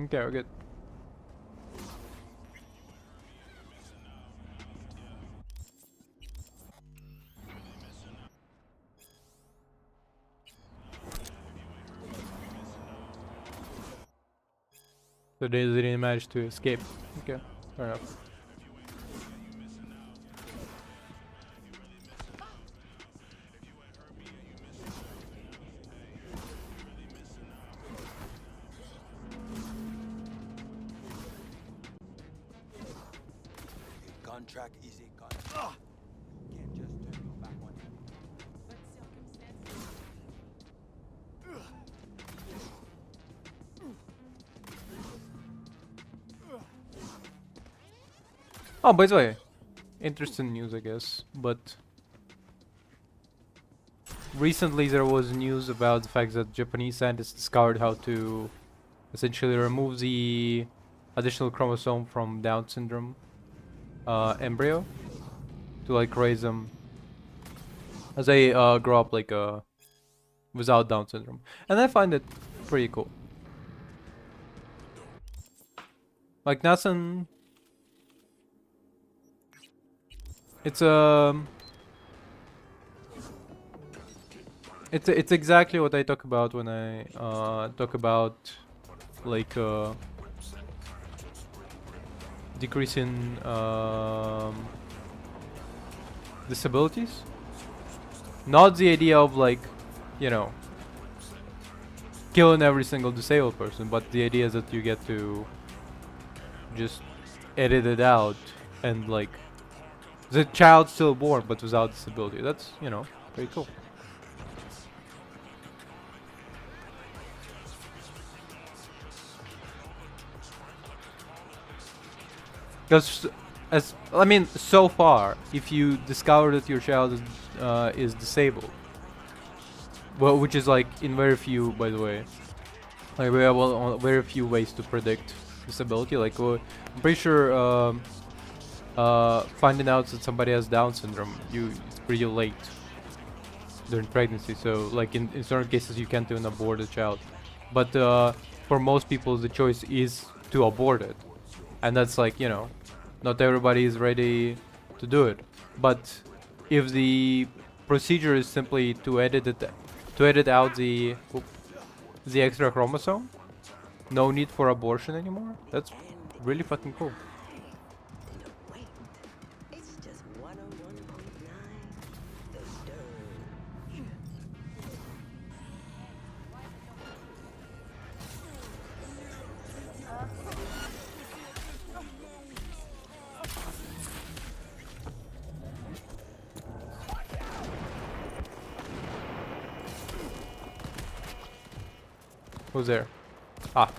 A: Okay, we're good. So they didn't manage to escape. Okay, fair enough.
N: Contract is a contract. You can't just turn your back on him.
A: Oh, by the way, interesting news, I guess, but recently there was news about the fact that Japanese scientists discovered how to essentially remove the additional chromosome from Down syndrome embryo to like raise them as they grow up like without Down syndrome, and I find it pretty cool. Like nothing. It's it's exactly what I talk about when I talk about like decreasing disabilities. Not the idea of like, you know, killing every single disabled person, but the idea is that you get to just edit it out and like the child still born but without disability. That's, you know, pretty cool. Because, as I mean, so far, if you discover that your child is disabled, well, which is like in very few, by the way, like we have very few ways to predict disability. Like I'm pretty sure finding out that somebody has Down syndrome, it's pretty late during pregnancy. So like in certain cases, you can't even abort a child. But for most people, the choice is to abort it, and that's like, you know, not everybody is ready to do it. But if the procedure is simply to edit out the extra chromosome, no need for abortion anymore. That's really fucking cool. Who's there? Ah.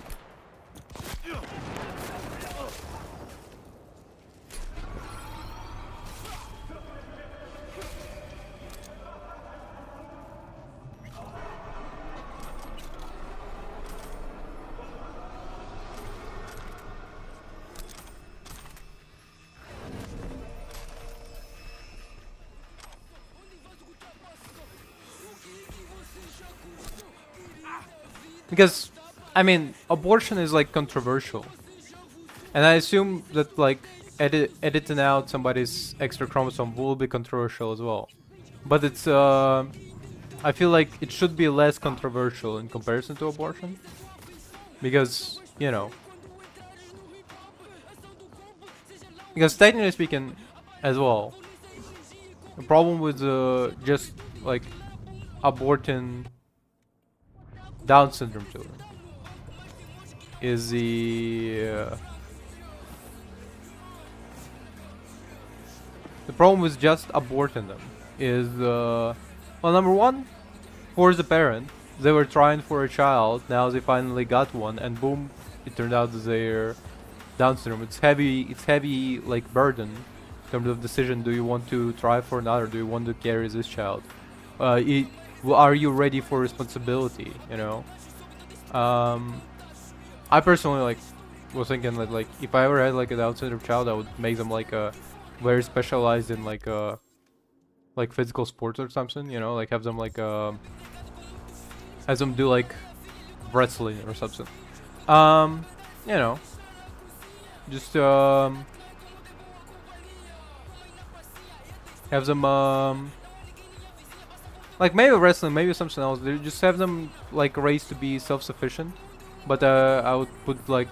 A: Because, I mean, abortion is like controversial, and I assume that like editing out somebody's extra chromosome will be controversial as well. But it's I feel like it should be less controversial in comparison to abortion, because, you know, because technically speaking, as well, the problem with just like aborting Down syndrome children is the problem with just aborting them is well, number one, for the parent, they were trying for a child, now they finally got one, and boom, it turned out that they're Down syndrome. It's heavy like burden in terms of decision. Do you want to try for another? Do you want to carry this child? Are you ready for responsibility, you know? I personally like was thinking that like if I ever had like a Down syndrome child, I would make them like very specialized in like physical sports or something, you know, like have them like have them do like wrestling or something. You know, just have them like maybe wrestling, maybe something else. They just have them like raised to be self-sufficient, but I would put like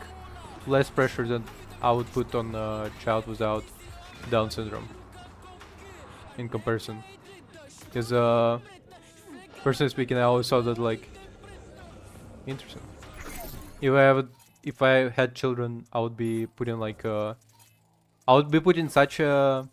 A: less pressure than I would put on a child without Down syndrome in comparison. Because personally speaking, I always thought that like interesting. If I had children, I would be putting like I would be putting such a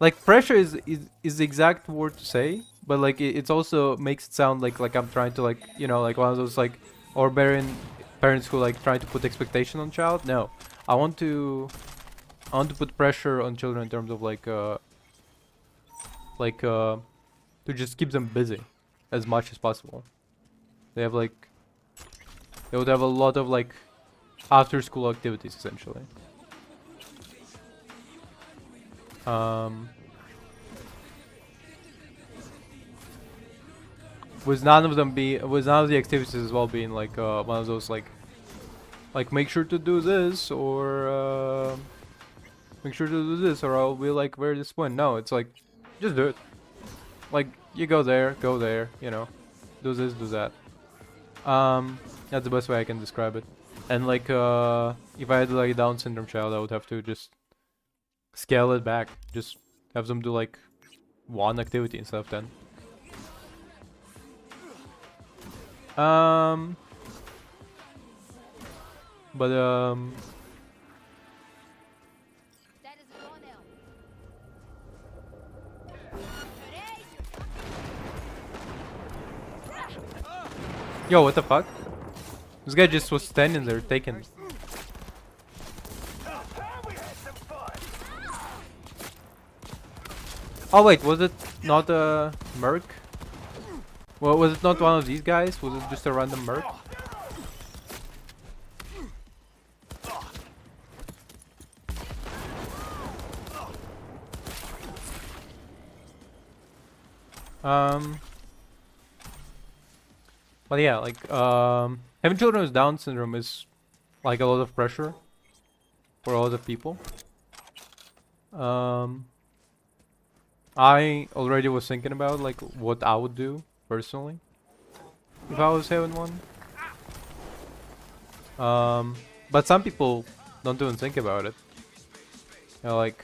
A: like pressure is the exact word to say, but like it's also makes it sound like I'm trying to like, you know, like one of those like overbearing parents who like try to put expectation on child. No, I want to put pressure on children in terms of like to just keep them busy as much as possible. They would have a lot of like after school activities essentially. with none of them with none of the activities as well being like one of those like make sure to do this or make sure to do this or I'll be like very disappointed. No, it's like just do it. Like you go there, you know, do this, do that. That's the best way I can describe it. And like if I had like a Down syndrome child, I would have to just scale it back. Just have them do like one activity instead of 10. But yo, what the fuck? This guy just was standing there taking. Oh wait, was it not a merc? Well, was it not one of these guys? Was it just a random merc? But yeah, like having children with Down syndrome is like a lot of pressure for a lot of people. I already was thinking about like what I would do personally if I was having one. But some people don't even think about it. You know, like,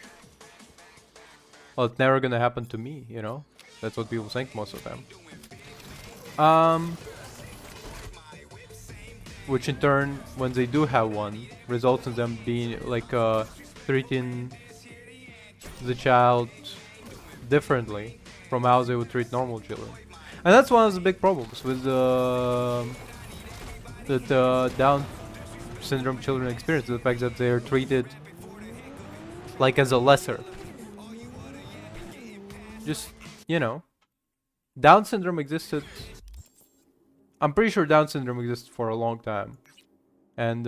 A: well, it's never gonna happen to me, you know? That's what people think most of the time. Which in turn, when they do have one, results in them being like treating the child differently from how they would treat normal children. And that's one of the big problems with the Down syndrome children experience, the fact that they're treated like as a lesser. Just, you know, Down syndrome existed. I'm pretty sure Down syndrome existed for a long time, and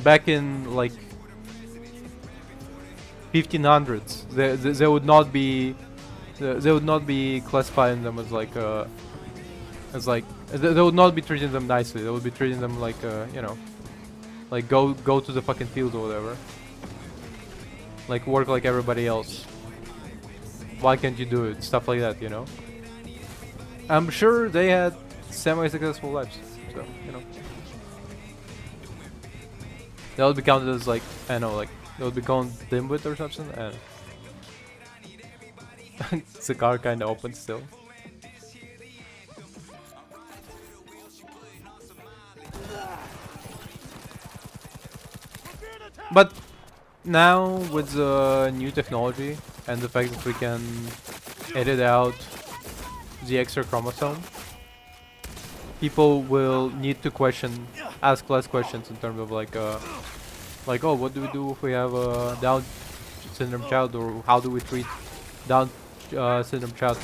A: back in like 1500s, they would not be classifying them as like they would not be treating them nicely. They would be treating them like you know, like go to the fucking field or whatever, like work like everybody else. Why can't you do it? Stuff like that, you know. I'm sure they had semi-successful lives, so you know. That would be counted as like, I don't know, like they would be called dimwit or something. And the car kind of open still. But now with the new technology and the fact that we can edit out the extra chromosome, people will need to ask less questions in terms of like oh, what do we do if we have a Down syndrome child, or how do we treat Down syndrome child?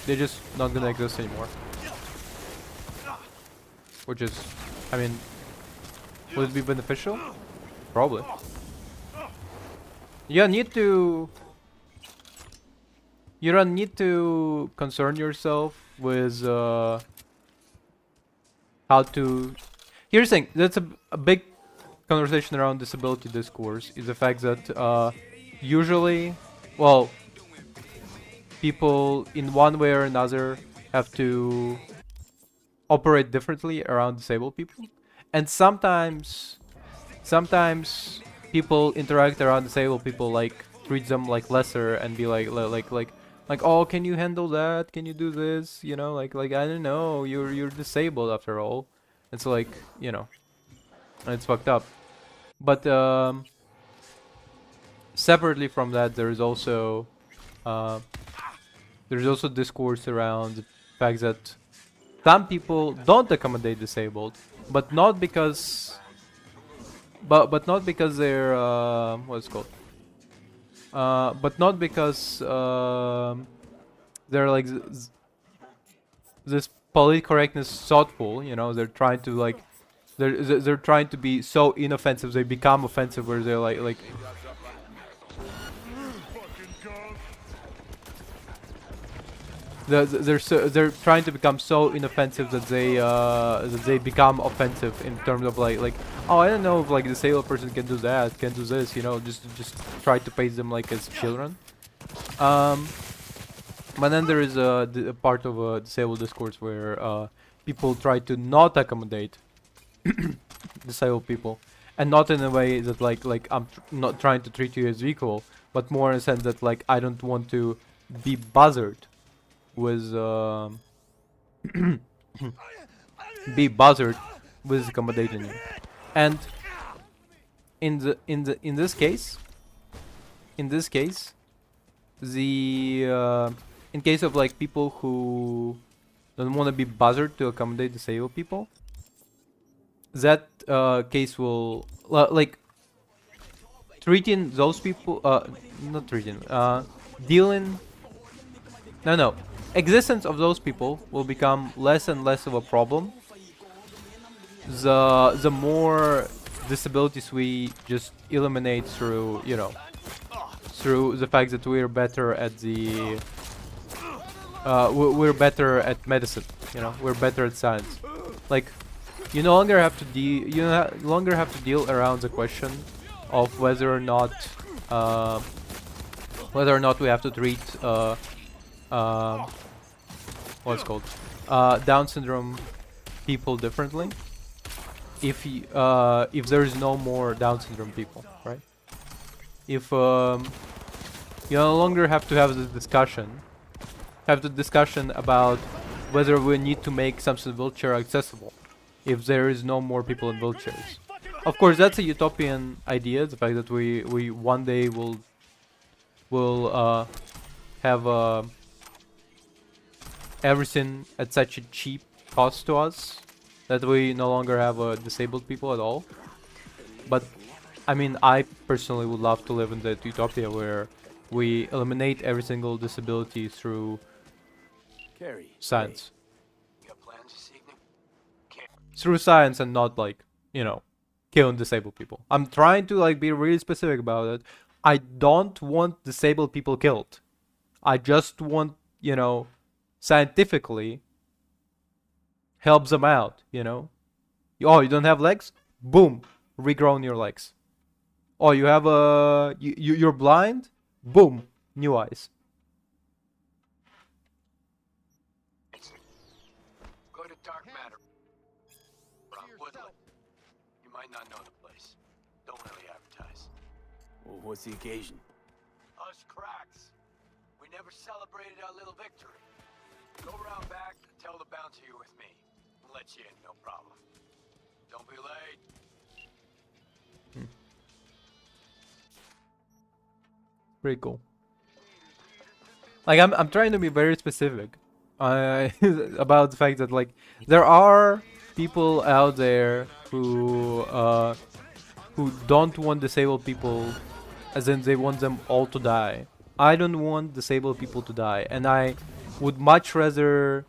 A: They're just not gonna exist anymore. Which is, I mean, would it be beneficial? Probably. You don't need to concern yourself with how to. Here's the thing. That's a big conversation around disability discourse. Is the fact that usually, well, people in one way or another have to operate differently around disabled people, and sometimes people interact around disabled people, like treat them like lesser and be like oh, can you handle that? Can you do this? You know, like I don't know, you're disabled after all. It's like, you know, it's fucked up. But separately from that, there's also discourse around the fact that some people don't accommodate disabled, but not because they're what's it called? But not because they're like this polite correctness thoughtful, you know. They're trying to like they're trying to be so inoffensive they become offensive, where they're like they're trying to become so inoffensive that they become offensive in terms of like oh, I don't know if like a disabled person can do that, can do this, you know, just try to paste them like as children. But then there is a part of a disabled discourse where people try to not accommodate disabled people, and not in a way that like I'm not trying to treat you as equal, but more in a sense that like I don't want to be bothered with be bothered with accommodating you. And in this case, the in case of like people who don't want to be bothered to accommodate disabled people, that case will like treating those people not treating dealing no existence of those people will become less and less of a problem the more disabilities we just eliminate through, you know, through the fact that we're better at the we're better at medicine, you know, we're better at science. Like, you no longer have to deal around the question of whether or not we have to treat what's called Down syndrome people differently if there is no more Down syndrome people, right? If you no longer have to have this discussion, about whether we need to make something wheelchair accessible if there is no more people in wheelchairs. Of course, that's a utopian idea, the fact that we one day will have everything at such a cheap cost to us that we no longer have disabled people at all. But I mean, I personally would love to live in that utopia where we eliminate every single disability through science. Through science and not like, you know, killing disabled people. I'm trying to like be really specific about it. I don't want disabled people killed. I just want, you know, scientifically help them out, you know. Oh, you don't have legs? Boom, regrown your legs. Oh, you have you're blind? Boom, new eyes.
N: Go to Dark Matter. From Woodland. You might not know the place. Don't really advertise.
D: Well, what's the occasion?
N: Us cracks. We never celebrated our little victory. Go around back, tell the bouncer you're with me. We'll let you in, no problem. Don't be late.
A: Pretty cool. Like I'm trying to be very specific about the fact that like there are people out there who don't want disabled people, as in they want them all to die. I don't want disabled people to die, and I would much rather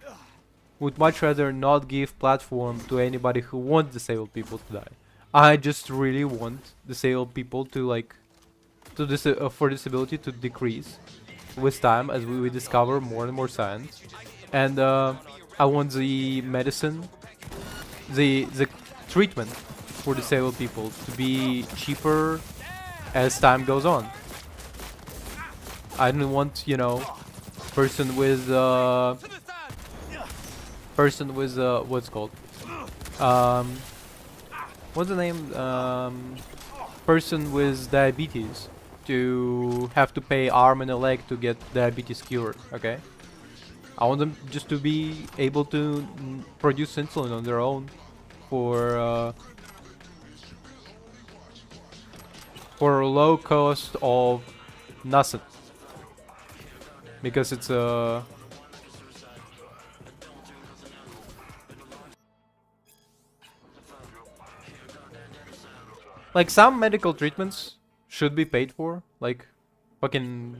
A: not give platform to anybody who wants disabled people to die. I just really want disabled people to like for disability to decrease with time as we discover more and more science, and I want the medicine, the treatment for disabled people to be cheaper as time goes on. I don't want, you know, person with what's called what's the name, person with diabetes to have to pay arm and a leg to get diabetes cured. Okay, I want them just to be able to produce insulin on their own for a low cost of nothing, because it's a like some medical treatments should be paid for, like fucking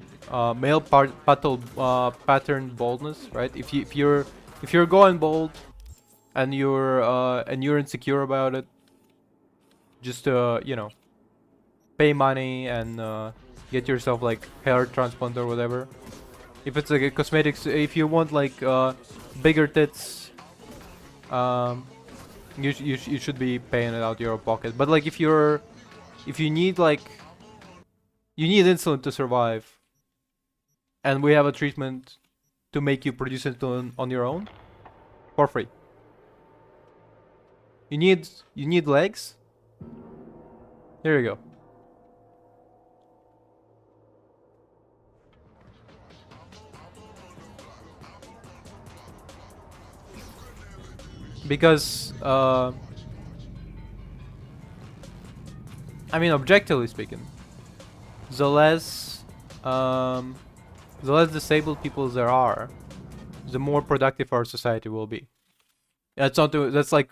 A: male pattern baldness, right? If you're going bald and you're insecure about it, just you know, pay money and get yourself like hair transplant or whatever. If it's like a cosmetics, if you want like bigger tits, you should be paying it out your pocket. But like if you need like you need insulin to survive, and we have a treatment to make you produce insulin on your own for free. You need legs? Here you go. Because I mean, objectively speaking, the less um, the less disabled people there are, the more productive our society will be. That's not to, that's like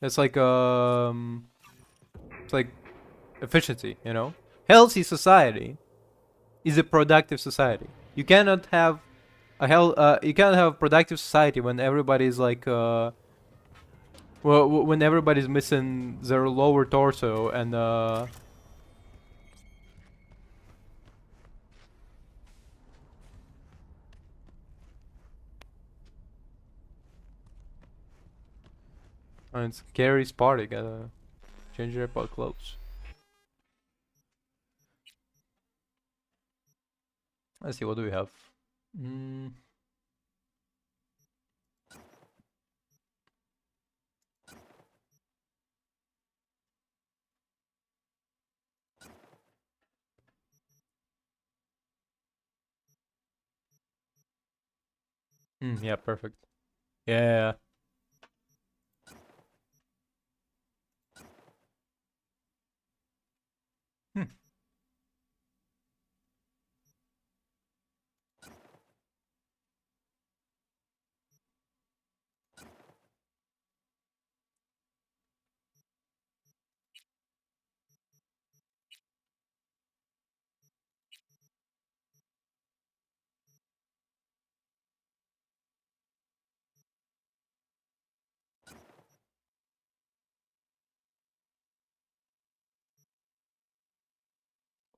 A: it's like efficiency, you know? Healthy society is a productive society. You cannot have you cannot have a productive society when everybody's like when everybody's missing their lower torso and and it's Carrie's party, gotta change your clothes. Let's see, what do we have? Yeah, perfect. Yeah. Hmm.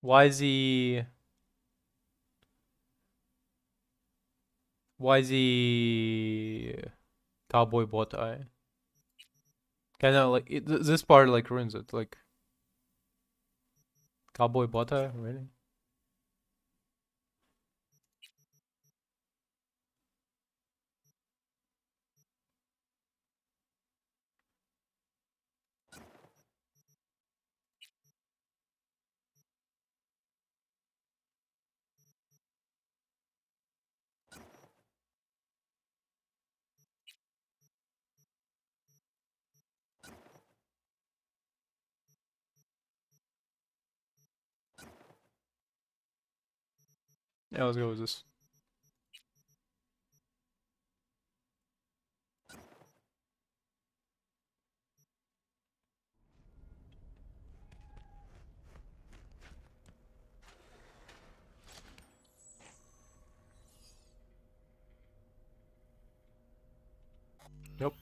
A: Why is he? Why is he cowboy bow tie? Kind of like this part like ruins it. Like cowboy bow tie, really? Yeah, let's go with this. Nope.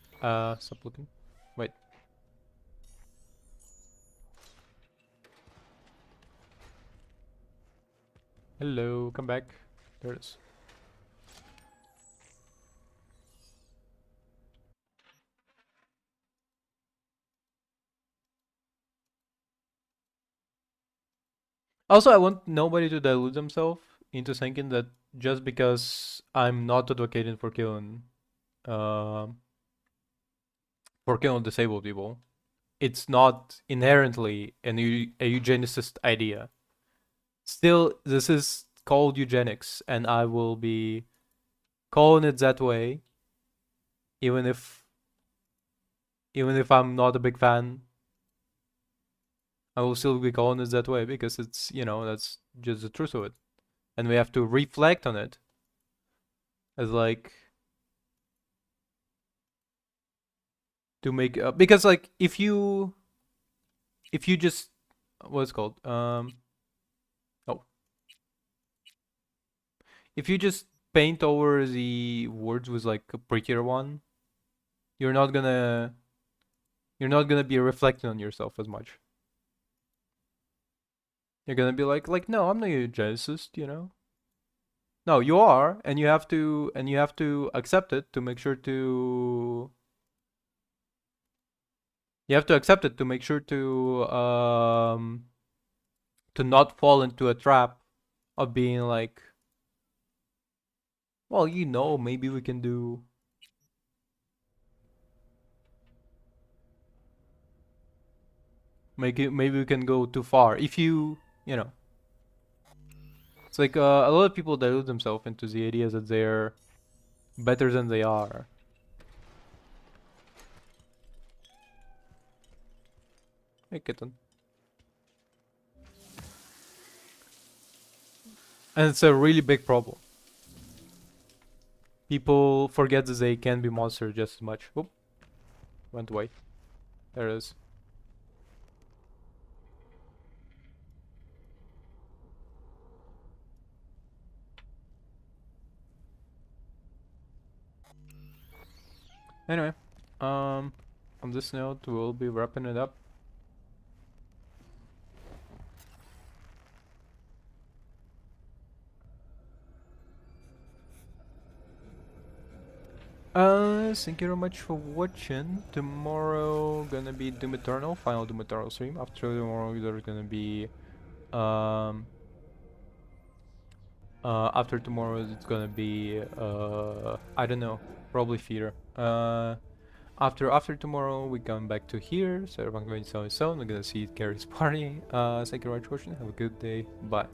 A: Stop looking. Wait. Hello, come back. There it is. Also, I want nobody to dilute themselves into thinking that just because I'm not advocating for killing disabled people, it's not inherently a eugenicist idea. Still, this is called eugenics, and I will be calling it that way, even if I'm not a big fan. I will still be calling it that way because it's, that's just the truth of it, and we have to reflect on it as like to make because like if you just what's it called oh if you just paint over the words with like a prettier one, you're not gonna be reflecting on yourself as much. You're gonna be like, no, I'm not a geneticist, you know. No, you are, and you have to accept it to make sure to. You have to accept it to make sure to not fall into a trap of being like, well, you know, maybe we can do. Maybe we can go too far if you know. It's like a lot of people dilute themselves into the idea that they're better than they are. Hey, kitten. And it's a really big problem. People forget that they can be monsters just as much. Oop. Went away. There it is. Anyway, on this note, we'll be wrapping it up. Thank you very much for watching. Tomorrow gonna be Doom Eternal, final Doom Eternal stream. After tomorrow there's gonna be after tomorrow it's gonna be I don't know, probably theater. After tomorrow we come back to here, Cyberpunk 2077. We're gonna see Carrie's party. Thank you very much for watching. Have a good day. Bye.